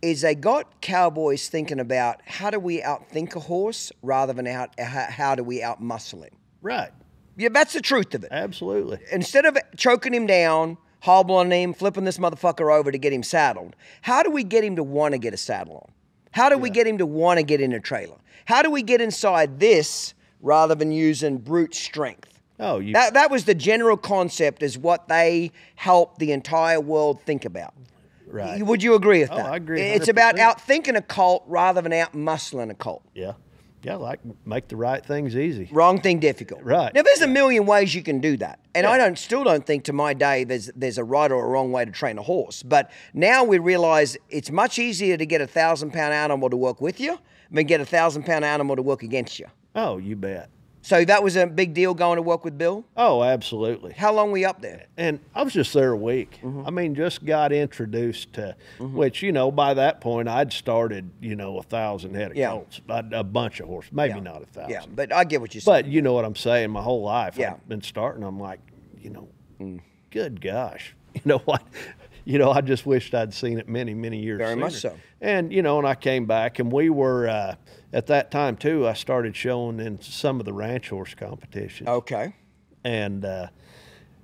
is they got cowboys thinking about how do we outthink a horse rather than how do we outmuscle him. Right. Yeah, that's the truth of it. Absolutely. Instead of choking him down, hobbling him, flipping this motherfucker over to get him saddled, how do we get him to want to get a saddle on? How do we get him to want to get in a trailer? How do we get inside this rather than using brute strength? Oh, that was the general concept, is what they helped the entire world think about. Right. Would you agree with that? I agree 100%. It's about outthinking a colt rather than outmuscling a colt. Yeah. Yeah, like make the right things easy. Wrong thing difficult. Right. Now, there's a million ways you can do that. And I still don't think to my day there's a right or a wrong way to train a horse. But now we realize it's much easier to get a 1,000-pound animal to work with you than get a 1,000-pound animal to work against you. Oh, you bet. So that was a big deal going to work with Bill? Oh, absolutely. How long were you up there? And I was just there a week. I mean, just got introduced to, which, by that point, I'd started, 1,000 head of colts, a bunch of horses, maybe not 1,000. Yeah, but I get what you're saying. But you know what I'm saying, my whole life, Yeah. I've been starting, I'm like, good gosh. You know what? I just wished I'd seen it many, many years Very sooner. much so. And, and I came back, and we were, at that time, too, I started showing in some of the ranch horse competitions. Okay. And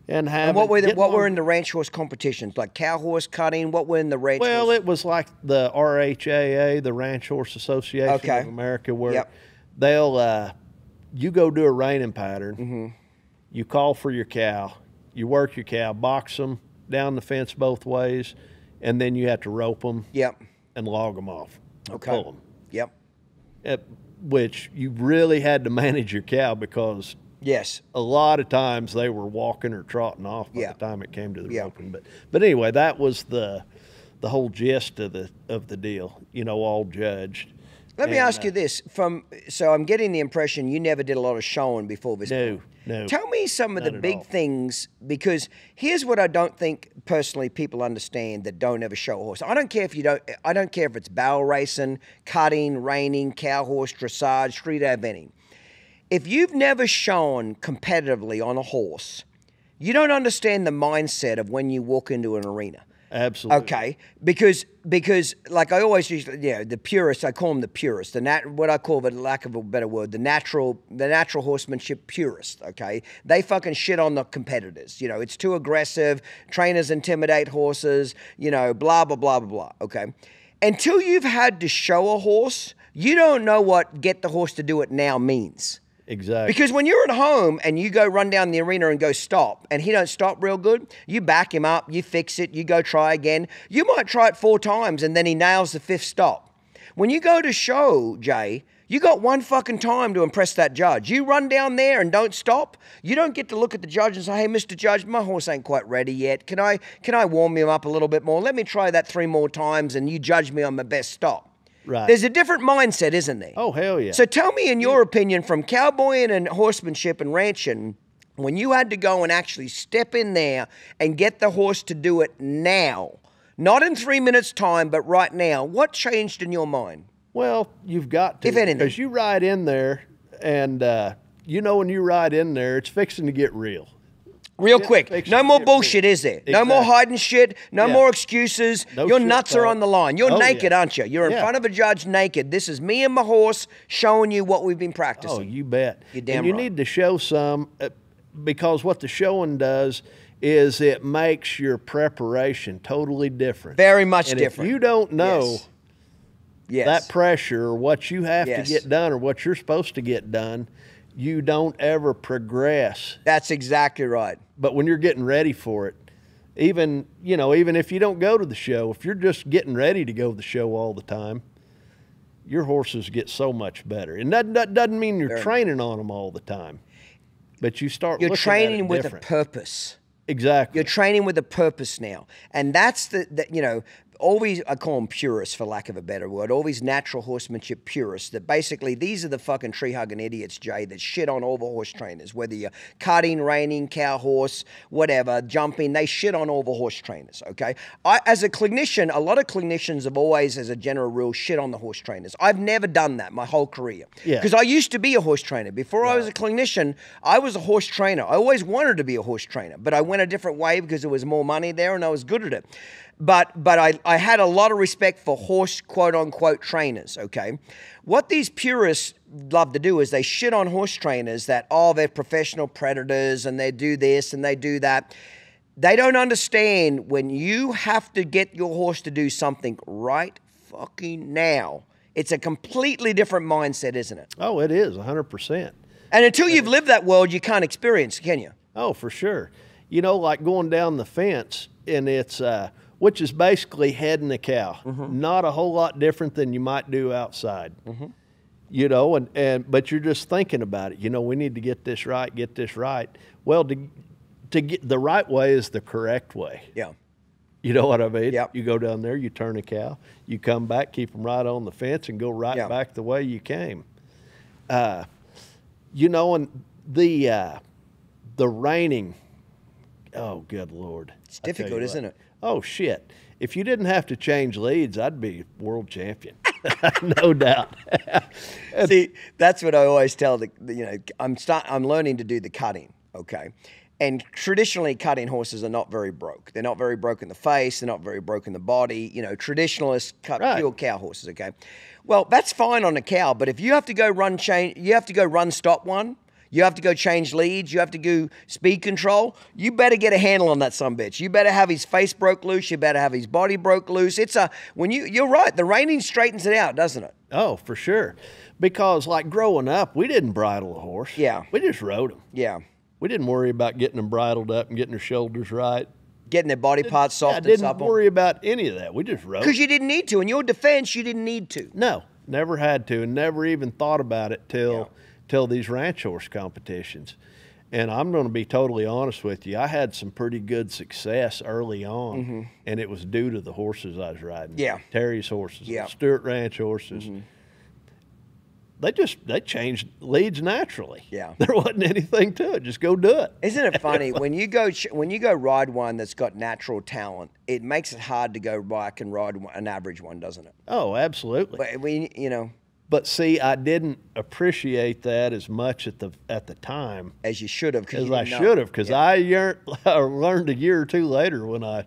And having... what were in the ranch horse competitions? Like cow horse cutting? What were in the ranch Well, horse? it was like the RHAA, the Ranch Horse Association of America, where they'll, you go do a reining pattern, you call for your cow, you work your cow, box them down the fence both ways, and then you have to rope them and log them off, pull them. Yep. Which you really had to manage your cow because Yes. A lot of times they were walking or trotting off by the time it came to the roping. But anyway, that was the whole gist of the deal, you know, all judged. Let me ask you this. So I'm getting the impression you never did a lot of showing before this. No. Tell me some of the big things, because here's what I don't think personally people understand that don't ever show a horse. I don't care if it's barrel racing, cutting, reining, cow horse, dressage, street eventing. If you've never shown competitively on a horse, you don't understand the mindset of when you walk into an arena. Absolutely. Okay, because like I always use, the purists, I call them the purists, what I call, for lack of a better word, the natural horsemanship purists. Okay, they fucking shit on the competitors. You know, it's too aggressive. Trainers intimidate horses. You know, blah blah blah blah blah. Okay, until you've had to show a horse, you don't know what get the horse to do it now means. Exactly. Because when you're at home and you go run down the arena and go stop, and he don't stop real good, you back him up, you fix it, you go try again. You might try it 4 times and then he nails the 5th stop. When you go to show, Jay, you got one fucking time to impress that judge. You run down there and don't stop, you don't get to look at the judge and say, hey, Mr. Judge, my horse ain't quite ready yet. Can I warm him up a little bit more? Let me try that 3 more times and you judge me on my best stop. Right. There's a different mindset, isn't there? Oh, hell yeah. So tell me, in your opinion, from cowboying and horsemanship and ranching, when you had to go and actually step in there and get the horse to do it now, not in 3 minutes' time, but right now, what changed in your mind? Well, you've got to. If anything. Because you ride in there, and you know when you ride in there, it's fixing to get real. Real quick. No more bullshit, is there? Exactly. No more hiding shit. No more excuses. Your nuts are on the line. You're naked, aren't you? You're in front of a judge naked. This is me and my horse showing you what we've been practicing. Oh, you bet. You're damn and you right. need to show some, because what the showing does is it makes your preparation totally different. Very much and different. If you don't know Yes. that pressure or what you have Yes. to get done or what you're supposed to get done, you don't ever progress. That's exactly right. But when you're getting ready for it, even if you don't go to the show, if you're just getting ready to go to the show all the time, your horses get so much better. And that doesn't mean you're training on them all the time, but you start You're looking training at it with different. a purpose. Exactly. You're training with a purpose now. And that's all these, I call them purists for lack of a better word, all these natural horsemanship purists that basically, these are the fucking tree-hugging idiots, Jay, that shit on all the horse trainers, whether you're cutting, reining, cow horse, whatever, jumping, they shit on all the horse trainers, okay? As a clinician, a lot of clinicians have always, as a general rule, shit on the horse trainers. I've never done that my whole career. Yeah. Because I used to be a horse trainer. Before I was a clinician, I was a horse trainer. I always wanted to be a horse trainer, but I went a different way because there was more money there and I was good at it. But I had a lot of respect for horse quote-unquote trainers, okay? What these purists love to do is they shit on horse trainers that, they're professional predators and they do this and they do that. They don't understand when you have to get your horse to do something right fucking now. It's a completely different mindset, isn't it? Oh, it is, 100%. And until you've lived that world, you can't experience, can you? Oh, for sure. You know, like going down the fence, and it's which is basically heading the cow. Mm-hmm. Not a whole lot different than you might do outside. Mm-hmm. You know, but you're just thinking about it. You know, we need to get this right. Well, to get the right way is the correct way. Yeah. You know what I mean? Yep. You go down there, you turn a cow, you come back, keep them right on the fence, and go right back the way you came. You know, and the reining. Oh, good Lord. It's difficult, isn't it? Oh, shit. If you didn't have to change leads, I'd be world champion. No doubt. See, that's what I always tell I'm learning to do the cutting, okay? And traditionally, cutting horses are not very broke. They're not very broke in the face. They're not very broke in the body. You know, traditionalists cut pure cow horses, okay? Well, that's fine on a cow, but if you have to go run stop one, you have to go change leads, you have to go speed control, you better get a handle on that sumbitch. You better have his face broke loose, you better have his body broke loose. You're right, the reining straightens it out, doesn't it? Oh, for sure. Because like growing up, we didn't bridle a horse. Yeah. We just rode them. Yeah. We didn't worry about getting them bridled up and getting their shoulders right. Getting their body parts soft and supple. Didn't worry about any of that. We just rode. Because you didn't need to. In your defense, you didn't need to. No, never had to, and never even thought about it till till these ranch horse competitions. And I'm going to be totally honest with you. I had some pretty good success early on, and it was due to the horses I was riding. Yeah. Terry's horses, Yeah. Stewart Ranch horses. They changed leads naturally. Yeah. There wasn't anything to it. Just go do it. Isn't it funny when you go ride one that's got natural talent? It makes it hard to go back and ride an average one, doesn't it? Oh, absolutely. But But see, I didn't appreciate that as much at the time as you should have. As I should have, because I learned a year or two later when I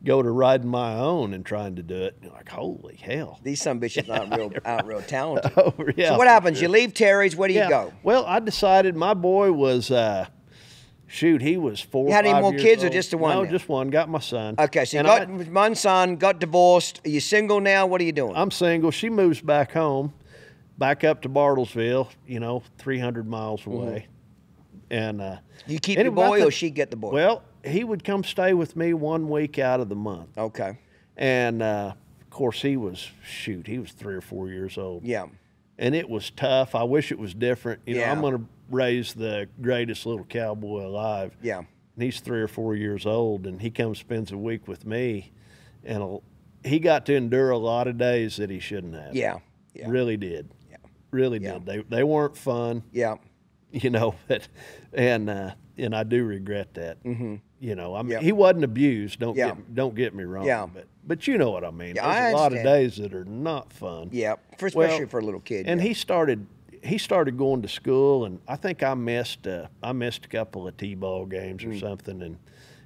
go to riding my own and trying to do it. You're like, holy hell. These some bitches aren't real talented. Oh, yeah. So what happens? You leave Terry's, where do you go? Well, I decided my boy was, he was 4 or 5 years old. You had any more kids or just the one? No, now? just one. Got my son. Okay, so you got one son, got divorced. Are you single now? What are you doing? I'm single. She moves back home, back up to Bartlesville, 300 miles away. And you keep your boy or she get the boy? Well, he would come stay with me 1 week out of the month. Okay. And, of course, he was 3 or 4 years old. Yeah. And it was tough. I wish it was different. Yeah. I'm going to raise the greatest little cowboy alive. Yeah. And he's 3 or 4 years old, and he comes spends a week with me. And he got to endure a lot of days that he shouldn't have. Yeah. Really did. Yeah. Really did. They weren't fun. Yeah. But and I do regret that. Mm-hmm. He wasn't abused. Don't get me wrong. Yeah. But you know what I mean. Yeah, There's a lot of days that are not fun. Yeah. Especially for a little kid. And he started going to school, and I think I missed a couple of t-ball games or something,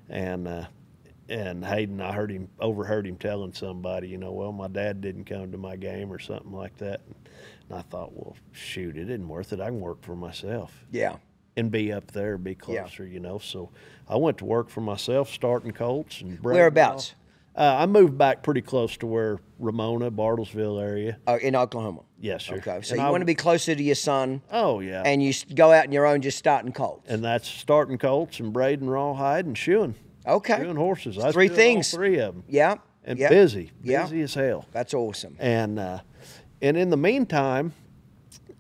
and Hayden, I overheard him telling somebody, well, my dad didn't come to my game or something like that. And I thought, well, shoot, it isn't worth it. I can work for myself. Yeah. And be up there, be closer, So I went to work for myself, starting colts and whereabouts? I moved back pretty close to where Ramona, Bartlesville area. In Oklahoma? Yes, sir. Okay, so you want to be closer to your son. Oh, yeah. And you go out on your own just starting colts. And that's starting colts and braiding rawhide and shoeing. Okay. Shoeing horses. It's 3 things. All 3 of them. Yeah. And busy as hell. That's awesome. And in the meantime,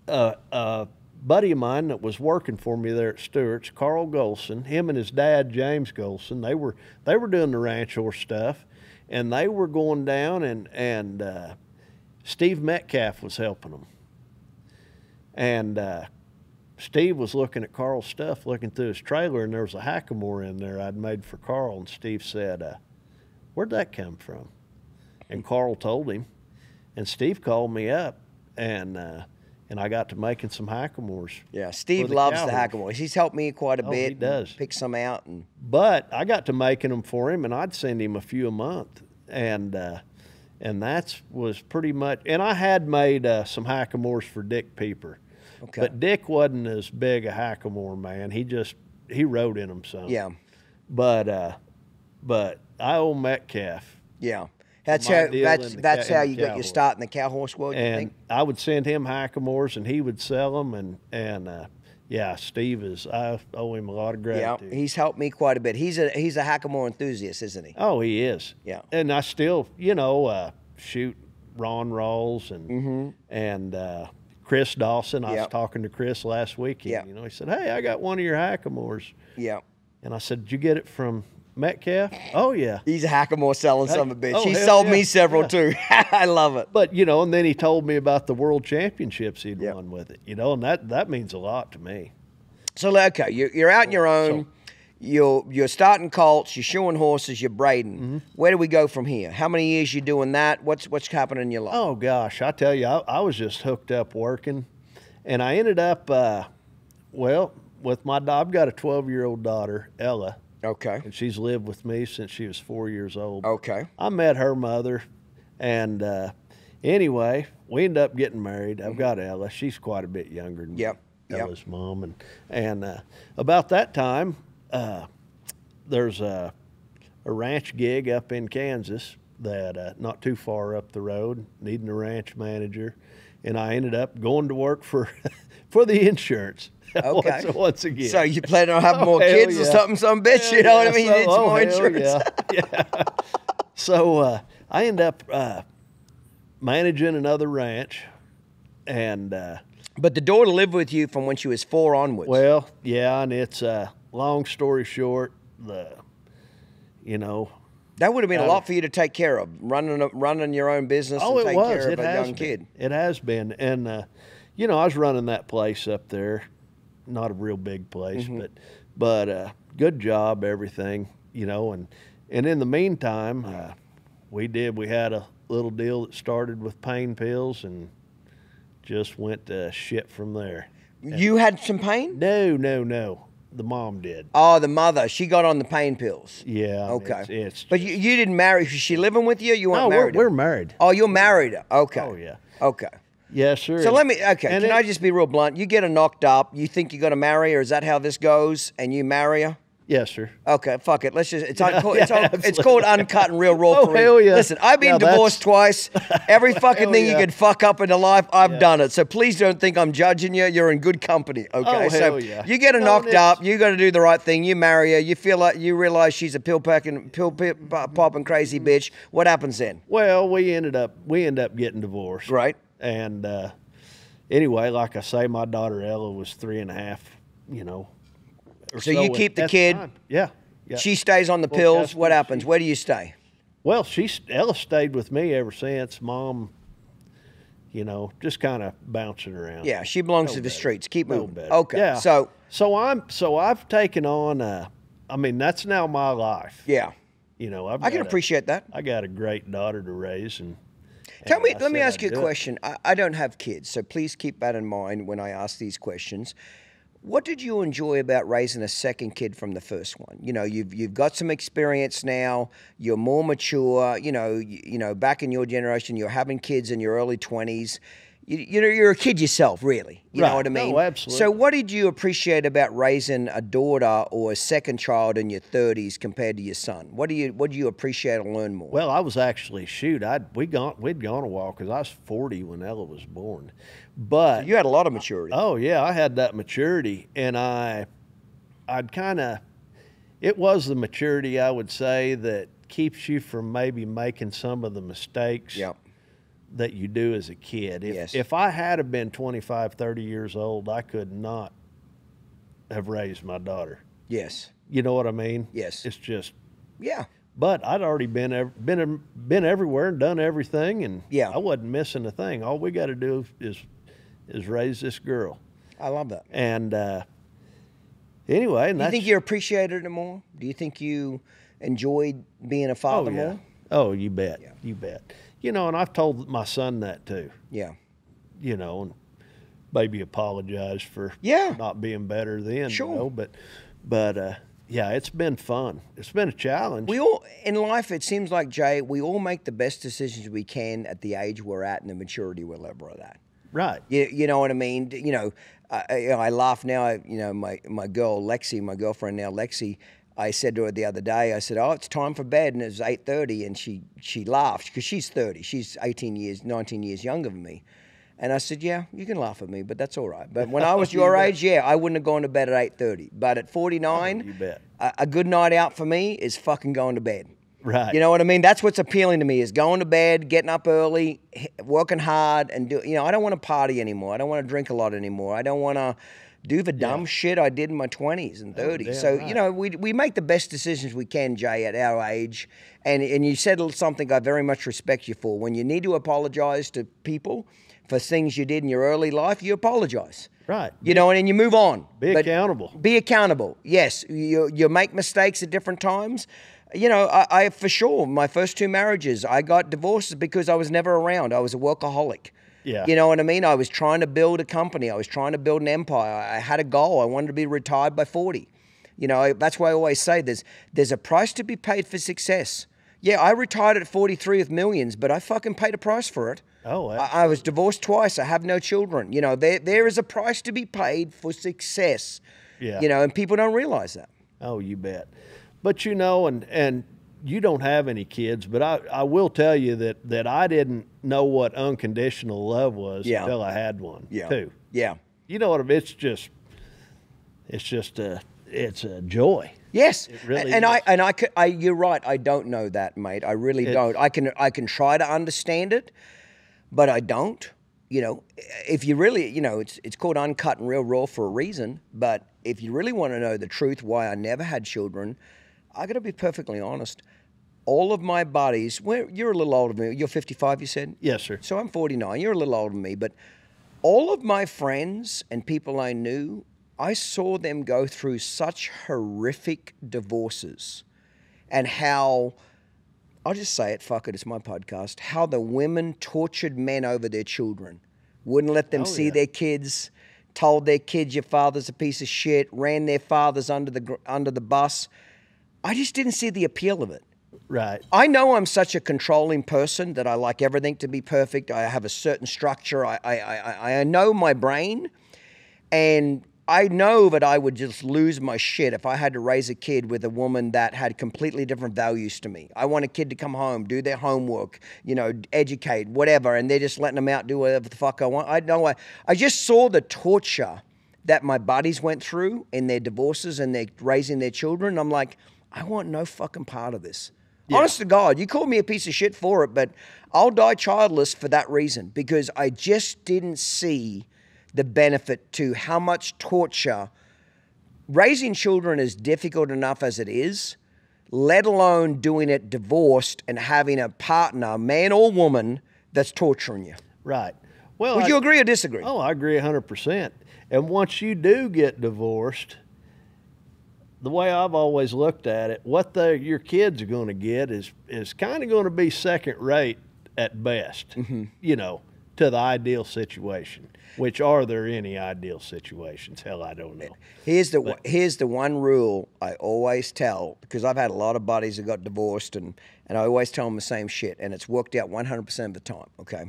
a buddy of mine that was working for me there at Stewart's, Carl Golson, him and his dad, James Golson, they were doing the ranch horse stuff, and they were going down, and Steve Metcalf was helping them. And Steve was looking at Carl's stuff, looking through his trailer, and there was a hackamore in there I'd made for Carl, and Steve said, where'd that come from? And Carl told him, and Steve called me up, and I got to making some hackamores. Yeah, Steve loves the hackamores. He's helped me quite a bit. He does. Pick some out. But I got to making them for him, and I'd send him a few a month. And that was pretty much, and I had made some hackamores for Dick Pieper. Okay. But Dick wasn't as big a hackamore man. He rode in them some. Yeah. But I owe Metcalf. Yeah. That's how you got your start in the cow horse world, you think? I would send him hackamores, and he would sell them, Steve I owe him a lot of gratitude. Yeah, he's helped me quite a bit. He's a hackamore enthusiast, isn't he? Oh, he is. Yeah. And I still, shoot Ron Rawls and Chris Dawson. I was talking to Chris last weekend. He said, "Hey, I got one of your hackamores." Yeah. And I said, "Did you get it from Metcalf?" "Oh, yeah." He's a hackamore selling son of a bitch. Oh, he sold me several too. I love it. But, and then he told me about the world championships he'd won with it, and that means a lot to me. So, okay, you're out on your own. You're starting colts. You're shoeing horses. You're braiding. Where do we go from here? How many years you doing that? What's happening in your life? Oh, gosh. I tell you, I was just hooked up working. And I ended up, with my dog. I've got a 12-year-old daughter, Ella. Okay. And she's lived with me since she was 4 years old. Okay. I met her mother, and anyway, we ended up getting married. I've got Ella. She's quite a bit younger than Ella's mom. And about that time, there's a ranch gig up in Kansas that not too far up the road, needing a ranch manager. And I ended up going to work for the insurance. Okay. Once again. So you plan on having more kids or something, some bitch, you know what I mean? You need some more insurance. Yeah. So I end up managing another ranch, and But the daughter lived with you from when she was 4 onwards. Well, yeah, and it's long story short, you know. That would have been a lot for you to take care of, running your own business and take care of a young kid. It has been. And, you know, I was running that place up there. Not a real big place, but good job, everything, you know. And in the meantime, we had a little deal that started with pain pills and just went to shit from there. You had some pain? No. The mom did. Oh, the mother. She got on the pain pills. Yeah. Okay. But you didn't marry. Was she living with you? You weren't married? No, we're married. Oh, you're married. Okay. Oh, yeah. Okay. Yes, sir. So can I just be real blunt? You get her knocked up. You think you're going to marry her. Is that how this goes? And you marry her? Yes, sir. Okay, fuck it. Let's just, it's called Uncut and Real Raw. Oh, hell yeah. Listen, I've been divorced twice. Every fucking thing you could fuck up in life, I've done it. So please don't think I'm judging you. You're in good company, okay? Oh, so hell yeah. you get her knocked up. You got to do the right thing. You marry her. You feel like you realize she's a pill popping crazy bitch. What happens then? Well, we end up getting divorced. Right. And anyway, like I say, my daughter Ella was 3.5, you know. So you keep the kid. Yeah. She stays on the pills. What happens? Where do you stay? Well, Ella stayed with me ever since. Mom, you know, just kind of bouncing around. Yeah, she belongs to the streets. Keep moving. Okay. Yeah. So I've taken on. I mean, that's now my life. Yeah. You know, I can appreciate that. I got a great daughter to raise, and let me ask you a question. I don't have kids, so please keep that in mind when I ask these questions. What did you enjoy about raising a second kid from the first one? You know, you've got some experience now. You're more mature. You know, back in your generation, you're having kids in your early 20s. You know, you're a kid yourself, really. You know what I mean? No, absolutely. So what did you appreciate about raising a daughter or a second child in your 30s compared to your son? What do you appreciate or learn more? Well, I was actually, we'd gone a while because I was 40 when Ella was born. But you had a lot of maturity. Oh, yeah, I had that maturity. And I'd kind of, it was the maturity, I would say, that keeps you from maybe making some of the mistakes. Yep. That you do as a kid. If I had been 25, 30 years old, I could not have raised my daughter. Yes. You know what I mean? Yes. It's just. Yeah. But I'd already been everywhere and done everything, and yeah. I wasn't missing a thing. All we got to do is raise this girl. I love that. And anyway, do you think you appreciated it more? Do you think you enjoyed being a father more? Oh, you bet. Yeah. You bet. You know, and I've told my son that too. Yeah. You know, and maybe apologize for not being better then. Sure. You know, but yeah, it's been fun. It's been a challenge. We all, in life, it seems like, Jay, we all make the best decisions we can at the age we're at and the maturity we're at. Right. You know what I mean? You know, I laugh now. You know, my girl, Lexi, my girlfriend now, Lexi, I said to her the other day, I said, oh, it's time for bed, and it was 8:30, and she laughed, because she's 30. She's 19 years younger than me. And I said, yeah, you can laugh at me, but that's all right. But when I was your age, I wouldn't have gone to bed at 8:30. But at 49, you bet. A good night out for me is fucking going to bed. Right. You know what I mean? That's what's appealing to me, is going to bed, getting up early, working hard, and I don't want to party anymore. I don't want to drink a lot anymore. I don't want to do the dumb shit I did in my 20s and 30s. So, right. You know, we make the best decisions we can, Jay, at our age. And you said something I very much respect you for. When you need to apologize to people for things you did in your early life, you apologize. Right. You know, and you move on. Be accountable. Be accountable. Yes, you make mistakes at different times. You know, I for sure, my first 2 marriages, I got divorced because I was never around. I was a workaholic. Yeah. You know what I mean? I was trying to build a company. I was trying to build an empire. I had a goal. I wanted to be retired by 40. You know, that's why I always say there's a price to be paid for success. Yeah, I retired at 43 with millions, but I fucking paid a price for it. Oh, I was divorced twice. I have no children. You know, there is a price to be paid for success. Yeah. You know, and people don't realize that. Oh, you bet. But, you know, and you don't have any kids, but I will tell you that I didn't know what unconditional love was until I had one, too. Yeah. You know what I mean? It's a joy. Yes. It really is. You're right. I don't know that, mate. I really don't. I can try to understand it, but I don't. you know, if you really, you know, it's called Uncut and Real Raw for a reason. But if you really want to know the truth why I never had children, I got to be perfectly honest. All of my buddies, well, you're a little older than me. You're 55, you said? Yes, sir. So I'm 49. You're a little older than me. But all of my friends and people I knew, I saw them go through such horrific divorces, and how, I'll just say it, fuck it, it's my podcast, how the women tortured men over their children, wouldn't let them see their kids, told their kids your father's a piece of shit, ran their fathers under the bus. I just didn't see the appeal of it. Right. I know I'm such a controlling person that I like everything to be perfect. I have a certain structure. I know my brain, and I know that I would just lose my shit if I had to raise a kid with a woman that had completely different values to me. I want a kid to come home, do their homework, you know, educate, whatever, and they're just letting them out do whatever the fuck I want. I just saw the torture that my buddies went through in their divorces and they're raising their children. I'm like, I want no fucking part of this. Yeah. Honest to God, you call me a piece of shit for it, but I'll die childless for that reason, because I just didn't see the benefit to how much torture. Raising children is difficult enough as it is, let alone doing it divorced and having a partner, man or woman, that's torturing you. Right. Well, would you agree or disagree? Oh, I agree 100%. And once you do get divorced, the way I've always looked at it, what your kids are going to get is kind of going to be second rate at best, you know, to the ideal situation. Which, are there any ideal situations? Hell, I don't know. Here's the one rule I always tell, because I've had a lot of buddies that got divorced, and I always tell them the same shit, and it's worked out 100% of the time, okay?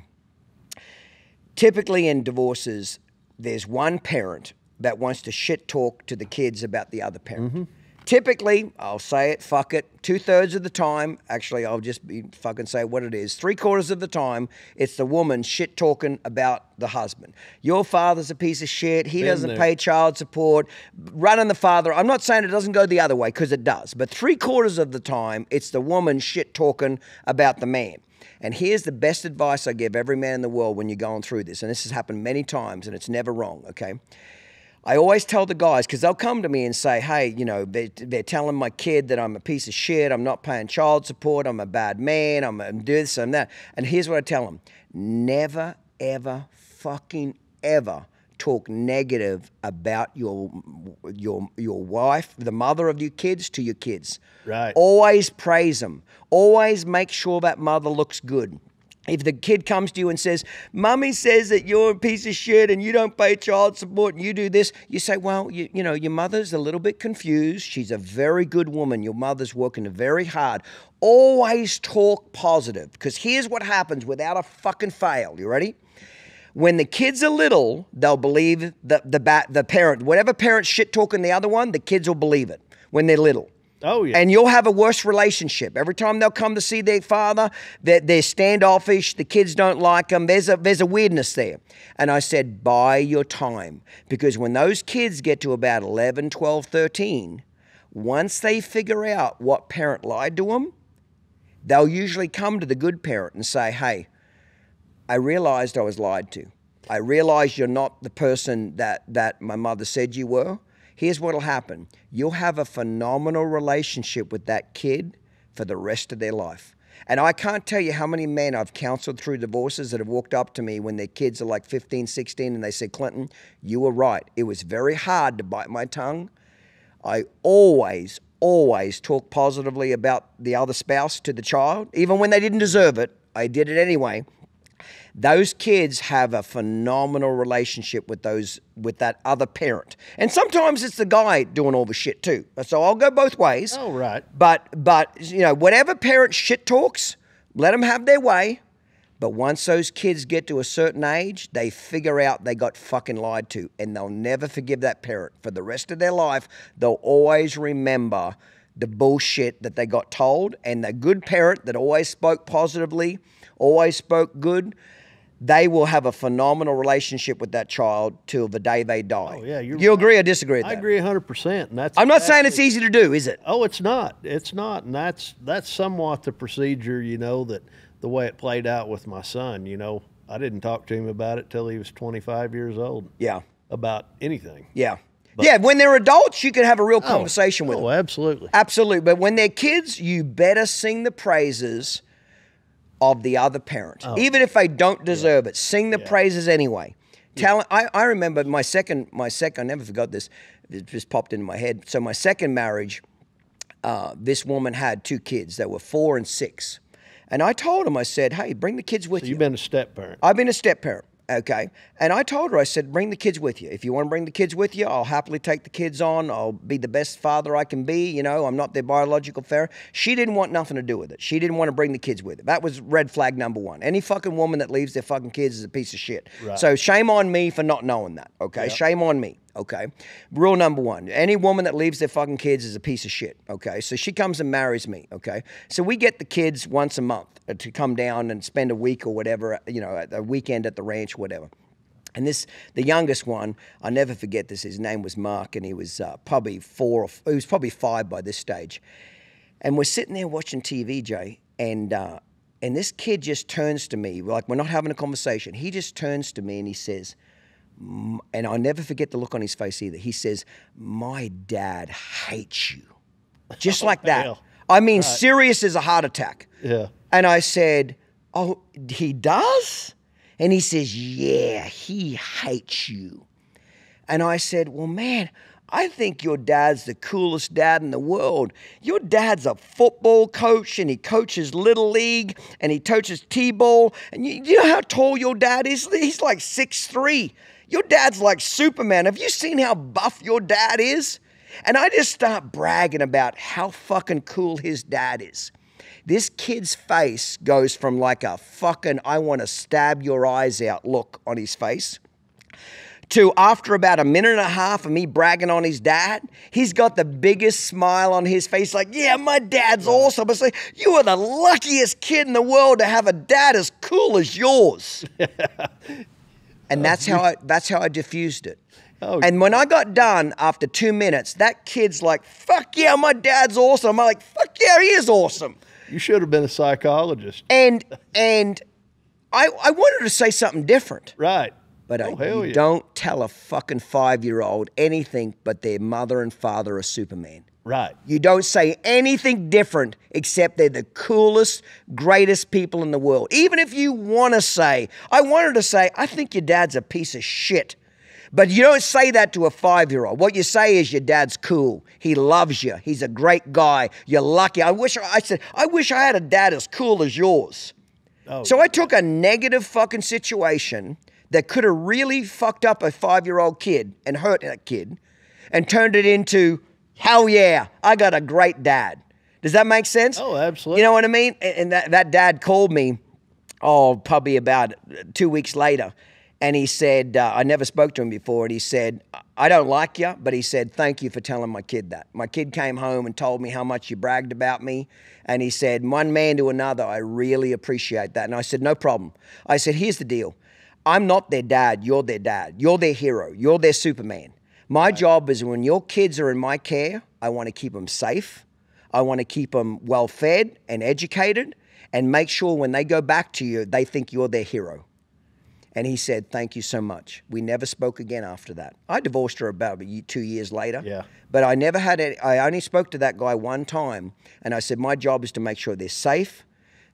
Typically in divorces, there's one parent that wants to shit talk to the kids about the other parent. Typically, I'll say it, fuck it, 2/3 of the time, actually I'll just fucking say what it is, 3/4 of the time, it's the woman shit talking about the husband. Your father's a piece of shit, he doesn't pay child support, running the father. I'm not saying it doesn't go the other way, because it does, but 3/4 of the time, it's the woman shit talking about the man. And here's the best advice I give every man in the world when you're going through this, and this has happened many times, and it's never wrong, okay? I always tell the guys, because they'll come to me and say, hey, you know, they're telling my kid that I'm a piece of shit, I'm not paying child support, I'm a bad man, I'm this and that. And here's what I tell them. Never, ever, fucking ever talk negative about your wife, the mother of your kids, to your kids. Right. Always praise them. Always make sure that mother looks good. If the kid comes to you and says, Mummy says that you're a piece of shit and you don't pay child support and you do this, you say, well, you know, your mother's a little bit confused. She's a very good woman. Your mother's working very hard. Always talk positive, because here's what happens without a fucking fail. You ready? When the kids are little, they'll believe the parent. Whatever parent's shit talking the other one, the kids will believe it when they're little. Oh, yeah. And you'll have a worse relationship. Every time they'll come to see their father, they're standoffish, the kids don't like them, there's a weirdness there. And I said, buy your time. Because when those kids get to about 11, 12, 13, once they figure out what parent lied to them, they'll usually come to the good parent and say, hey, I realized I was lied to. I realized you're not the person that my mother said you were. Here's what'll happen. You'll have a phenomenal relationship with that kid for the rest of their life. And I can't tell you how many men I've counseled through divorces that have walked up to me when their kids are like 15, 16, and they say, Clinton, you were right. It was very hard to bite my tongue. I always talk positively about the other spouse to the child. Even when they didn't deserve it, I did it anyway. Those kids have a phenomenal relationship with that other parent. And sometimes it's the guy doing all the shit too. So I'll go both ways. Oh, right. But you know, whatever parent shit talks, let them have their way. But once those kids get to a certain age, they figure out they got fucking lied to, and they'll never forgive that parent. For the rest of their life, they'll always remember the bullshit that they got told, and the good parent that always spoke positively, always spoke good, they will have a phenomenal relationship with that child till the day they die. Oh, yeah. You agree or disagree with that? I agree 100%. And I'm not saying it's easy to do, is it? Oh, it's not. It's not. And that's somewhat the procedure, you know, that the way it played out with my son, you know. I didn't talk to him about it till he was 25 years old. Yeah. About anything. Yeah. Yeah, when they're adults, you can have a real conversation with them. Oh, absolutely. Absolutely. But when they're kids, you better sing the praises of the other parent. Even if they don't deserve it, sing the praises anyway. I remember my second, I never forgot this. It just popped into my head. So my second marriage, this woman had 2 kids that were 4 and 6. And I told him, I said, hey, bring the kids with you. You've been a step parent. I've been a step parent. Okay. And I told her, I said, bring the kids with you. If you want to bring the kids with you, I'll happily take the kids on. I'll be the best father I can be. You know, I'm not their biological parent. She didn't want nothing to do with it. She didn't want to bring the kids with her. That was red flag number 1. Any fucking woman that leaves their fucking kids is a piece of shit. Right. So shame on me for not knowing that. Okay. Yep. Shame on me. Okay. Rule number 1, any woman that leaves their fucking kids is a piece of shit. Okay. So she comes and marries me. Okay. So we get the kids once a month to come down and spend a week or whatever, you know, a weekend at the ranch, whatever. And the youngest one, I'll never forget this. His name was Mark, and he was probably 4 he was probably 5 by this stage. And we're sitting there watching TV, Jay, and this kid just turns to me, like we're not having a conversation. He just turns to me and he says, and I'll never forget the look on his face either. He says, my dad hates you. Just like that. Hell. I mean, serious as a heart attack. Yeah. And I said, oh, he does? And he says, yeah, he hates you. And I said, well, man, I think your dad's the coolest dad in the world. Your dad's a football coach, and he coaches Little League, and he coaches T-ball. And you know how tall your dad is? He's like 6'3". Your dad's like Superman. Have you seen how buff your dad is? And I just start bragging about how fucking cool his dad is. This kid's face goes from like a fucking I want to stab your eyes out look on his face to after about a minute and a half of me bragging on his dad, he's got the biggest smile on his face like, yeah, my dad's awesome. I say, you are the luckiest kid in the world to have a dad as cool as yours. And that's how I diffused it. Oh. And when I got done after 2 minutes, that kid's like, fuck yeah, my dad's awesome. I'm like, fuck yeah, he is awesome. You should have been a psychologist. And I wanted to say something different. Right. But you don't tell a fucking 5-year-old anything but their mother and father are Superman. Right. You don't say anything different except they're the coolest, greatest people in the world. Even if you want to say, I wanted to say, I think your dad's a piece of shit. But you don't say that to a 5-year-old. What you say is your dad's cool. He loves you. He's a great guy. You're lucky. I wish I had a dad as cool as yours. Oh, so I took a negative fucking situation that could have really fucked up a 5-year-old kid and hurt that kid and turned it into, hell yeah, I got a great dad. Does that make sense? Oh, absolutely. You know what I mean? And that dad called me, probably about 2 weeks later. And he said, I never spoke to him before, and he said, I don't like you, but he said, thank you for telling my kid that. My kid came home and told me how much you bragged about me, and he said, one man to another, I really appreciate that. And I said, no problem. I said, here's the deal. I'm not their dad. You're their dad. You're their hero. You're their Superman. My job is when your kids are in my care, I want to keep them safe. I want to keep them well-fed and educated and make sure when they go back to you, they think you're their hero. And he said, thank you so much. We never spoke again after that. I divorced her about 2 years later. Yeah. But I never had it. I only spoke to that guy one time. And I said, my job is to make sure they're safe,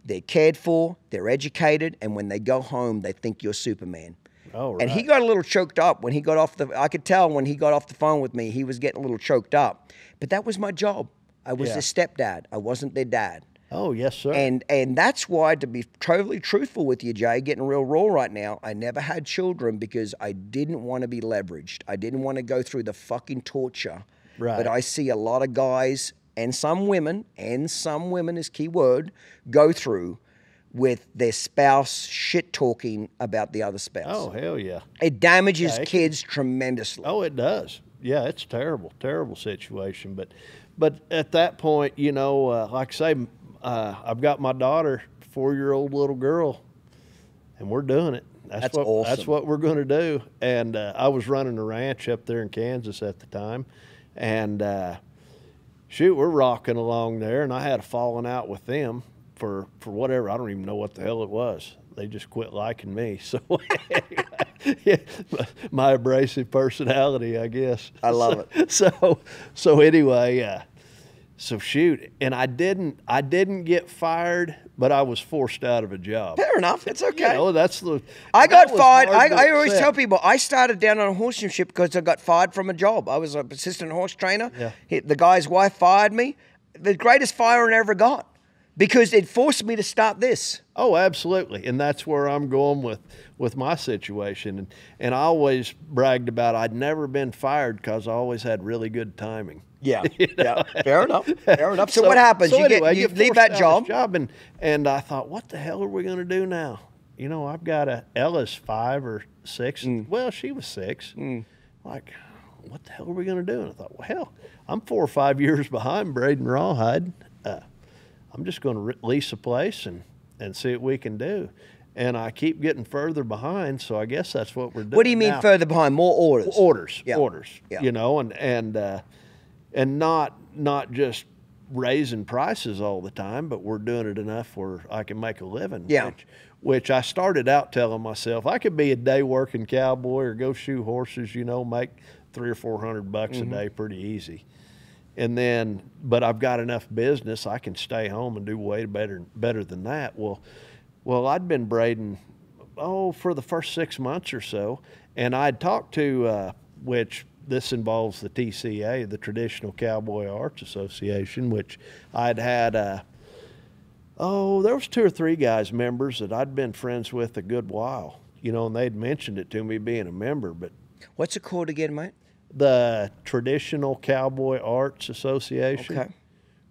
they're cared for, they're educated, and when they go home, they think you're Superman. Oh, right. And he got a little choked up when he got off I could tell when he got off the phone with me, he was getting a little choked up. But that was my job. I was their stepdad. I wasn't their dad. Oh, yes, sir. And that's why, to be totally truthful with you, Jay, getting real raw right now, I never had children because I didn't want to be leveraged. I didn't want to go through the fucking torture. Right. But I see a lot of guys and some women is key word, go through with their spouse shit-talking about the other spouse. Oh, hell yeah. It damages kids tremendously. Oh, it does. Yeah, it's terrible, terrible situation. But at that point, you know, like I say, I've got my daughter, 4-year-old little girl, and we're doing it. That's awesome. That's what we're going to do. And I was running a ranch up there in Kansas at the time, and shoot, we're rocking along there, and I had a falling out with them for whatever. I don't even know what the hell it was. they just quit liking me. So yeah, my abrasive personality, I guess. I love it. So anyway, so shoot, and I didn't get fired, but I was forced out of a job. Fair enough. It's okay. You know, that's the. I got fired. I I always tell people I started down on a horsemanship because I got fired from a job. I was an assistant horse trainer. Yeah. The guy's wife fired me. The greatest firing I ever got because it forced me to start this. Oh, absolutely, and that's where I'm going with my situation. And I always bragged about I'd never been fired because I always had really good timing. Yeah, yeah, fair enough. Fair enough. So what happens? So you anyway, leave that job. And I thought, what the hell are we going to do now? You know, I've got Ella's 5 or 6. Well, she was 6. Like, what the hell are we going to do? And I thought, well, hell, I'm 4 or 5 years behind braiding rawhide. I'm just going to lease a place and see what we can do. And I keep getting further behind, so I guess that's what we're doing. What do you mean now. Further behind? More orders? Orders. Yeah. You know, and not just raising prices all the time, but we're doing it enough where I can make a living. Yeah. Which I started out telling myself I could be a day working cowboy or go shoe horses, you know, make $300 or $400 a day pretty easy. And then, but I've got enough business I can stay home and do way better than that. Well, I'd been braiding for the first 6 months or so, and I'd talked to which. This involves the TCA, the Traditional Cowboy Arts Association, which I'd had, there was 2 or 3 guys, members that I'd been friends with a good while, you know, and they'd mentioned it to me being a member. But what's it called again, mate? The Traditional Cowboy Arts Association, okay.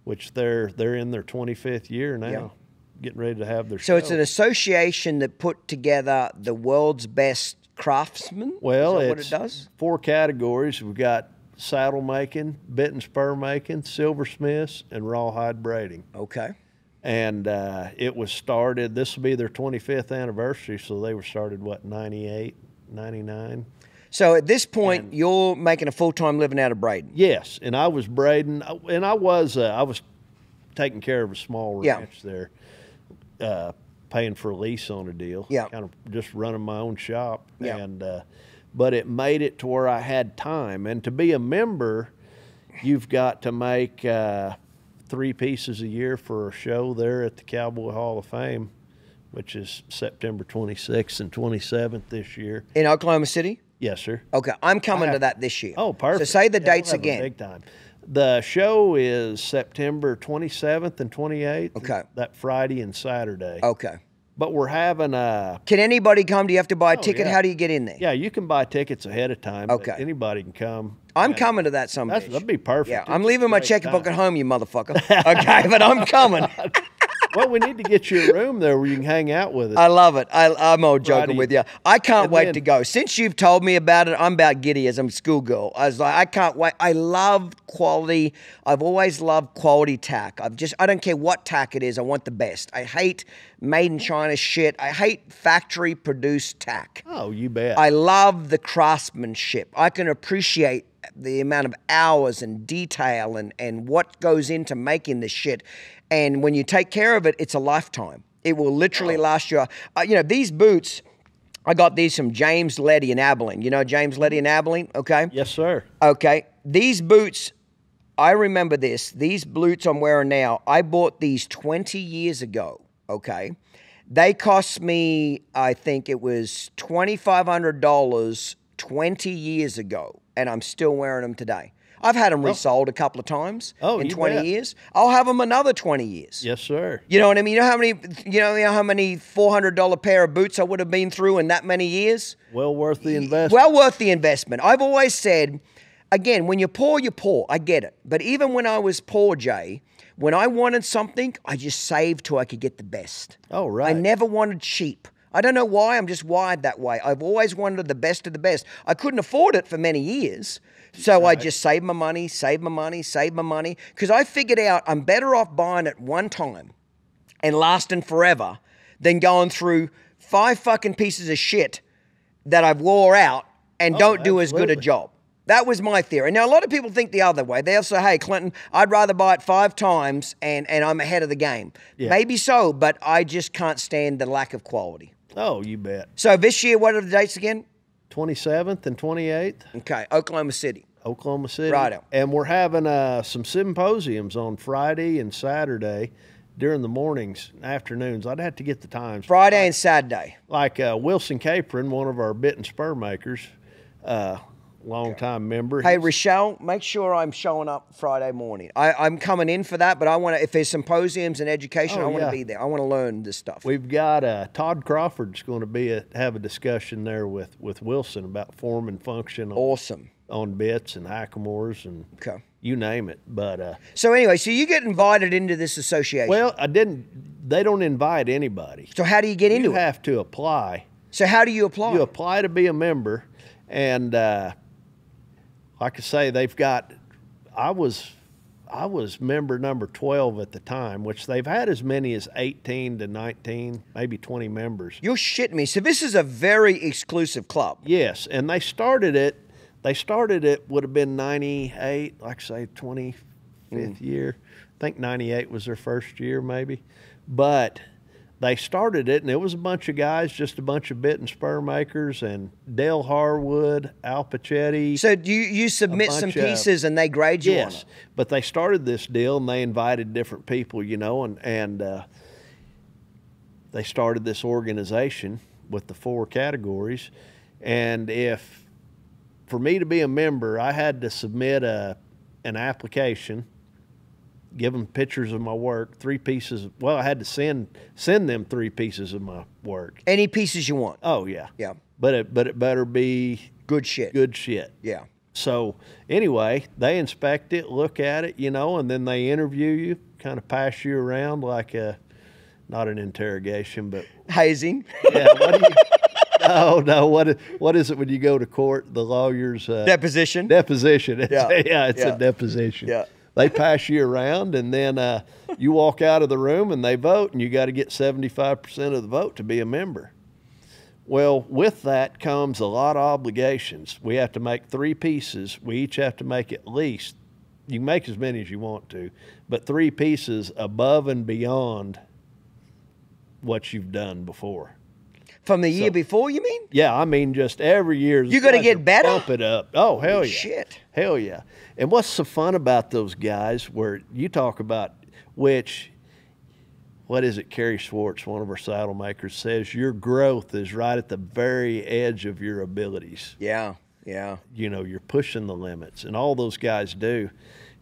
Which they're in their 25th year now, getting ready to have their show. So it's an association that put together the world's best craftsmen? Well, is that it's what it does? 4 categories. We've got saddle making, bit and spur making, silversmiths, and rawhide braiding. Okay. And it was started, this will be their 25th anniversary, so they were started, 98, 99? So at this point, you're making a full-time living out of braiding? Yes, and I was braiding, and I was taking care of a small ranch there, paying for a lease on a deal, kind of just running my own shop, and but it made it to where I had time. And to be a member, you've got to make 3 pieces a year for a show there at the Cowboy Hall of Fame, which is September 26th and 27th this year. In Oklahoma City? Yes, sir. Okay, I'm coming to that this year. Oh, perfect. So say the dates again. Big time. The show is September 27th and 28th. Okay. That Friday and Saturday. Okay. But we're having a... Can anybody come? Do you have to buy a ticket? Yeah. How do you get in there? Yeah, you can buy tickets ahead of time. Okay. Anybody can come. I'm coming to that someday. That'd be perfect. Yeah, It's I'm a leaving my great checkbook time. at home, you motherfucker. Okay, but I'm coming. Well, we need to get you a room there where you can hang out with us. I love it. I'm all joking Friday. with you. I can't And wait then- to go. Since you've told me about it, I'm about giddy as I'm a schoolgirl. I was like, I can't wait. I love quality. I've always loved quality tack. I don't care what tack it is. I want the best. I hate made in China shit. I hate factory produced tack. Oh, you bet. I love the craftsmanship. I can appreciate the amount of hours and detail and what goes into making this shit. And when you take care of it, it's a lifetime. It will literally last you. These boots, I got these from James Leddy in Abilene. You know James Leddy in Abilene? Okay. Yes, sir. Okay. These boots, I remember this. These boots I'm wearing now, I bought these 20 years ago. Okay. They cost me, I think it was $2,500 20 years ago, and I'm still wearing them today. I've had them resold a couple of times in 20 years. I'll have them another 20 years. Yes, sir. You know what I mean? You know how many $400 pair of boots I would have been through in that many years? Well worth the investment. Well worth the investment. I've always said, again, when you're poor, you're poor. I get it. But even when I was poor, Jay, when I wanted something, I just saved till I could get the best. Oh, right. I never wanted cheap. I don't know why. I'm just wired that way. I've always wanted the best of the best. I couldn't afford it for many years. So I just saved my money, because I figured out I'm better off buying it one time and lasting forever than going through 5 fucking pieces of shit that I've wore out and don't do as good a job. That was my theory. Now, a lot of people think the other way. They'll say, hey, Clinton, I'd rather buy it 5 times and I'm ahead of the game. Yeah. Maybe so, but I just can't stand the lack of quality. Oh, you bet. So this year, what are the dates again? 27th and 28th. Okay, Oklahoma City. Oklahoma City. Righto. And we're having some symposiums on Friday and Saturday during the mornings and afternoons. I'd have to get the times. Friday and Saturday. Like Wilson Capron, one of our bit and spur makers, long-time member. Hey, Rochelle, make sure I'm showing up Friday morning. I'm coming in for that, but I want to, if there's symposiums and education, I want to be there. I want to learn this stuff. We've got Todd Crawford's going to have a discussion there with Wilson about form and function. Awesome. On bits and hackamores and you name it. But so anyway, so you get invited into this association. Well, they don't invite anybody. So how do you get into it? You have to apply. So how do you apply? You apply to be a member, and like I say, they've got. I was member number 12 at the time, which they've had as many as 18 to 19, maybe 20 members. You're shitting me. So this is a very exclusive club. Yes, and they started it. Would have been 98, like I say, 25th year. I think 98 was their first year, maybe. But they started it, and it was a bunch of guys, just a bunch of bit and spur makers, and Dale Harwood, Al Pachetti. So do you submit some pieces, and they grade you on it? Yes, but they started this deal, and they invited different people, and they started this organization with the 4 categories. And for me to be a member, I had to submit an application, give them pictures of my work, 3 pieces. Well, I had to send them 3 pieces of my work. Any pieces you want. Oh yeah, yeah. But it better be good shit. Good shit. Yeah. So anyway, they inspect it, look at it, and then they interview you, kind of pass you around like not an interrogation, but hazing. Yeah. No. What is it when you go to court? The lawyer's deposition. Deposition. It's a deposition. Yeah. They pass you around, and then you walk out of the room, and they vote, and you got to get 75% of the vote to be a member. Well, with that comes a lot of obligations. We have to make 3 pieces. We each have to make at least. You can make as many as you want to, but 3 pieces above and beyond what you've done before. From the year before, you mean? Yeah, I mean just every year. You got to get better? Bump it up. Oh, hell yeah. Shit. Hell yeah. And what's so fun about those guys where you talk about what is it, Kerry Schwartz, one of our saddle makers, says your growth is right at the very edge of your abilities. Yeah, yeah. You're pushing the limits, and all those guys do.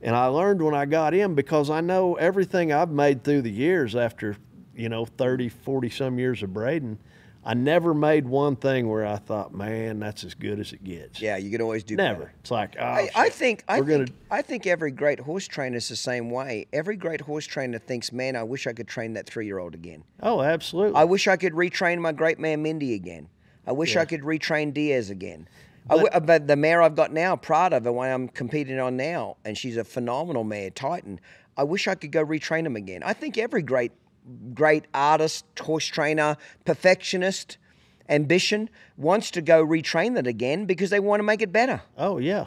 And I learned when I got in, because I know everything I've made through the years after, 30, 40 some years of braiding, I never made one thing where I thought, man, that's as good as it gets. Yeah, you can always do never. better. It's like, I think every great horse trainer is the same way. Every great horse trainer thinks, man, I wish I could train that 3-year-old again. Oh, absolutely. I wish I could retrain my great mare Mindy again. I wish I could retrain Diaz again. But the mare I've got now, Prada, the one I'm competing on now, and she's a phenomenal mare, Titan. I wish I could go retrain them again. I think every great artist, horse trainer, perfectionist, ambition wants to go retrain that again because they want to make it better. Oh yeah,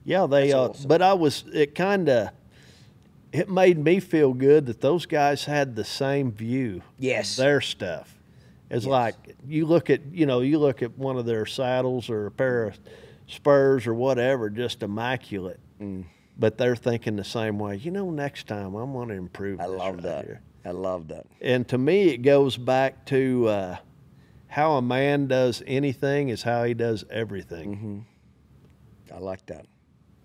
they. Awesome. But it made me feel good that those guys had the same view. Yes. Of their stuff. It's like you look at one of their saddles or a pair of spurs or whatever, just immaculate. But they're thinking the same way. Next time I'm going to improve. I love that. I love that. And to me, it goes back to how a man does anything is how he does everything. Mm-hmm. I like that.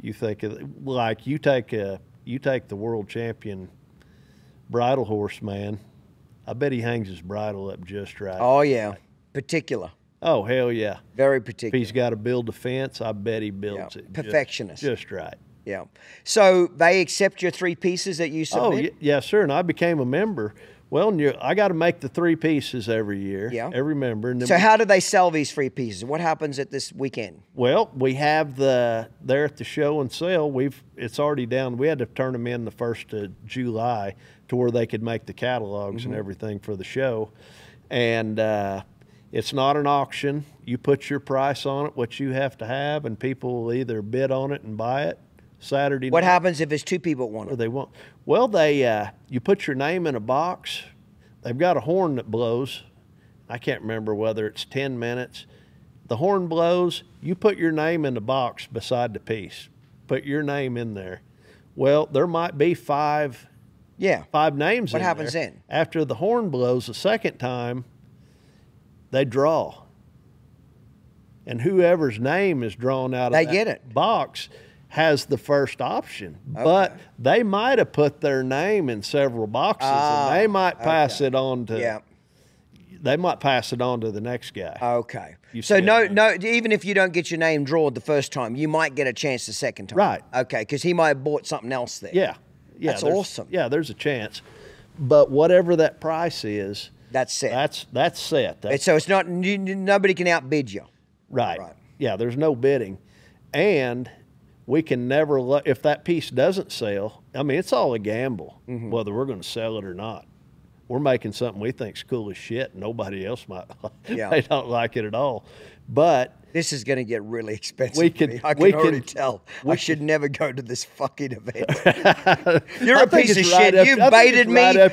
You think like you take the world champion bridle horse man. I bet he hangs his bridle up just right. Oh yeah, particular. Oh hell yeah, very particular. If he's got to build a fence, I bet he builds it perfectionist, just right. Yeah. So they accept your 3 pieces that you submit? Oh, yes, sir. And I became a member. Well, I got to make the 3 pieces every year, every member. And then so how do they sell these 3 pieces? What happens at this weekend? Well, we have there at the show and sale. It's already down. We had to turn them in the 1st of July to where they could make the catalogs and everything for the show. And It's not an auction. You put your price on it, what you have to have, and people will either bid on it and buy it Saturday night. What happens if there's two people want it? Or they won't. Well, you put your name in a box. They've got a horn that blows. I can't remember whether it's 10 minutes. The horn blows. You put your name in the box beside the piece. Put your name in there. Well, there might be five names What in there. happens then? After the horn blows the second time, they draw. And whoever's name is drawn out of that box has the first option. Okay. But they might have put their name in several boxes, and they might pass it on to they might pass it on to the next guy. Okay. So no, even if you don't get your name drawn the first time, you might get a chance the second time. Right. Okay, because he might have bought something else there. Yeah. That's awesome. Yeah, there's a chance. But whatever that price is, that's set. That's set. So it's not, nobody can outbid you. Right. Yeah, there's no bidding. And we can never, if that piece doesn't sell, I mean, it's all a gamble, whether we're going to sell it or not. We're making something we think's cool as shit. Nobody else might. They don't like it at all. But this is going to get really expensive. I can already tell. I should never go to this fucking event. You're a piece of shit. You baited me. You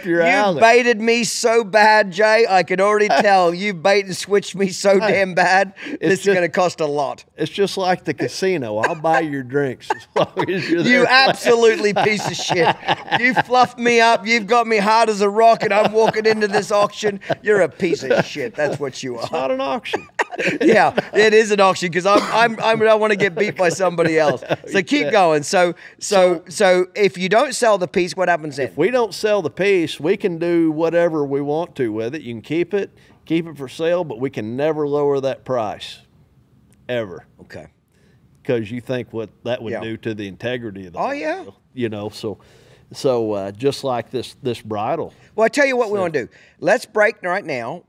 baited me so bad, Jay. I can already tell. You bait and switched me so damn bad. This is going to cost a lot. It's just like the casino. I'll buy your drinks as long as you're there. You absolutely piece of shit. You fluffed me up. You've got me hard as a rock, and I'm walking into this auction. You're a piece of shit. That's what you are. It's not an auction. Yeah, it is an auction because I don't want to get beat by somebody else. So keep going. So if you don't sell the piece, what happens then? If we don't sell the piece, we can do whatever we want to with it. You can keep it for sale, but we can never lower that price, ever. Okay. Because you think what that would do to the integrity of the whole deal. You know, so just like this bridle. Well, I tell you what we want to do. Let's break right now,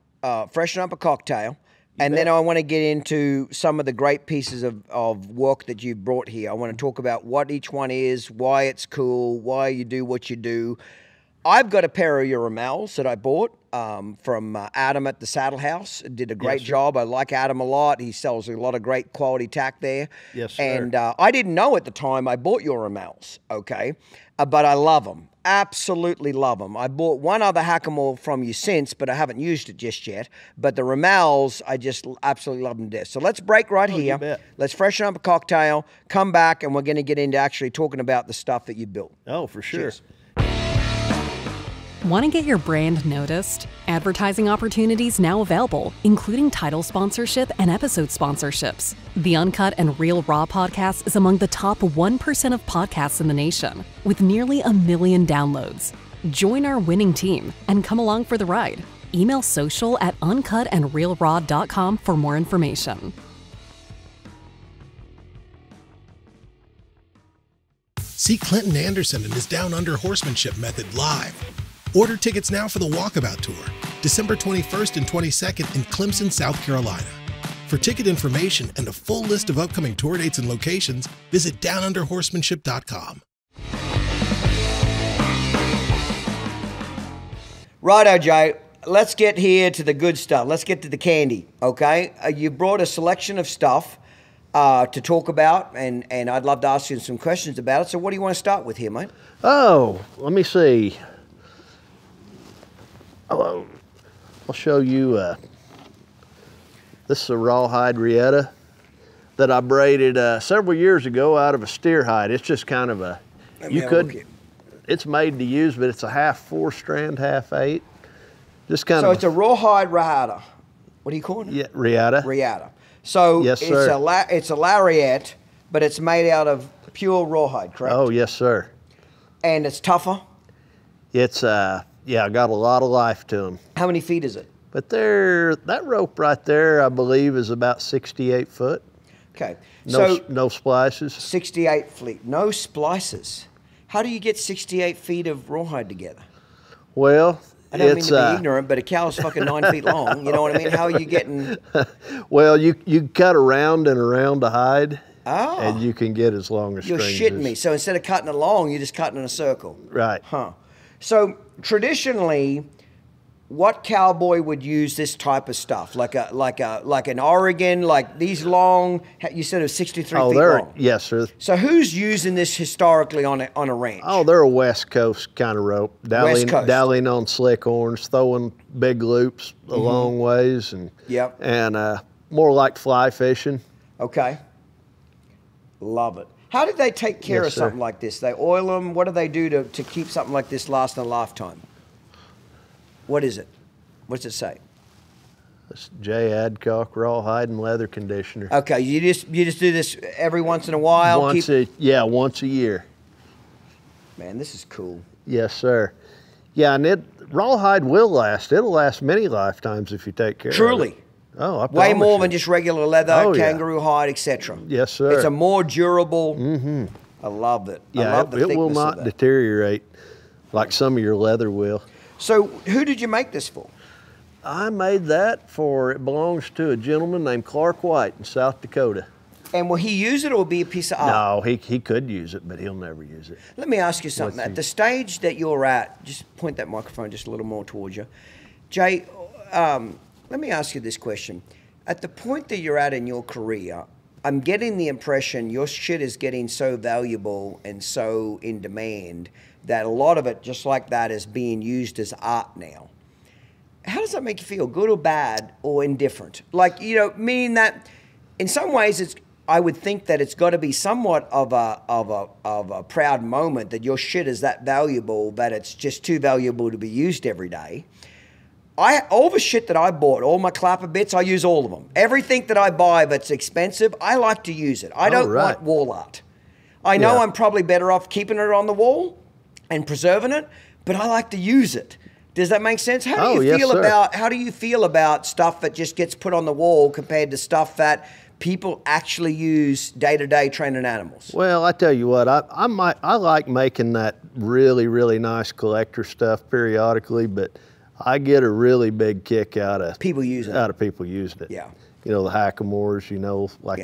freshen up a cocktail. And then I want to get into some of the great pieces of work that you've brought here. I want to talk about what each one is, why it's cool, why you do what you do. I've got a pair of your Ramels that I bought from Adam at the Saddle House. Did a great job. I like Adam a lot. He sells a lot of great quality tack there. Yes, sir. And I didn't know at the time I bought your Ramels, okay? But I love them. Absolutely love them. I bought one other Hackamore from you since, but I haven't used it just yet. But the Ramels, I just absolutely love them to death. So let's break right here. You bet. Let's freshen up a cocktail, come back, and we're going to get into actually talking about the stuff that you built. Oh, for sure. Cheers. Want to get your brand noticed? Advertising opportunities now available, including title sponsorship and episode sponsorships. The Uncut and Real Raw podcast is among the top 1% of podcasts in the nation, with nearly 1 million downloads. Join our winning team and come along for the ride. Email social@uncutandrealraw.com for more information. See Clinton Anderson and his Down Under Horsemanship method live. Order tickets now for the Walkabout Tour, December 21st and 22nd in Clemson, South Carolina. For ticket information and a full list of upcoming tour dates and locations, visit downunderhorsemanship.com. Righto, Jay. Let's get here to the good stuff. Let's get to the candy, okay? You brought a selection of stuff to talk about, and I'd love to ask you some questions about it. So what do you want to start with here, mate? Oh, let me see. I'll show you, this is a rawhide Rieta that I braided several years ago out of a steer hide. It's just kind of a, it's made to use, but it's a half 4-strand, half 8. Just kind of. So it's a rawhide Rieta. What do you call it? Yeah, Rieta. Rieta. So yes, sir. It's a lariat, but it's made out of pure rawhide, correct? Oh, yes, sir. And it's tougher? It's, yeah, got a lot of life to them. How many feet is it? But that rope right there, I believe, is about 68 foot. Okay. No splices. 68 feet. No splices. How do you get 68 feet of rawhide together? Well, I don't mean to be ignorant, but a cow's fucking 9 feet long. You know what I mean? How are you getting? Well, you cut around and around a hide, and you can get as long as strings. You're shitting me. So instead of cutting it long, you're just cutting in a circle. Right. Huh. So traditionally, what cowboy would use this type of stuff? Like an Oregon, like these long, you said it was 63 feet long. Yes, sir. So who's using this historically on a ranch? Oh, they're a West Coast kind of rope. Dallying on slick horns, throwing big loops a long ways, and more like fly fishing. Okay. Love it. How did they take care of something like this? They oil them. What do they do to keep something like this lasting a lifetime? What is it? What's it say? It's Jay Adcock rawhide and leather conditioner. Okay, you just do this every once in a while. Once a year. Man, this is cool. Yes, sir. Yeah, and rawhide will last. It'll last many lifetimes if you take care of it. Truly. Oh, I promise way more you. than just regular leather, kangaroo hide, etc. Yes, sir. It's a more durable. I love it. Yeah, I love it will not deteriorate like some of your leather will. So who did you make this for? I made that it belongs to a gentleman named Clark White in South Dakota. And will he use it or be a piece of art? No, he could use it, but he'll never use it. Let me ask you something. At the stage that you're at, just point that microphone just a little more towards you. Jay, let me ask you this question. At the point that you're at in your career, I'm getting the impression your shit is getting so valuable and so in demand that a lot of it, just like that, is being used as art now. How does that make you feel, good or bad or indifferent? Like, meaning that in some ways I would think that it's got to be somewhat of a proud moment that your shit is that valuable that it's just too valuable to be used every day. All the shit that I bought, all my clapper bits, I use all of them. Everything that I buy that's expensive, I like to use it. I don't want wall art. I know I'm probably better off keeping it on the wall and preserving it, but I like to use it. Does that make sense? How do you feel about stuff that just gets put on the wall compared to stuff that people actually use day to day training animals? Well, I tell you what, I like making that really, really nice collector stuff periodically, but I get a really big kick out of people using it. Yeah. The hackamores,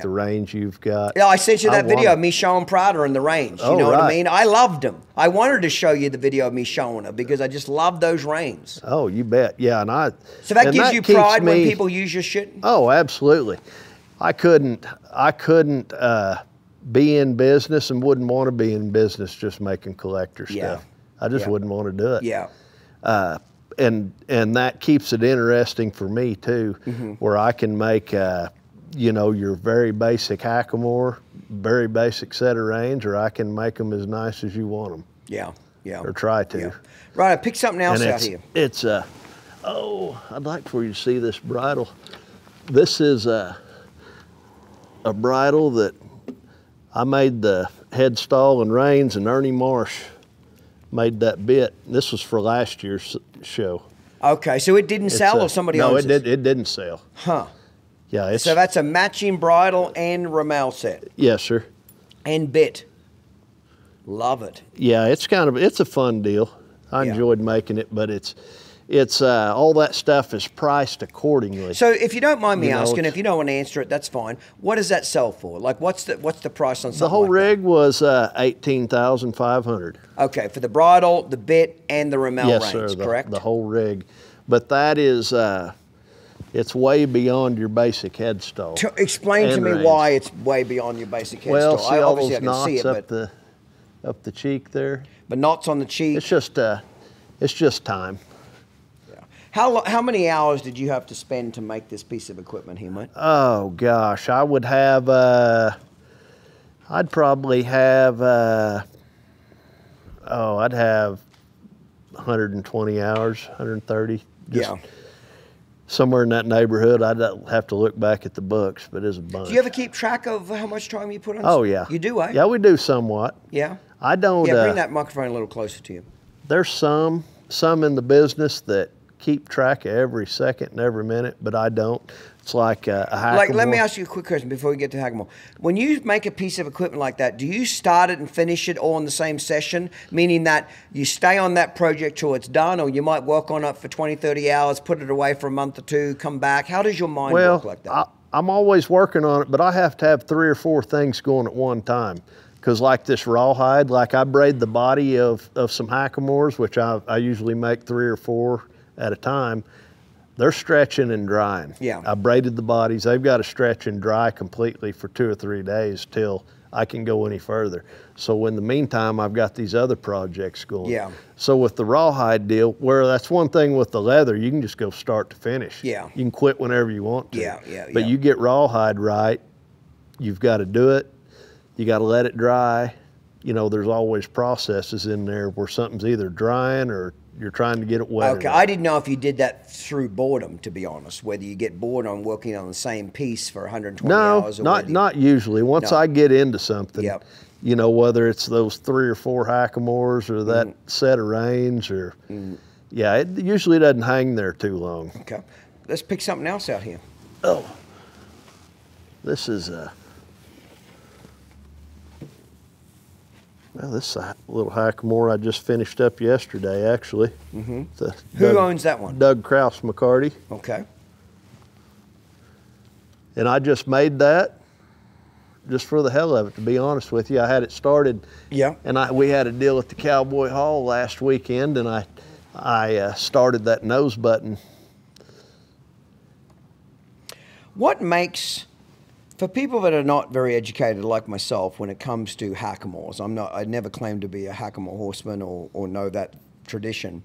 the range you've got. Yeah, I sent you that video of me showing Prada in the range. You know what I mean? I loved them. I wanted to show you the video of me showing her because I just love those reins. Oh, you bet. Yeah, So that gives you pride when people use your shit? Oh, absolutely. I couldn't be in business and wouldn't want to be in business just making collector stuff. I just wouldn't want to do it. Yeah. And that keeps it interesting for me too, where I can make your very basic hackamore, very basic set of reins, or I can make them as nice as you want them. Yeah, yeah. Or try to. Yeah. Right, I picked something else out here. It's I'd like for you to see this bridle. This is a bridle that I made the headstall and reins, and Ernie Marsh made that bit. This was for last year's show. Okay, so it didn't sell or somebody else? No, it didn't sell. Huh. Yeah. So that's a matching bridle and Ramel set? Yes, sir. And bit. Love it. Yeah, it's a fun deal. I enjoyed making it, but it's all that stuff is priced accordingly. So if you don't mind me asking, if you don't want to answer it, that's fine. What does that sell for? Like, what's the price on something? The whole like rig was $18,500. Okay, for the bridle, the bit, and the Ramel reins, sir, correct? The whole rig, but that is it's way beyond your basic headstall. Explain to me why it's way beyond your basic headstall. Well, see all those knots up the cheek there. But knots on the cheek. It's just time. How many hours did you have to spend to make this piece of equipment here, mate? Oh gosh, I would have. I'd probably have. I'd have 120 hours, 130. Somewhere in that neighborhood. I'd have to look back at the books, but it's a bunch. Do you ever keep track of how much time you put on? Oh yeah. You do, eh? Yeah, we do somewhat. Yeah. I don't. Yeah, bring that microphone a little closer to you. There's some in the business that keep track of every second and every minute, but I don't. It's like a hackamore. Let me ask you a quick question before we get to hackamore. When you make a piece of equipment like that, do you start it and finish it all in the same session, meaning that you stay on that project till it's done, or you might work on it for 20, 30 hours, put it away for a month or two, come back? How does your mind work like that? I'm always working on it, but I have to have 3 or 4 things going at one time. Because like this rawhide, like I braid the body of some hackamores, which I usually make 3 or 4 at a time, they're stretching and drying. Yeah. I braided the bodies. They've got to stretch and dry completely for 2 or 3 days till I can go any further. So in the meantime, I've got these other projects going. Yeah. So with the rawhide deal, where that's one thing with the leather, you can just go start to finish. Yeah. You can quit whenever you want to. Yeah. But you get rawhide right, you've got to do it. You got to let it dry. You know, there's always processes in there where something's either drying or you're trying to get it wet. Okay, I didn't know if you did that through boredom, to be honest, whether you get bored on working on the same piece for 120 hours. Or not usually. Once I get into something, Yep. you know, whether it's those 3 or 4 hackamores or that set of reins or, yeah, it usually doesn't hang there too long. Okay, let's pick something else out here. Oh, this is well, this is a little hackamore I just finished up yesterday, actually. Who owns that one? Doug Kraus McCarty. Okay. And I just made that just for the hell of it, to be honest with you. I had it started. Yeah. And we had a deal at the Cowboy Hall last weekend, and I started that nose button. What makes, for people that are not very educated like myself when it comes to hackamores, I never claimed to be a hackamore horseman or know that tradition.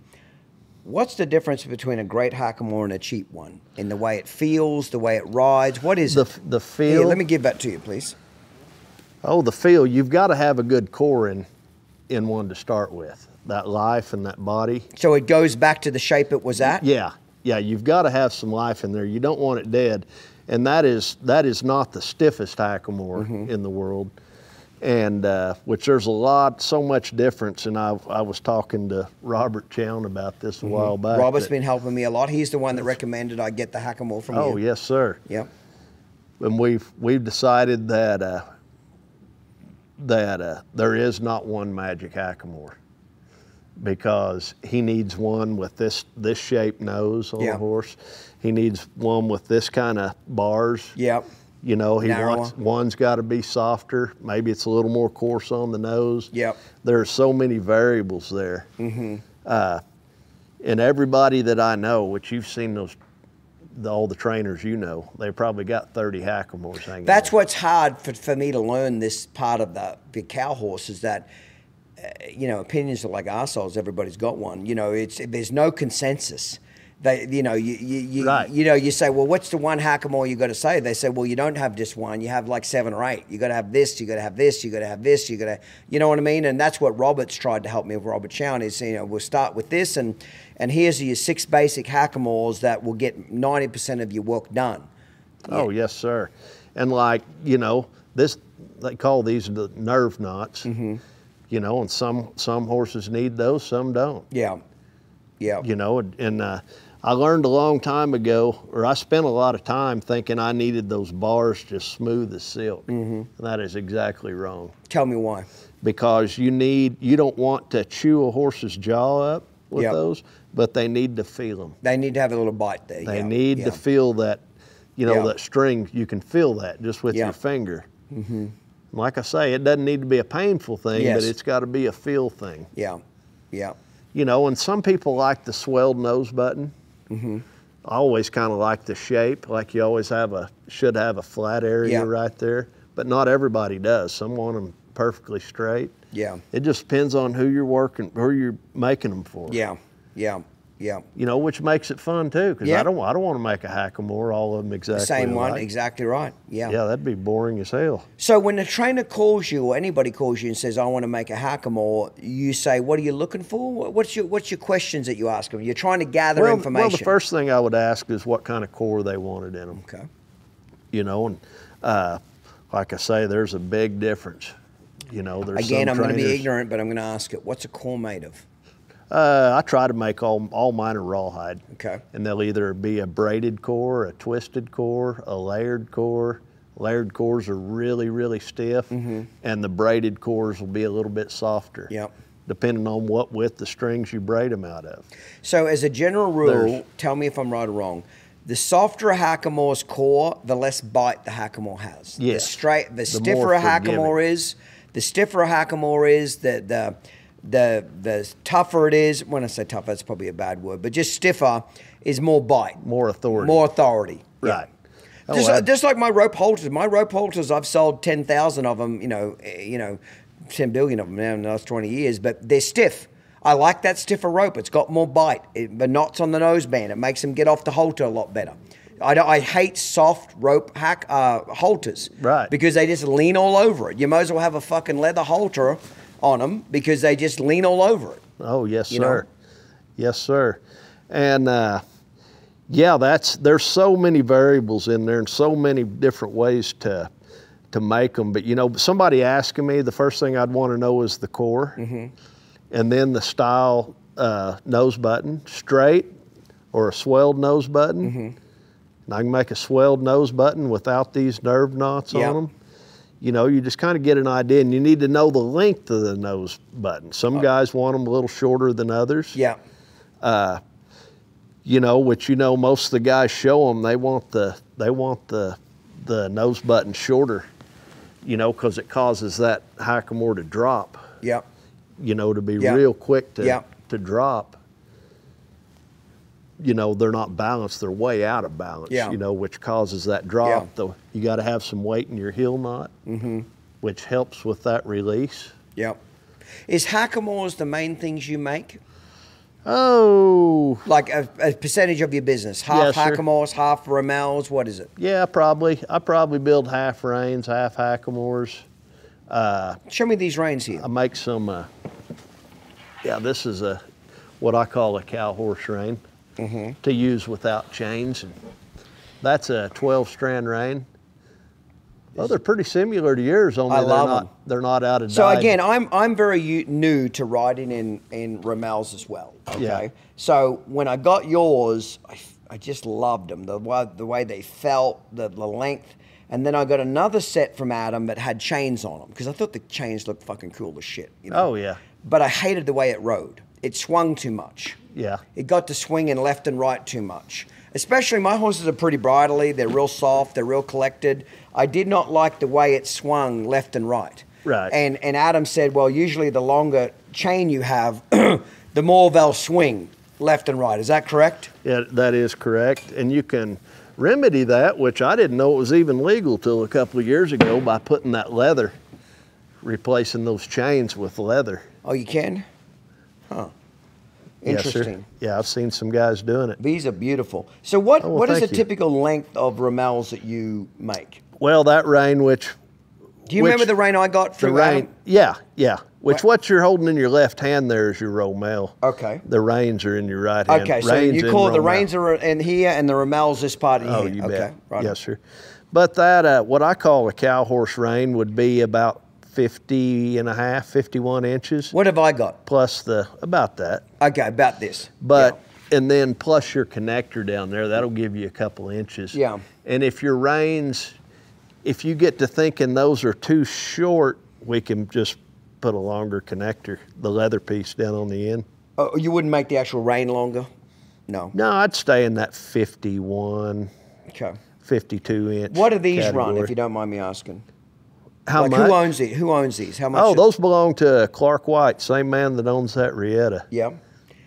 What's the difference between a great hackamore and a cheap one? In the way it feels, the way it rides, what is it? The feel. Here, let me give that to you, please. Oh, the feel. You've got to have a good core in one to start with. That life and that body. So it goes back to the shape it was at? Yeah, you've got to have some life in there. You don't want it dead. And that is not the stiffest hackamore in the world. And which there's so much difference. And I was talking to Robert Chown about this a while back. Robert's been helping me a lot. He's the one that recommended I get the hackamore from you. Oh, yes, sir. Yep. And we've decided that there is not one magic hackamore, because he needs one with this shaped nose on a horse. He needs one with this kind of bars. Yep. You know, Narrower. one's got to be softer. Maybe it's a little more coarse on the nose. Yep. There's so many variables there. And everybody that I know, which you've seen all the trainers you know, they probably got 30 hackamores hanging. That's there. what's hard for me to learn this part of the cow horse is that, you know, opinions are like arseholes. Everybody's got one. You know, there's no consensus. You say, well, what's the one hackamore you got to say? They say, well, you don't have just one. You have like 7 or 8. You got to have this. You got to have this. You got to have this. You got to, you know what I mean? And that's what Robert's tried to help me with. Robert Chown is, you know, we'll start with this, and here's your 6 basic hackamores that will get 90% of your work done. Oh, yes, sir. And like, you know, they call these the nerve knots. You know, and some horses need those, some don't. Yeah. You know, and I learned a long time ago, or I spent a lot of time thinking I needed those bars just smooth as silk. And that is exactly wrong. Tell me why. Because you don't want to chew a horse's jaw up with those, but they need to feel them. They need to have a little bite there. They need to feel that, you know, that string. You can feel that just with your finger. Like I say, it doesn't need to be a painful thing, but it's got to be a feel thing. Yeah. You know, and some people like the swelled nose button. I always kind of like the shape, like you always should have a flat area right there, but not everybody does. Some want them perfectly straight. Yeah. It just depends on who you're making them for. Yeah. You know, which makes it fun too, because I don't want to make a hackamore, all of them exactly same one, alike. exactly right. Yeah, that'd be boring as hell. So when a trainer calls you or anybody calls you and says, I want to make a hackamore, you say, what are you looking for? What's your questions that you ask them? You're trying to gather information. Well, the first thing I would ask is what kind of core they wanted in them. Okay. You know, and like I say, there's a big difference. You know, there's Again, I'm going to be trainers- ignorant, but I'm going to ask it. What's a core made of? I try to make all mine are rawhide. Okay. And they'll either be a braided core, a twisted core, a layered core. Layered cores are really, really stiff, and the braided cores will be a little bit softer. Yep. Depending on what width the strings you braid them out of. So as a general rule, tell me if I'm right or wrong, the softer a hackamore's core, the less bite the hackamore has. Yes. The stiffer a hackamore is, the the tougher it is. When I say tougher, that's probably a bad word, but just stiffer is more bite, More authority. more authority. Right. Yeah. Just like my rope halters. My rope halters, I've sold 10,000 of them. 10 billion of them now in the last 20 years, but they're stiff. I like that stiffer rope. It's got more bite. The knots on the noseband, it makes them get off the halter a lot better. I hate soft rope halters. Right. Because they just lean all over it. You might as well have a fucking leather halter on them because they just lean all over it. Oh, yes, You sir. know? Yes, sir. And, there's so many variables in there and so many different ways to make them. But, somebody asking me, the first thing I'd want to know is the core. Mm-hmm. And then the style nose button, straight or a swelled nose button. Mm-hmm. And I can make a swelled nose button without these nerve knots on them. You just kind of get an idea, and you need to know the length of the nose button. Some guys want them a little shorter than others. Yeah. Which most of the guys show them, they want the nose button shorter, because it causes that hackamore to drop. Yeah. To be real quick to drop. They're not balanced, they're way out of balance, which causes that drop. Though you got to have some weight in your heel knot, which helps with that release. Yeah. Is hackamores the main things you make? Oh. Like a percentage of your business? Half hackamores, half Rommels, what is it? Yeah, probably. I probably build half reins, half hackamores. Show me these reins here. I make some, this is what I call a cow horse rein to use without chains. And that's a 12-strand rein. Well, they're pretty similar to yours, only they're not out of date. So again, I'm very new to riding in Rommels as well. Okay. Yeah. So when I got yours, I just loved them. The way they felt, the length. And then I got another set from Adam that had chains on them because I thought the chains looked fucking cool as shit. Oh, yeah. But I hated the way it rode. It swung too much. Yeah. It got to swinging left and right too much. Especially my horses are pretty bridly. They're real soft. They're real collected. I did not like the way it swung left and right. Right. And Adam said, well, usually the longer chain you have, the more they'll swing left and right. Is that correct? Yeah, that is correct. And you can remedy that, which I didn't know it was even legal till a couple of years ago, by putting that leather, replacing those chains with leather. Oh, you can? Huh. Interesting. Yes, sir. Yeah, I've seen some guys doing it. These are beautiful. So what is the thank you. typical length of Rommels that you make? Well, that rein, Do you remember the rein I got from Adam? Yeah. What you're holding in your left hand there is your Rommel. Okay. The reins are in your right hand. Okay, so you call the reins are in here and the Rommels this part in here. Oh, you bet. Okay, right. Yes, sir. But that, what I call a cow horse rein would be about 50 and a half, 51 inches. What have I got? Plus about that. Okay, about this. But, and then plus your connector down there, that'll give you a couple inches. Yeah. And if your reins, if you get to thinking those are too short, we can just put a longer connector, the leather piece down on the end. Oh, you wouldn't make the actual rein longer? No. No, I'd stay in that 51, 52 inch. What do these category. run, if you don't mind me asking? How much? Who owns it? Who owns these? How much? Oh, those belong to Clark White, same man that owns that Rieta. Yeah.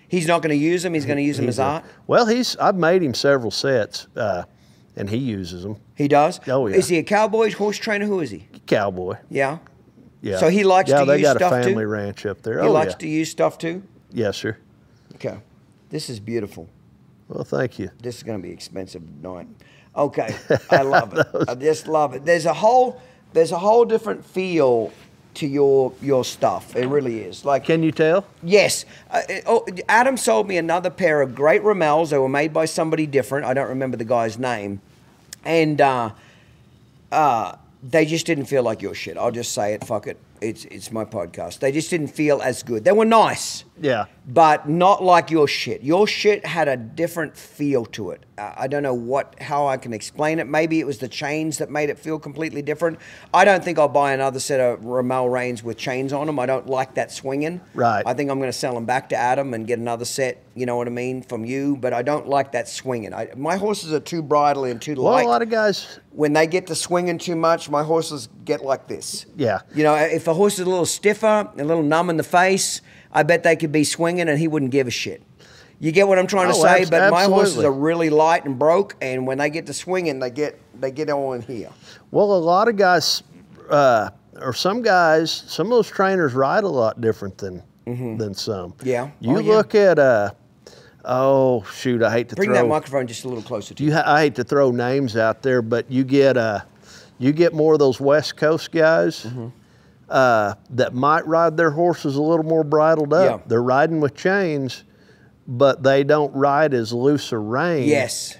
He's not going to use them. He's going to use them as art. Well, I've made him several sets, and he uses them. He does. Oh yeah. Is he a cowboy, horse trainer? Who is he? Cowboy. Yeah. Yeah. So he likes to use stuff too. Yeah, they got a family ranch up there. He likes to use stuff too. Yes, sir. Okay. This is beautiful. Well, thank you. This is going to be expensive tonight. Okay. I love it. I just love it. There's a whole different feel to your stuff. It really is. Like, can you tell? Yes. Adam sold me another pair of great Rommels. They were made by somebody different. I don't remember the guy's name. And they just didn't feel like your shit. I'll just say it. Fuck it. It's my podcast. They just didn't feel as good. They were nice. Yeah. But not like your shit. Your shit had a different feel to it. I don't know how I can explain it. Maybe it was the chains that made it feel completely different. I don't think I'll buy another set of Rommel reins with chains on them. I don't like that swinging. Right. I think I'm going to sell them back to Adam and get another set, you know what I mean, from you. But I don't like that swinging. My horses are too bridle and too light. Well, a lot of guys... When they get to swinging too much, my horses get like this. Yeah. You know, if a horse is a little stiffer, a little numb in the face, I bet they could be swinging and he wouldn't give a shit. You get what I'm trying to say? But my horses are really light and broke, and when they get to swinging, they get all in here. Well, a lot of guys, or some guys, some of those trainers ride a lot different than some. Yeah. You look at oh shoot, I hate to bring that microphone just a little closer to you. I hate to throw names out there, but you get more of those West Coast guys. That might ride their horses a little more bridled up. Yeah. They're riding with chains, but they don't ride as loose a rein. Yes.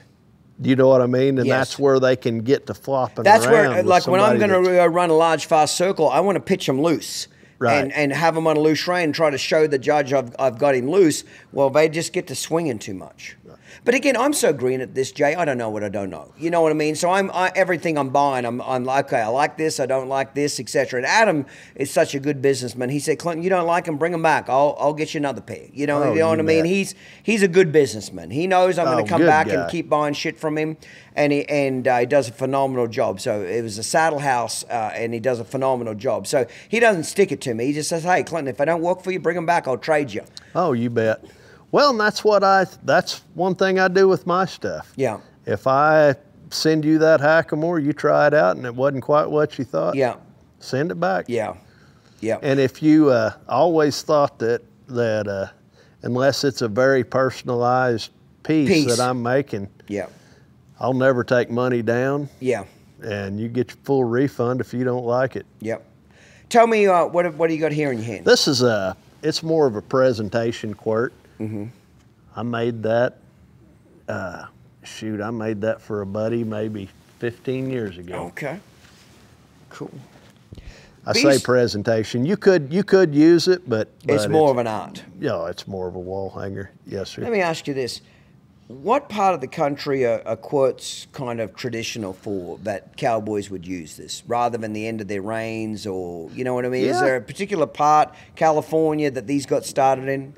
You know what I mean? And yes. That's where they can get to flopping that's around. That's where, like when I'm going to run a large, fast circle, I want to pitch them loose. Right. And have them on a loose rein and try to show the judge I've got him loose. Well, they just get to swinging too much. But again, I'm so green at this, Jay. I don't know what I don't know. You know what I mean? So everything I'm buying, I'm like, okay, I like this, I don't like this, etc. And Adam is such a good businessman. He said, Clinton, you don't like them, bring them back. I'll get you another pair. You know what I mean? He's a good businessman. He knows I'm going to come back and keep buying shit from him, and he does a phenomenal job. So it was a saddle house, and he does a phenomenal job. So he doesn't stick it to me. He just says, hey, Clinton, if I don't work for you, bring them back. I'll trade you. Oh, you bet. Well, and that's one thing I do with my stuff. Yeah. If I send you that hackamore, you try it out and it wasn't quite what you thought. Yeah. Send it back. Yeah. Yeah. And if you always thought that unless it's a very personalized piece that I'm making, yeah, I'll never take money down. Yeah. And you get your full refund if you don't like it. Yep. Tell me what do you got here in your hand? This is it's more of a presentation quirt. I made that, I made that for a buddy maybe 15 years ago. Okay, cool. I say presentation. You could use it, but it's more of an art. Yeah, it's more of a wall hanger. Yes, sir. Let me ask you this. What part of the country are quirts kind of traditional for that cowboys would use this rather than the end of their reins, or, you know what I mean? Yeah. Is there a particular part, California, that these got started in?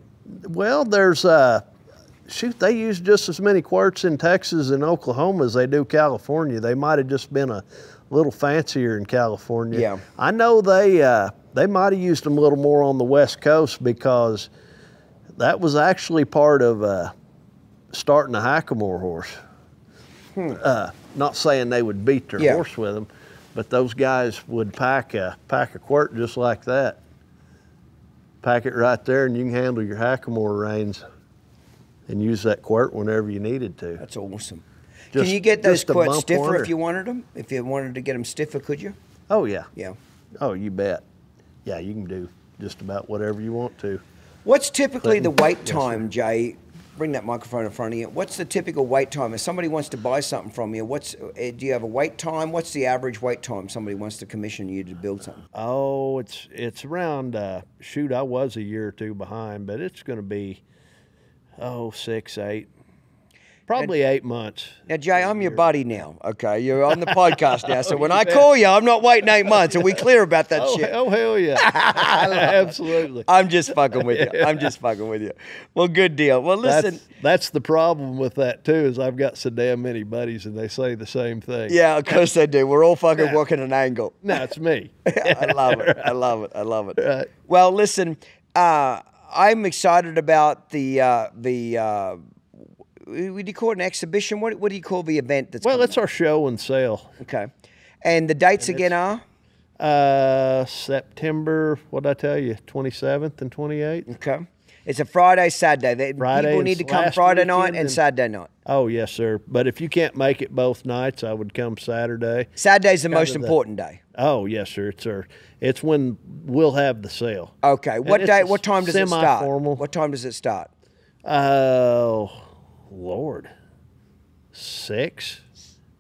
Well, there's they use just as many quirts in Texas and Oklahoma as they do California. They might have just been a little fancier in California. Yeah. I know they might have used them a little more on the West Coast because that was actually part of starting a hackamore horse. Not saying they would beat their horse with them, but those guys would pack a quirt just like that. Pack it right there, and you can handle your hackamore reins and use that quirt whenever you needed to. That's awesome. Can you get those quirts stiffer if you wanted them? If you wanted to get them stiffer, could you? Oh, yeah. Yeah. Oh, you bet. Yeah, you can do just about whatever you want to. What's typically the wait time, Jay? Bring that microphone in front of you. What's the typical wait time? If somebody wants to buy something from you, do you have a wait time? What's the average wait time somebody wants to commission you to build something? Oh, it's around, I was a year or two behind, but it's going to be, 6, 8. Probably 8 months. Now, Jay, I'm your buddy now, okay? You're on the podcast now, so when I call you, I'm not waiting 8 months. Are we clear about that shit? Oh, hell yeah. Absolutely. I'm just fucking with you. I'm just fucking with you. Well, good deal. Well, listen. That's the problem with that, too, is I've got so damn many buddies, and they say the same thing. Yeah, of course they do. We're all fucking working an angle. No, it's me. I love it. I love it. I love it. Right. Well, listen, I'm excited about the what do you call it, an exhibition? What do you call the event that's Well, it's our show and sale. Okay. And the dates again are? September, what did I tell you, 27th and 28th. Okay. It's a Friday, Saturday. People need to come Friday night and Saturday night. Oh, yes, sir. But if you can't make it both nights, I would come Saturday. Saturday's the most important day. Oh, yes, sir. It's when we'll have the sale. Okay. What day? What time does it start? Semi-formal. What time does it start? Oh, Lord. 6.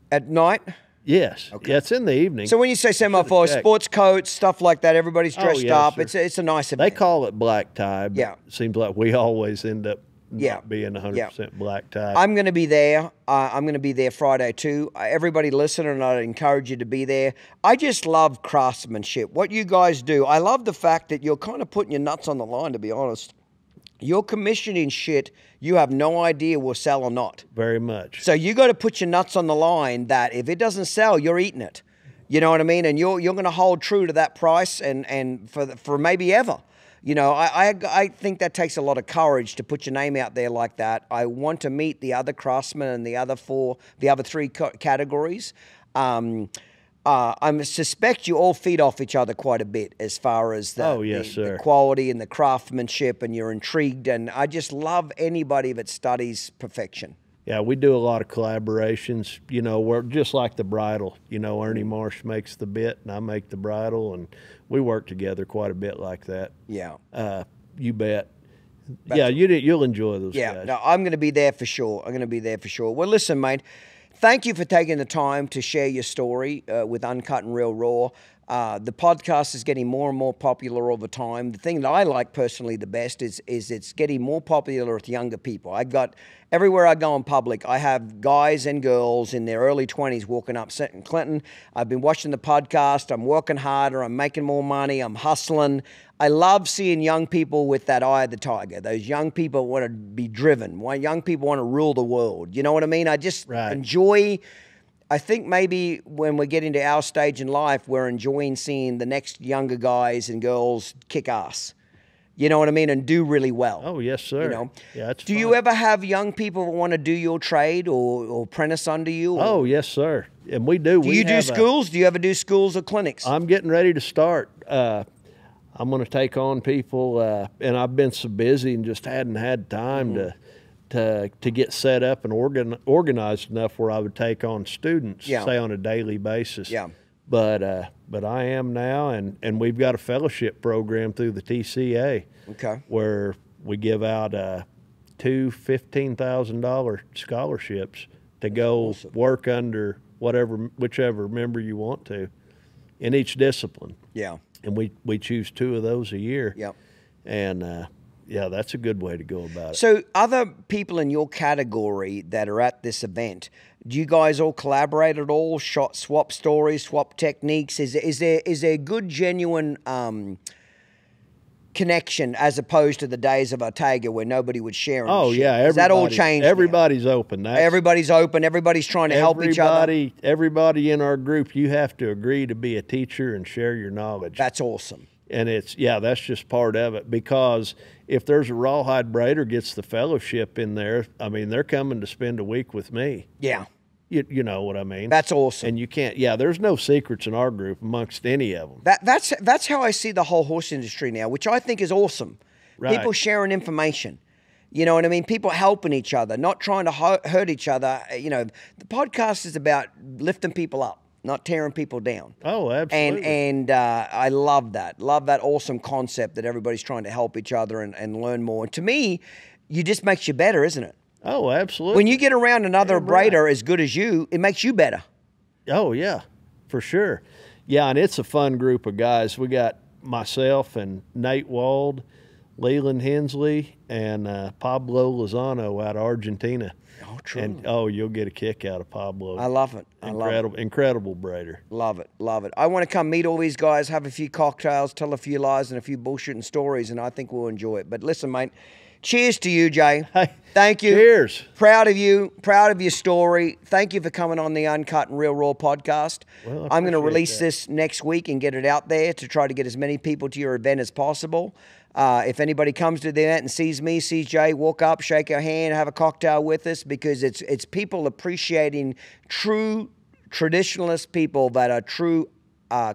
At night? Yes. Okay. Yeah, it's in the evening. So when you say semaphore, sports coats, stuff like that, everybody's dressed up. Sir. It's a nice event. They call it black tie, but it seems like we always end up being 100% black tie. I'm going to be there. I'm going to be there Friday too. Everybody listening, I'd encourage you to be there. I just love craftsmanship. What you guys do, I love the fact that you're kind of putting your nuts on the line, to be honest. You're commissioning shit you have no idea will sell or not. Very much. So you got to put your nuts on the line that if it doesn't sell, you're eating it. You know what I mean? And you're going to hold true to that price and for maybe ever. You know, I think that takes a lot of courage to put your name out there like that. I want to meet the other craftsmen and the other three categories. I suspect you all feed off each other quite a bit as far as the quality and the craftsmanship, and you're intrigued. And I just love anybody that studies perfection. Yeah, we do a lot of collaborations. You know, we're just like the bridle. You know, Ernie Marsh makes the bit and I make the bridle, and we work together quite a bit like that. Yeah. You bet. You'll enjoy those guys. No, I'm going to be there for sure. Well, listen, mate. Thank you for taking the time to share your story with Uncut and Real Raw. The podcast is getting more and more popular all the time. The thing that I like personally the best is it's getting more popular with younger people. Everywhere I go in public, I have guys and girls in their early 20s walking up St. Clinton. I've been watching the podcast. I'm working harder. I'm making more money. I'm hustling. I love seeing young people with that eye of the tiger. Those young people want to be driven. Young people want to rule the world. You know what I mean? I just enjoy. I think maybe when we get into our stage in life, we're enjoying seeing the next younger guys and girls kick ass. You know what I mean? And do really well. Oh, yes, sir. You know? Yeah, it's Do fun. you ever have young people that want to do your trade or apprentice under you? Oh, yes, sir. And we do. Do you do schools? Do you ever do schools or clinics? I'm getting ready to start. I'm going to take on people, and I've been so busy and just hadn't had time to get set up and organized enough where I would take on students, say on a daily basis. Yeah. But I am now, and we've got a fellowship program through the TCA. Okay. Where we give out two $15,000 scholarships to go work under whichever member you want to in each discipline. Yeah. And we choose 2 of those a year. Yep. And that's a good way to go about it. So other people in your category that are at this event, do you guys all collaborate at all? Swap stories, swap techniques? Is there good, genuine connection as opposed to the days of Ortega where nobody would share? Has that all changed? Everybody's open. Everybody's open. Everybody's trying to help each other. Everybody in our group, you have to agree to be a teacher and share your knowledge. That's awesome. And that's just part of it, because if there's a rawhide braider gets the fellowship in there, I mean, they're coming to spend a week with me. Yeah. You know what I mean? That's awesome. And you can't, there's no secrets in our group amongst any of them. That's how I see the whole horse industry now, which I think is awesome. Right. People sharing information. You know what I mean? People helping each other, not trying to hurt each other. You know, the podcast is about lifting people up, not tearing people down. Oh, absolutely. And I love that. Love that awesome concept that everybody's trying to help each other and learn more. And to me, it just makes you better, isn't it? Oh, absolutely. When you get around another braider as good as you, it makes you better. Oh, yeah, for sure. Yeah, and it's a fun group of guys. We got myself and Nate Wald, Leland Hensley, and Pablo Lozano out of Argentina. Oh, true. And you'll get a kick out of Pablo. I love it. Incredible braider. Love it. I want to come meet all these guys, have a few cocktails, tell a few lies and a few bullshitting stories, and I think we'll enjoy it. But listen, mate, cheers to you, Jay. Hey, thank you. Cheers. Proud of you. Proud of your story. Thank you for coming on the Uncut and Real Raw podcast. Well, I'm going to release this next week and get it out there to try to get as many people to your event as possible. If anybody comes to the event and sees me, sees Jay, walk up, shake our hand, have a cocktail with us, because it's people appreciating true traditionalist people that are true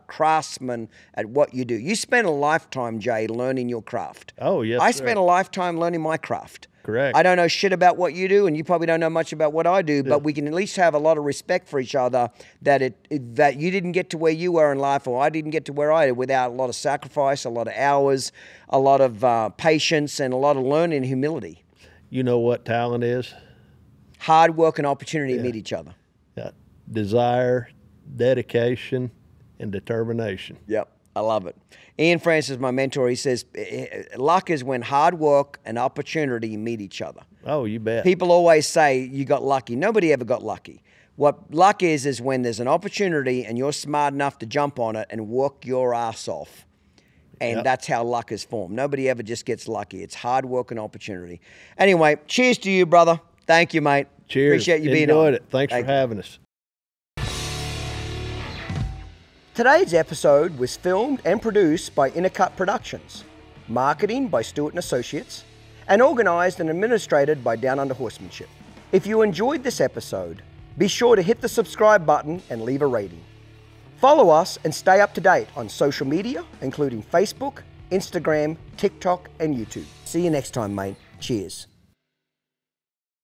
craftsmen at what you do. You spent a lifetime, Jay, learning your craft. Oh, yes, I sir. spent a lifetime learning my craft. Correct. I don't know shit about what you do, and you probably don't know much about what I do, but we can at least have a lot of respect for each other that that you didn't get to where you were in life, or I didn't get to where I did, without a lot of sacrifice, a lot of hours, a lot of patience, and a lot of learning and humility. You know what talent is? Hard work and opportunity to meet each other. Yeah. Desire, dedication and determination. Yep, I love it. Ian Francis, my mentor, he says, luck is when hard work and opportunity meet each other. Oh, you bet. People always say you got lucky. Nobody ever got lucky. What luck is when there's an opportunity and you're smart enough to jump on it and work your ass off. And that's how luck is formed. Nobody ever just gets lucky. It's hard work and opportunity. Anyway, cheers to you, brother. Thank you, mate. Cheers. Appreciate you being on. Enjoyed it. Thanks for having us. Today's episode was filmed and produced by Uncut Productions, marketing by Stewart & Associates, and organised and administrated by Down Under Horsemanship. If you enjoyed this episode, be sure to hit the subscribe button and leave a rating. Follow us and stay up to date on social media, including Facebook, Instagram, TikTok, and YouTube. See you next time, mate. Cheers.